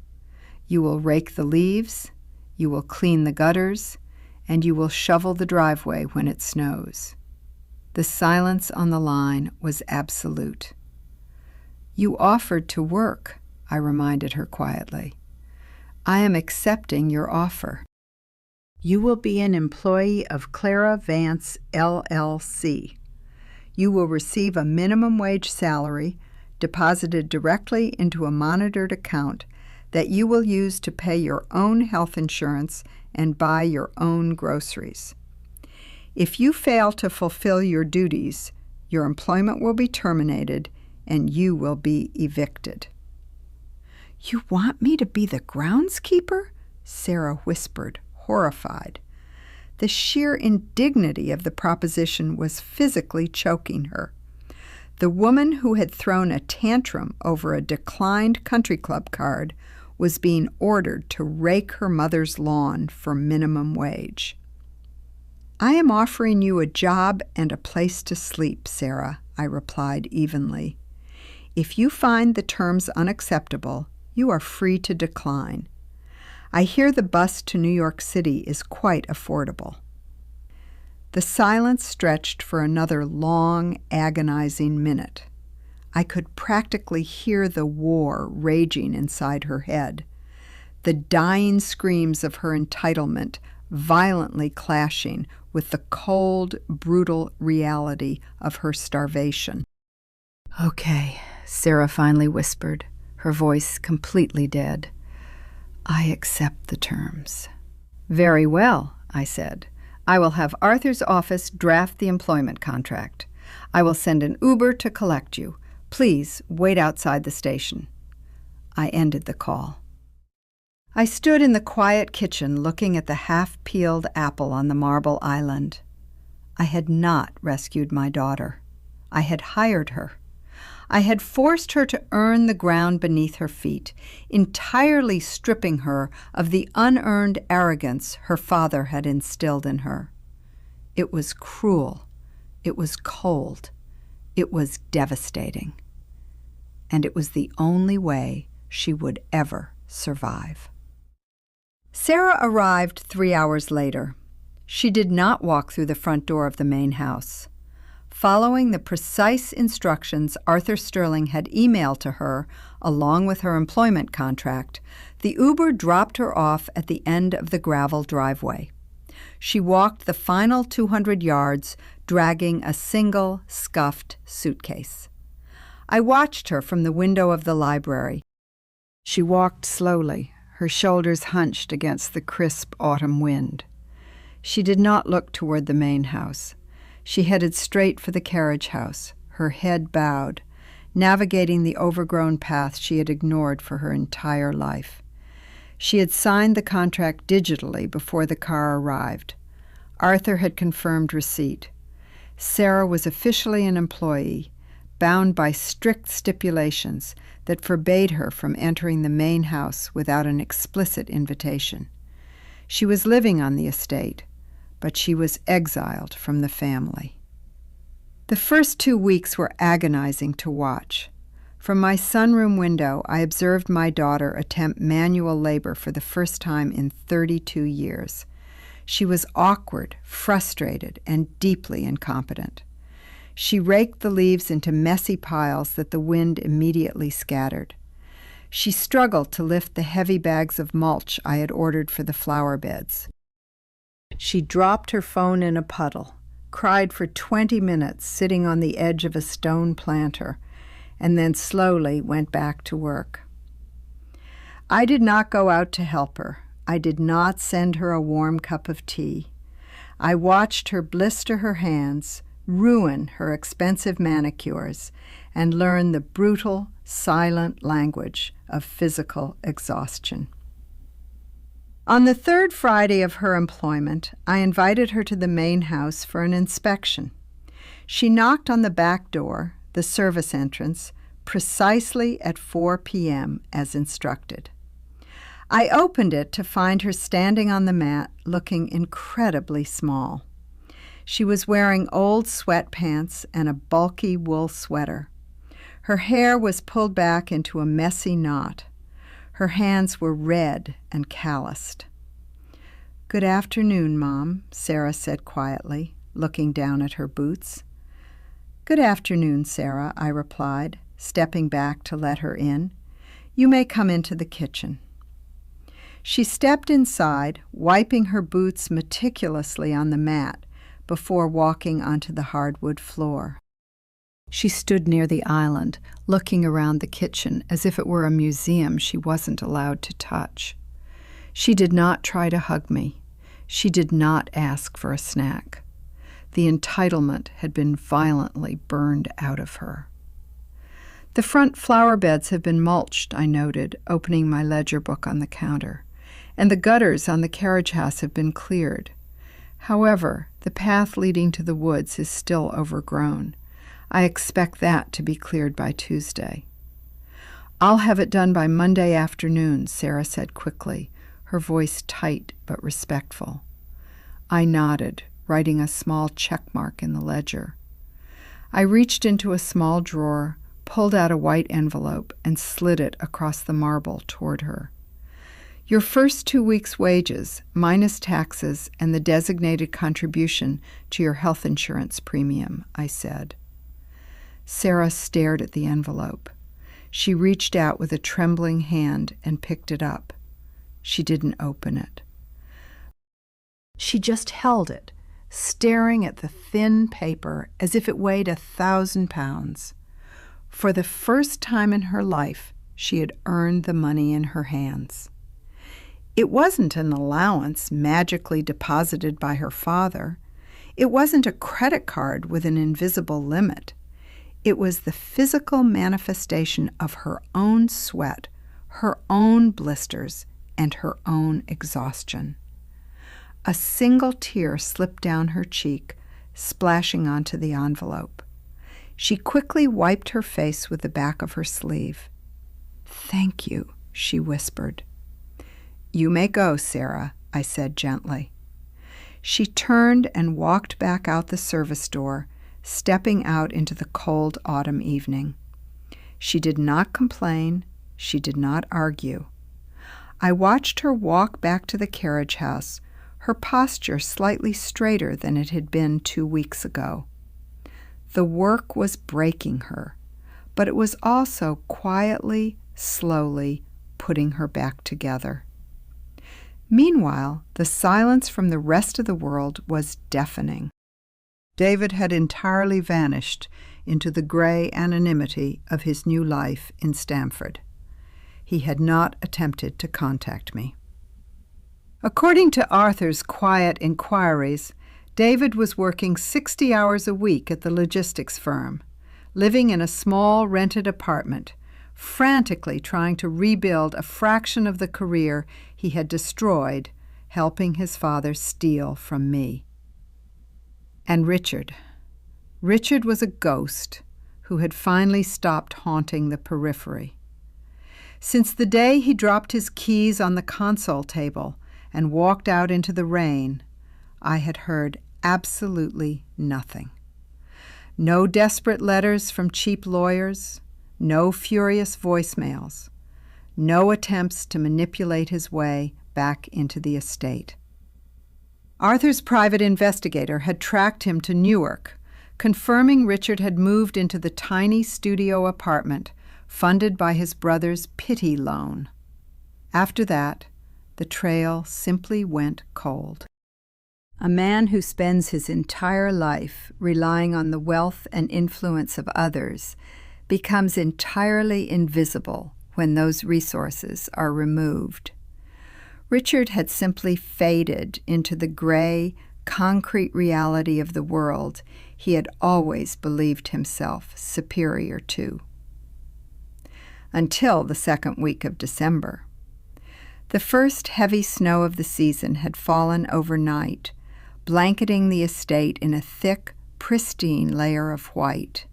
You will rake the leaves, you will clean the gutters, and you will shovel the driveway when it snows. The silence on the line was absolute. You offered to work, I reminded her quietly. I am accepting your offer. You will be an employee of Clara Vance, LLC. You will receive a minimum wage salary deposited directly into a monitored account that you will use to pay your own health insurance and buy your own groceries. If you fail to fulfill your duties, your employment will be terminated and you will be evicted. You want me to be the groundskeeper? Sarah whispered, horrified. The sheer indignity of the proposition was physically choking her. The woman who had thrown a tantrum over a declined country club card was being ordered to rake her mother's lawn for minimum wage. I am offering you a job and a place to sleep, Sarah, I replied evenly. If you find the terms unacceptable, you are free to decline. I hear the bus to New York City is quite affordable. The silence stretched for another long, agonizing minute. I could practically hear the war raging inside her head, the dying screams of her entitlement violently clashing with the cold, brutal reality of her starvation. Okay, Sarah finally whispered, her voice completely dead. I accept the terms. Very well, I said. I will have Arthur's office draft the employment contract. I will send an Uber to collect you. Please wait outside the station. I ended the call. I stood in the quiet kitchen looking at the half-peeled apple on the marble island. I had not rescued my daughter. I had hired her. I had forced her to earn the ground beneath her feet, entirely stripping her of the unearned arrogance her father had instilled in her. It was cruel. It was cold. It was devastating. And it was the only way she would ever survive. Sarah arrived 3 hours later. She did not walk through the front door of the main house. Following the precise instructions Arthur Sterling had emailed to her, along with her employment contract, the Uber dropped her off at the end of the gravel driveway. She walked the final 200 yards, dragging a single, scuffed suitcase. I watched her from the window of the library. She walked slowly, her shoulders hunched against the crisp autumn wind. She did not look toward the main house. She headed straight for the carriage house, her head bowed, navigating the overgrown path she had ignored for her entire life. She had signed the contract digitally before the car arrived. Arthur had confirmed receipt. Sarah was officially an employee, bound by strict stipulations that forbade her from entering the main house without an explicit invitation. She was living on the estate, but she was exiled from the family. The first 2 weeks were agonizing to watch. From my sunroom window, I observed my daughter attempt manual labor for the first time in 32 years. She was awkward, frustrated, and deeply incompetent. She raked the leaves into messy piles that the wind immediately scattered. She struggled to lift the heavy bags of mulch I had ordered for the flower beds. She dropped her phone in a puddle, cried for 20 minutes sitting on the edge of a stone planter, and then slowly went back to work. I did not go out to help her. I did not send her a warm cup of tea. I watched her blister her hands, ruin her expensive manicures, and learn the brutal, silent language of physical exhaustion. On the third Friday of her employment, I invited her to the main house for an inspection. She knocked on the back door, the service entrance, precisely at 4 p.m. as instructed. I opened it to find her standing on the mat, looking incredibly small. She was wearing old sweatpants and a bulky wool sweater. Her hair was pulled back into a messy knot. Her hands were red and calloused. "Good afternoon, Mom," Sarah said quietly, looking down at her boots. "Good afternoon, Sarah," I replied, stepping back to let her in. "You may come into the kitchen." She stepped inside, wiping her boots meticulously on the mat before walking onto the hardwood floor. She stood near the island, looking around the kitchen as if it were a museum she wasn't allowed to touch. She did not try to hug me. She did not ask for a snack. The entitlement had been violently burned out of her. "The front flower beds have been mulched," I noted, opening my ledger book on the counter, "and the gutters on the carriage house have been cleared. However, the path leading to the woods is still overgrown. I expect that to be cleared by Tuesday." "I'll have it done by Monday afternoon," Sarah said quickly, her voice tight but respectful. I nodded, writing a small check mark in the ledger. I reached into a small drawer, pulled out a white envelope, and slid it across the marble toward her. "Your first 2 weeks' wages, minus taxes and the designated contribution to your health insurance premium," I said. Sarah stared at the envelope. She reached out with a trembling hand and picked it up. She didn't open it. She just held it, staring at the thin paper as if it weighed 1,000 pounds. For the first time in her life, she had earned the money in her hands. It wasn't an allowance magically deposited by her father. It wasn't a credit card with an invisible limit. It was the physical manifestation of her own sweat, her own blisters, and her own exhaustion. A single tear slipped down her cheek, splashing onto the envelope. She quickly wiped her face with the back of her sleeve. "Thank you," she whispered. "You may go, Sarah," I said gently. She turned and walked back out the service door, stepping out into the cold autumn evening. She did not complain. She did not argue. I watched her walk back to the carriage house, her posture slightly straighter than it had been 2 weeks ago. The work was breaking her, but it was also quietly, slowly putting her back together. Meanwhile, the silence from the rest of the world was deafening. David had entirely vanished into the gray anonymity of his new life in Stamford. He had not attempted to contact me. According to Arthur's quiet inquiries, David was working 60 hours a week at the logistics firm, living in a small rented apartment, frantically trying to rebuild a fraction of the career he had destroyed, helping his father steal from me. And Richard. Richard was a ghost who had finally stopped haunting the periphery. Since the day he dropped his keys on the console table and walked out into the rain, I had heard absolutely nothing. No desperate letters from cheap lawyers, no furious voicemails, no attempts to manipulate his way back into the estate. Arthur's private investigator had tracked him to Newark, confirming Richard had moved into the tiny studio apartment funded by his brother's pity loan. After that, the trail simply went cold. A man who spends his entire life relying on the wealth and influence of others becomes entirely invisible when those resources are removed. Richard had simply faded into the gray, concrete reality of the world he had always believed himself superior to. Until the second week of December. The first heavy snow of the season had fallen overnight, blanketing the estate in a thick, pristine layer of white.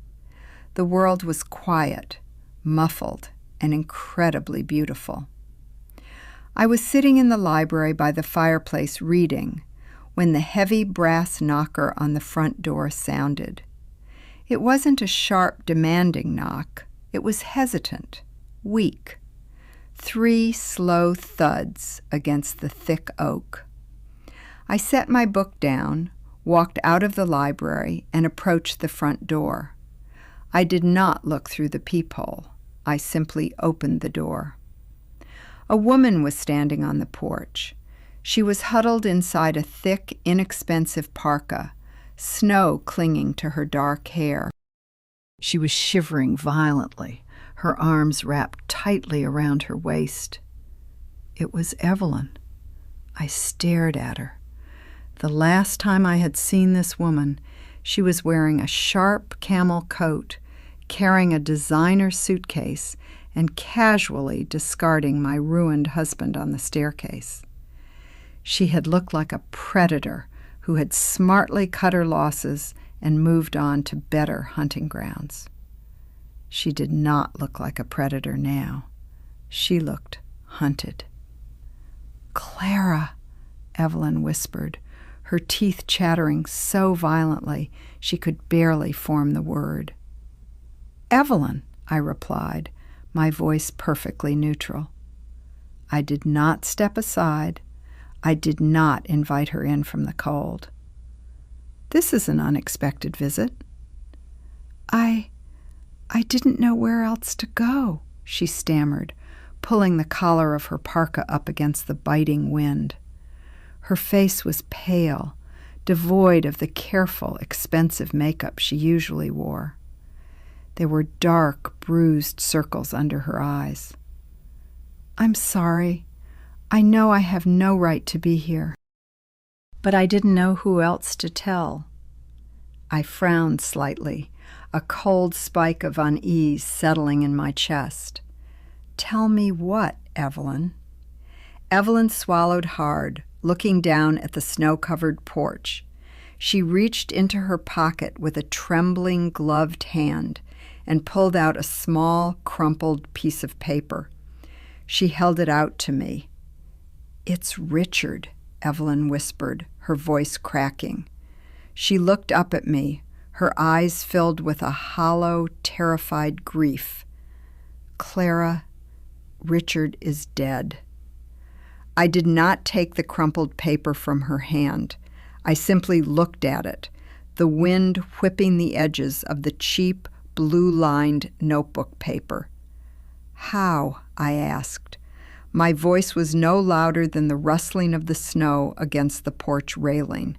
The world was quiet, muffled, and incredibly beautiful. I was sitting in the library by the fireplace reading when the heavy brass knocker on the front door sounded. It wasn't a sharp, demanding knock. It was hesitant, weak. 3 slow thuds against the thick oak. I set my book down, walked out of the library, and approached the front door. I did not look through the peephole. I simply opened the door. A woman was standing on the porch. She was huddled inside a thick, inexpensive parka, snow clinging to her dark hair. She was shivering violently, her arms wrapped tightly around her waist. It was Evelyn. I stared at her. The last time I had seen this woman, she was wearing a sharp camel coat, carrying a designer suitcase, and casually discarding my ruined husband on the staircase. She had looked like a predator who had smartly cut her losses and moved on to better hunting grounds. She did not look like a predator now. She looked hunted. "Clara," Evelyn whispered, her teeth chattering so violently she could barely form the word. "Evelyn," I replied, my voice perfectly neutral. I did not step aside. I did not invite her in from the cold. "This is an unexpected visit." I didn't know where else to go," she stammered, pulling the collar of her parka up against the biting wind. Her face was pale, devoid of the careful, expensive makeup she usually wore. There were dark, bruised circles under her eyes. "I'm sorry. I know I have no right to be here." But I didn't know who else to tell. I frowned slightly, a cold spike of unease settling in my chest. "Tell me what, Evelyn?" Evelyn swallowed hard, looking down at the snow-covered porch. She reached into her pocket with a trembling, gloved hand and pulled out a small, crumpled piece of paper. She held it out to me. "It's Richard," Evelyn whispered, her voice cracking. She looked up at me, her eyes filled with a hollow, terrified grief. "Clara, Richard is dead." I did not take the crumpled paper from her hand. I simply looked at it, the wind whipping the edges of the cheap, blue-lined notebook paper. "How?" I asked. My voice was no louder than the rustling of the snow against the porch railing.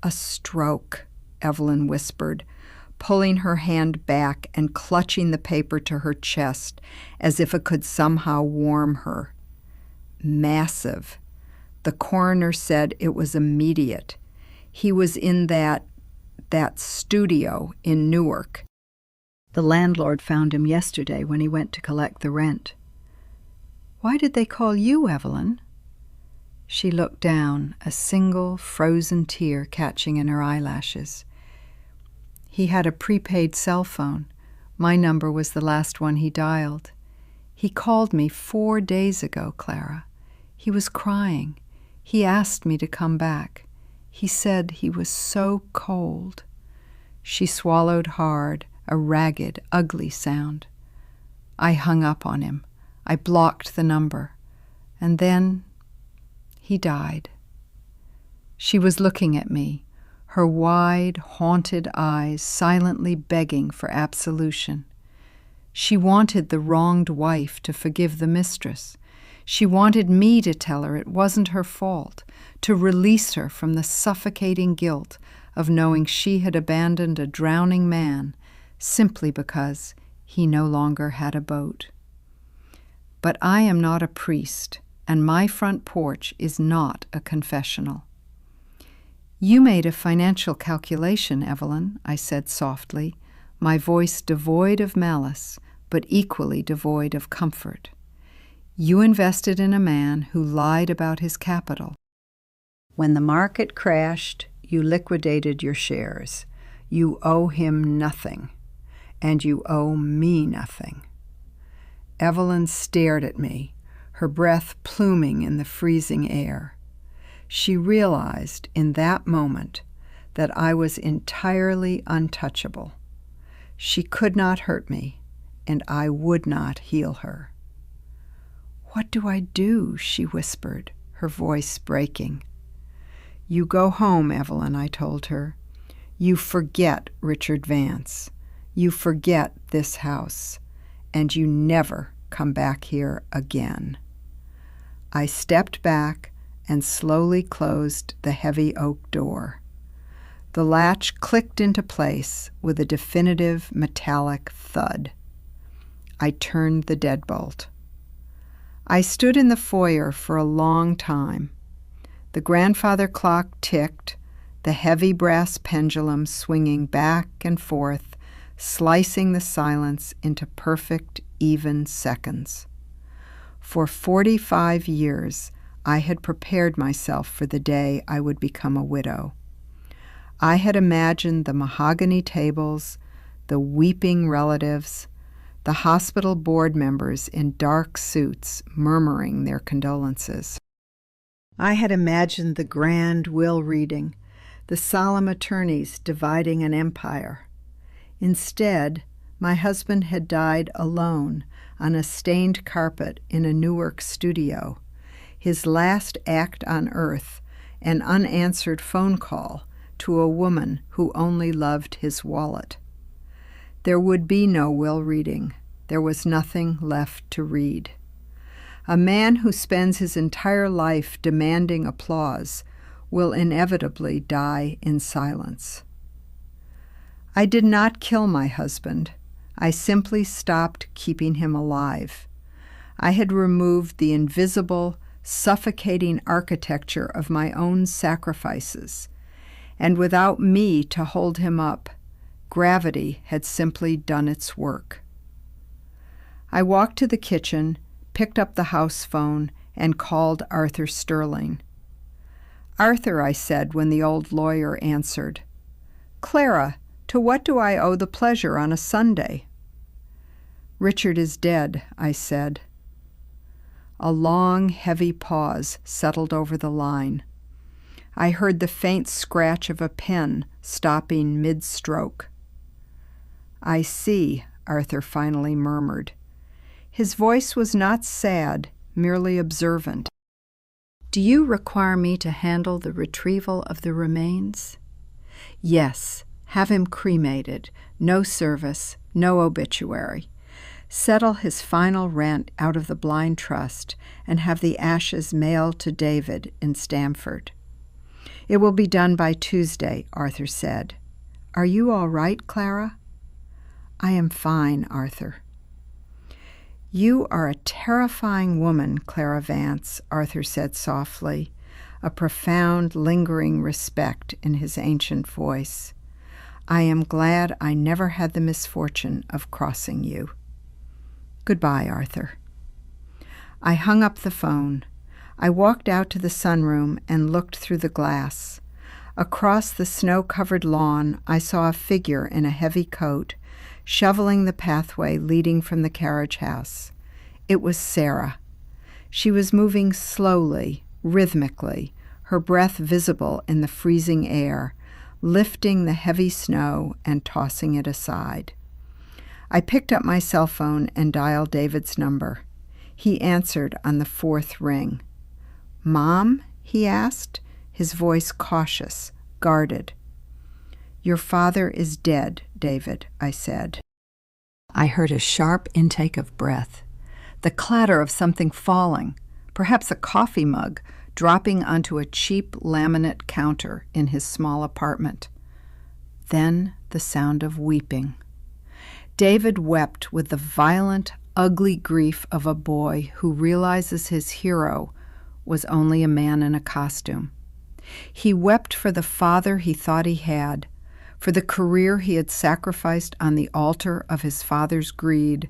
"A stroke," Evelyn whispered, pulling her hand back and clutching the paper to her chest as if it could somehow warm her. "Massive. The coroner said it was immediate. He was in that studio in Newark. The landlord found him yesterday when he went to collect the rent." "Why did they call you, Evelyn?" She looked down, a single frozen tear catching in her eyelashes. "He had a prepaid cell phone. My number was the last one he dialed. He called me 4 days ago, Clara. He was crying. He asked me to come back. He said he was so cold." She swallowed hard, a ragged, ugly sound. I hung up on him. I blocked the number. And then he died. She was looking at me, her wide, haunted eyes silently begging for absolution. She wanted the wronged wife to forgive the mistress. She wanted me to tell her it wasn't her fault, to release her from the suffocating guilt of knowing she had abandoned a drowning man simply because he no longer had a boat. But I am not a priest, and my front porch is not a confessional. "You made a financial calculation, Evelyn," I said softly, my voice devoid of malice, but equally devoid of comfort. You invested in a man who lied about his capital. When the market crashed, you liquidated your shares. You owe him nothing, and you owe me nothing." Evelyn stared at me, her breath pluming in the freezing air. She realized in that moment that I was entirely untouchable. She could not hurt me, and I would not heal her. "What do I do?" she whispered, her voice breaking. "You go home, Evelyn," I told her. "You forget Richard Vance. You forget this house, and you never come back here again." I stepped back and slowly closed the heavy oak door. The latch clicked into place with a definitive metallic thud. I turned the deadbolt. I stood in the foyer for a long time. The grandfather clock ticked, the heavy brass pendulum swinging back and forth, slicing the silence into perfect, even seconds. For 45 years, I had prepared myself for the day I would become a widow. I had imagined the mahogany tables, the weeping relatives, the hospital board members in dark suits murmuring their condolences. I had imagined the grand will reading, the solemn attorneys dividing an empire. Instead, my husband had died alone on a stained carpet in a Newark studio, his last act on earth an unanswered phone call to a woman who only loved his wallet. There would be no will reading. There was nothing left to read. A man who spends his entire life demanding applause will inevitably die in silence. I did not kill my husband. I simply stopped keeping him alive. I had removed the invisible, suffocating architecture of my own sacrifices, and without me to hold him up, gravity had simply done its work. I walked to the kitchen, picked up the house phone, and called Arthur Sterling. "Arthur," I said when the old lawyer answered. "Clara, to what do I owe the pleasure on a Sunday?" "Richard is dead," I said. A long, heavy pause settled over the line. I heard the faint scratch of a pen stopping mid-stroke. "I see," Arthur finally murmured. His voice was not sad, merely observant. "Do you require me to handle the retrieval of the remains?" "Yes. Have him cremated. No service, no obituary. Settle his final rent out of the blind trust and have the ashes mailed to David in Stamford." "It will be done by Tuesday," Arthur said. "Are you all right, Clara?" "I am fine, Arthur." "You are a terrifying woman, Clara Vance," Arthur said softly, a profound, lingering respect in his ancient voice. "I am glad I never had the misfortune of crossing you." "Goodbye, Arthur." I hung up the phone. I walked out to the sunroom and looked through the glass. Across the snow-covered lawn, I saw a figure in a heavy coat, shoveling the pathway leading from the carriage house. It was Sarah. She was moving slowly, rhythmically, her breath visible in the freezing air, lifting the heavy snow and tossing it aside. I picked up my cell phone and dialed David's number. He answered on the fourth ring. "Mom?" he asked, his voice cautious, guarded. "Your father is dead, David," I said. I heard a sharp intake of breath, the clatter of something falling, perhaps a coffee mug, dropping onto a cheap laminate counter in his small apartment. Then the sound of weeping. David wept with the violent, ugly grief of a boy who realizes his hero was only a man in a costume. He wept for the father he thought he had, for the career he had sacrificed on the altar of his father's greed,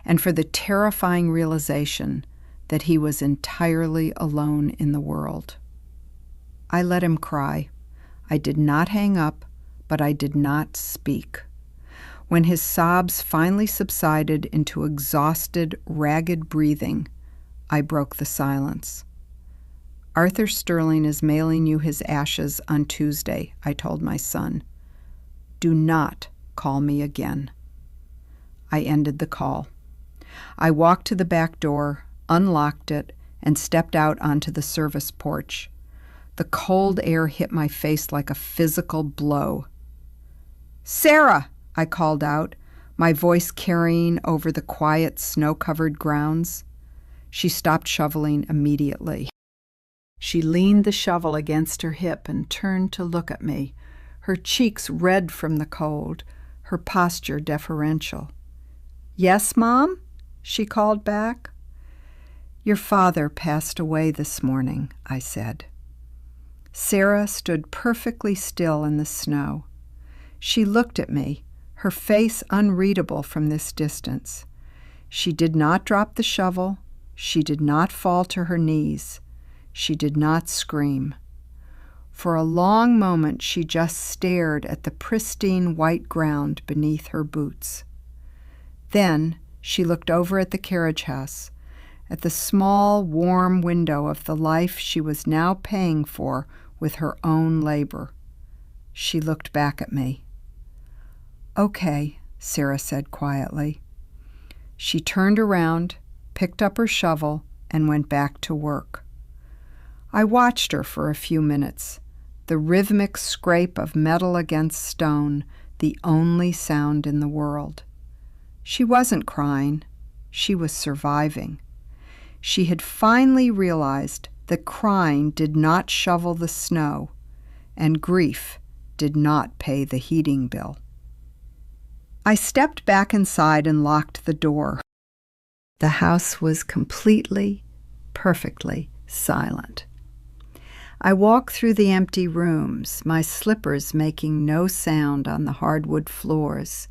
and for the terrifying realization that he was entirely alone in the world. I let him cry. I did not hang up, but I did not speak. When his sobs finally subsided into exhausted, ragged breathing, I broke the silence. "Arthur Sterling is mailing you his ashes on Tuesday," I told my son. "Do not call me again." I ended the call. I walked to the back door, unlocked it, and stepped out onto the service porch. The cold air hit my face like a physical blow. "Sarah!" I called out, my voice carrying over the quiet, snow-covered grounds. She stopped shoveling immediately. She leaned the shovel against her hip and turned to look at me, her cheeks red from the cold, her posture deferential. "Yes, Mom?" she called back. "Your father passed away this morning," I said. Sarah stood perfectly still in the snow. She looked at me, her face unreadable from this distance. She did not drop the shovel. She did not fall to her knees. She did not scream. For a long moment she just stared at the pristine white ground beneath her boots. Then she looked over at the carriage house, at the small, warm window of the life she was now paying for with her own labor. She looked back at me. "Okay," Sarah said quietly. She turned around, picked up her shovel, and went back to work. I watched her for a few minutes, the rhythmic scrape of metal against stone, the only sound in the world. She wasn't crying. She was surviving. She had finally realized that crying did not shovel the snow, and grief did not pay the heating bill. I stepped back inside and locked the door. The house was completely, perfectly silent. I walked through the empty rooms, my slippers making no sound on the hardwood floors.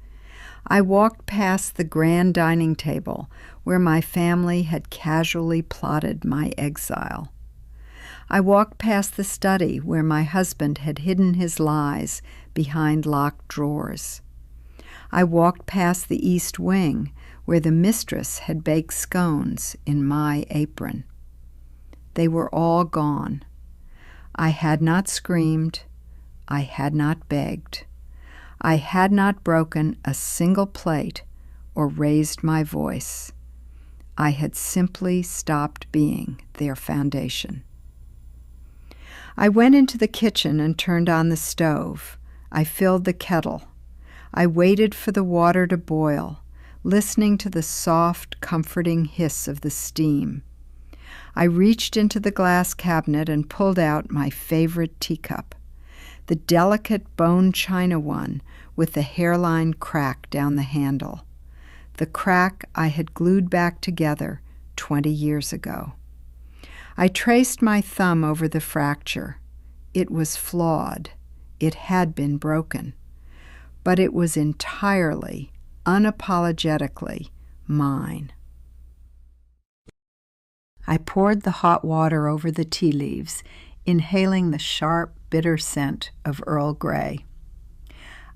I walked past the grand dining table where my family had casually plotted my exile. I walked past the study where my husband had hidden his lies behind locked drawers. I walked past the east wing where the mistress had baked scones in my apron. They were all gone. I had not screamed. I had not begged. I had not broken a single plate or raised my voice. I had simply stopped being their foundation. I went into the kitchen and turned on the stove. I filled the kettle. I waited for the water to boil, listening to the soft, comforting hiss of the steam. I reached into the glass cabinet and pulled out my favorite teacup, the delicate bone china one with the hairline crack down the handle, the crack I had glued back together 20 years ago. I traced my thumb over the fracture. It was flawed. It had been broken. But it was entirely, unapologetically mine. I poured the hot water over the tea leaves, inhaling the sharp, bitter scent of Earl Grey.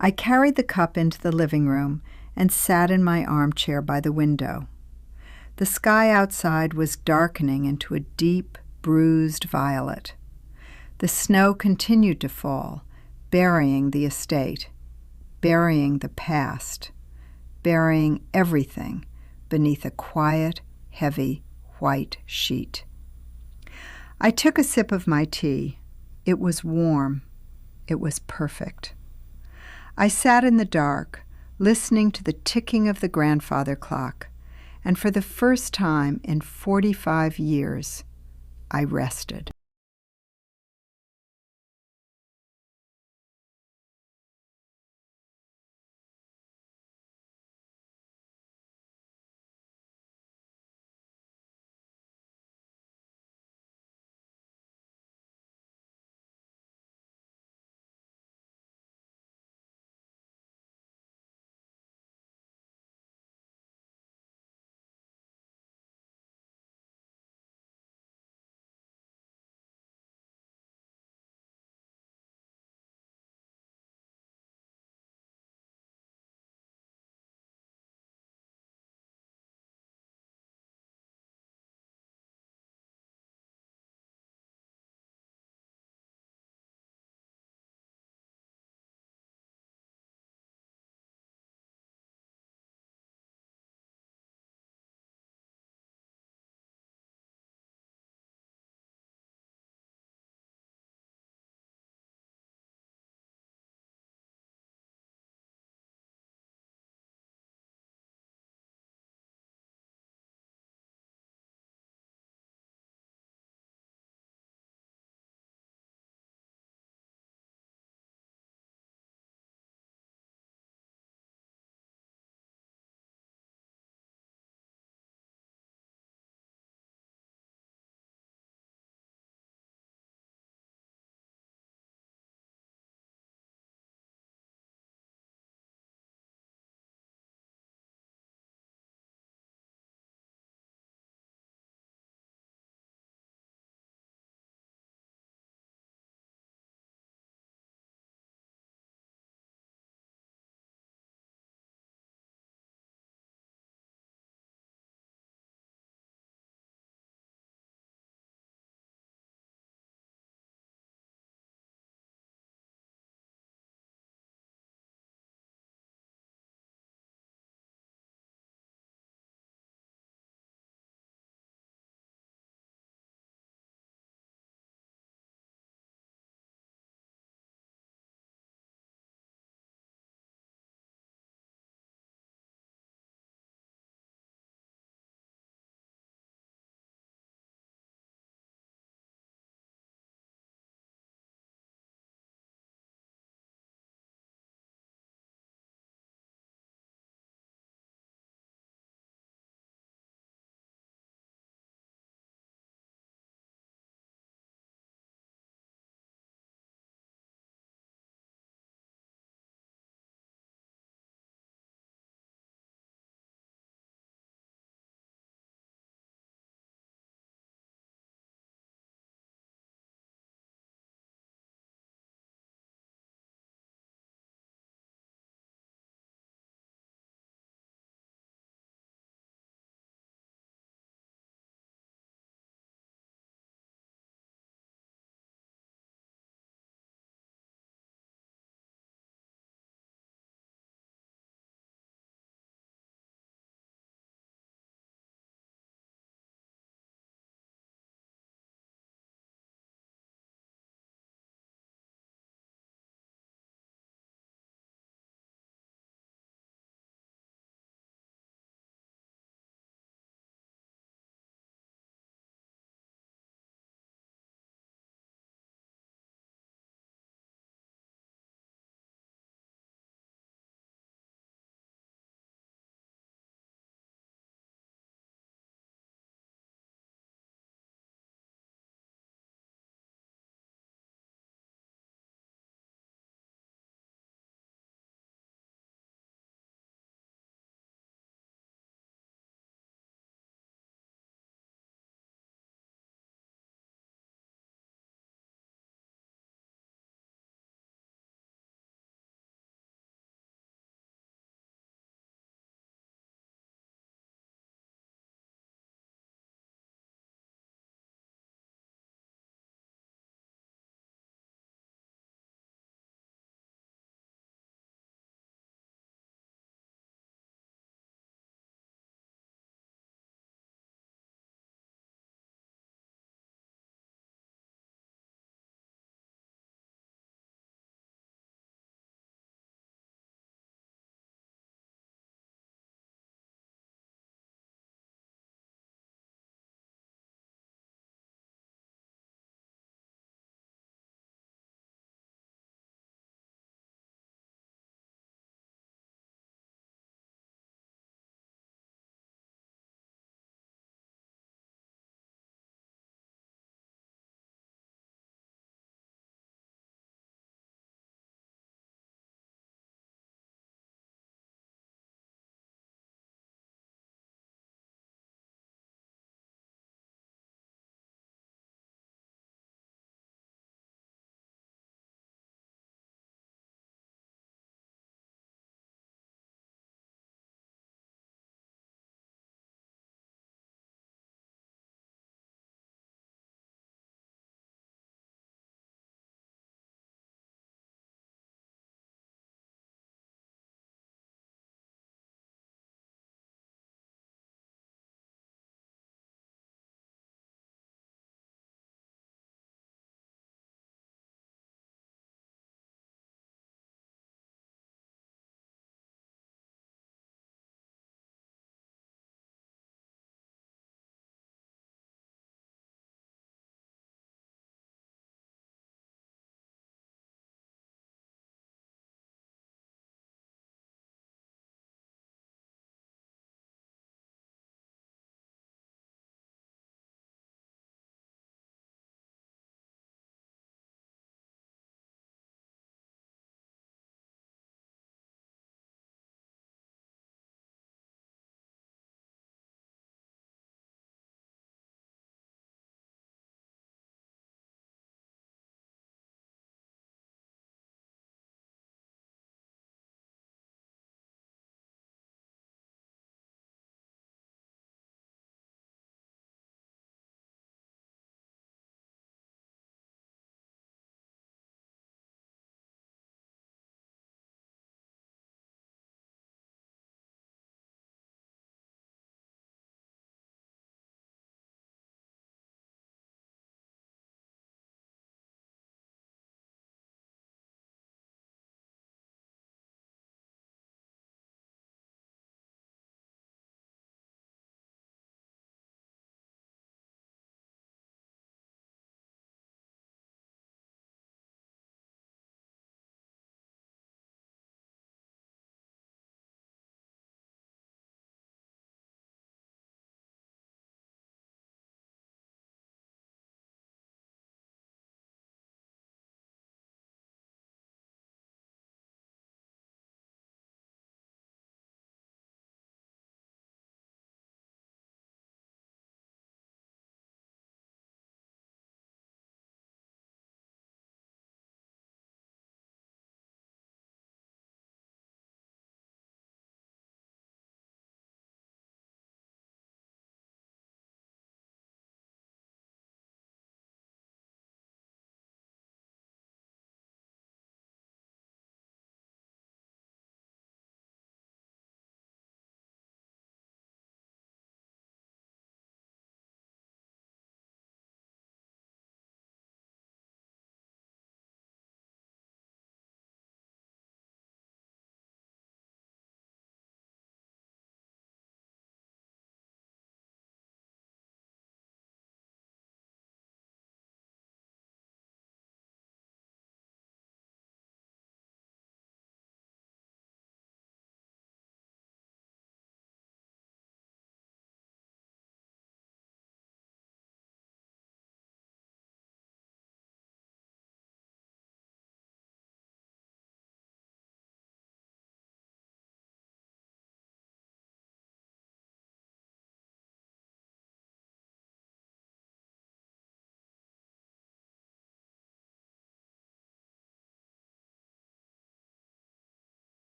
I carried the cup into the living room and sat in my armchair by the window. The sky outside was darkening into a deep, bruised violet. The snow continued to fall, burying the estate, burying the past, burying everything beneath a quiet, heavy, white sheet. I took a sip of my tea. It was warm. It was perfect. I sat in the dark, listening to the ticking of the grandfather clock, and for the first time in 45 years, I rested.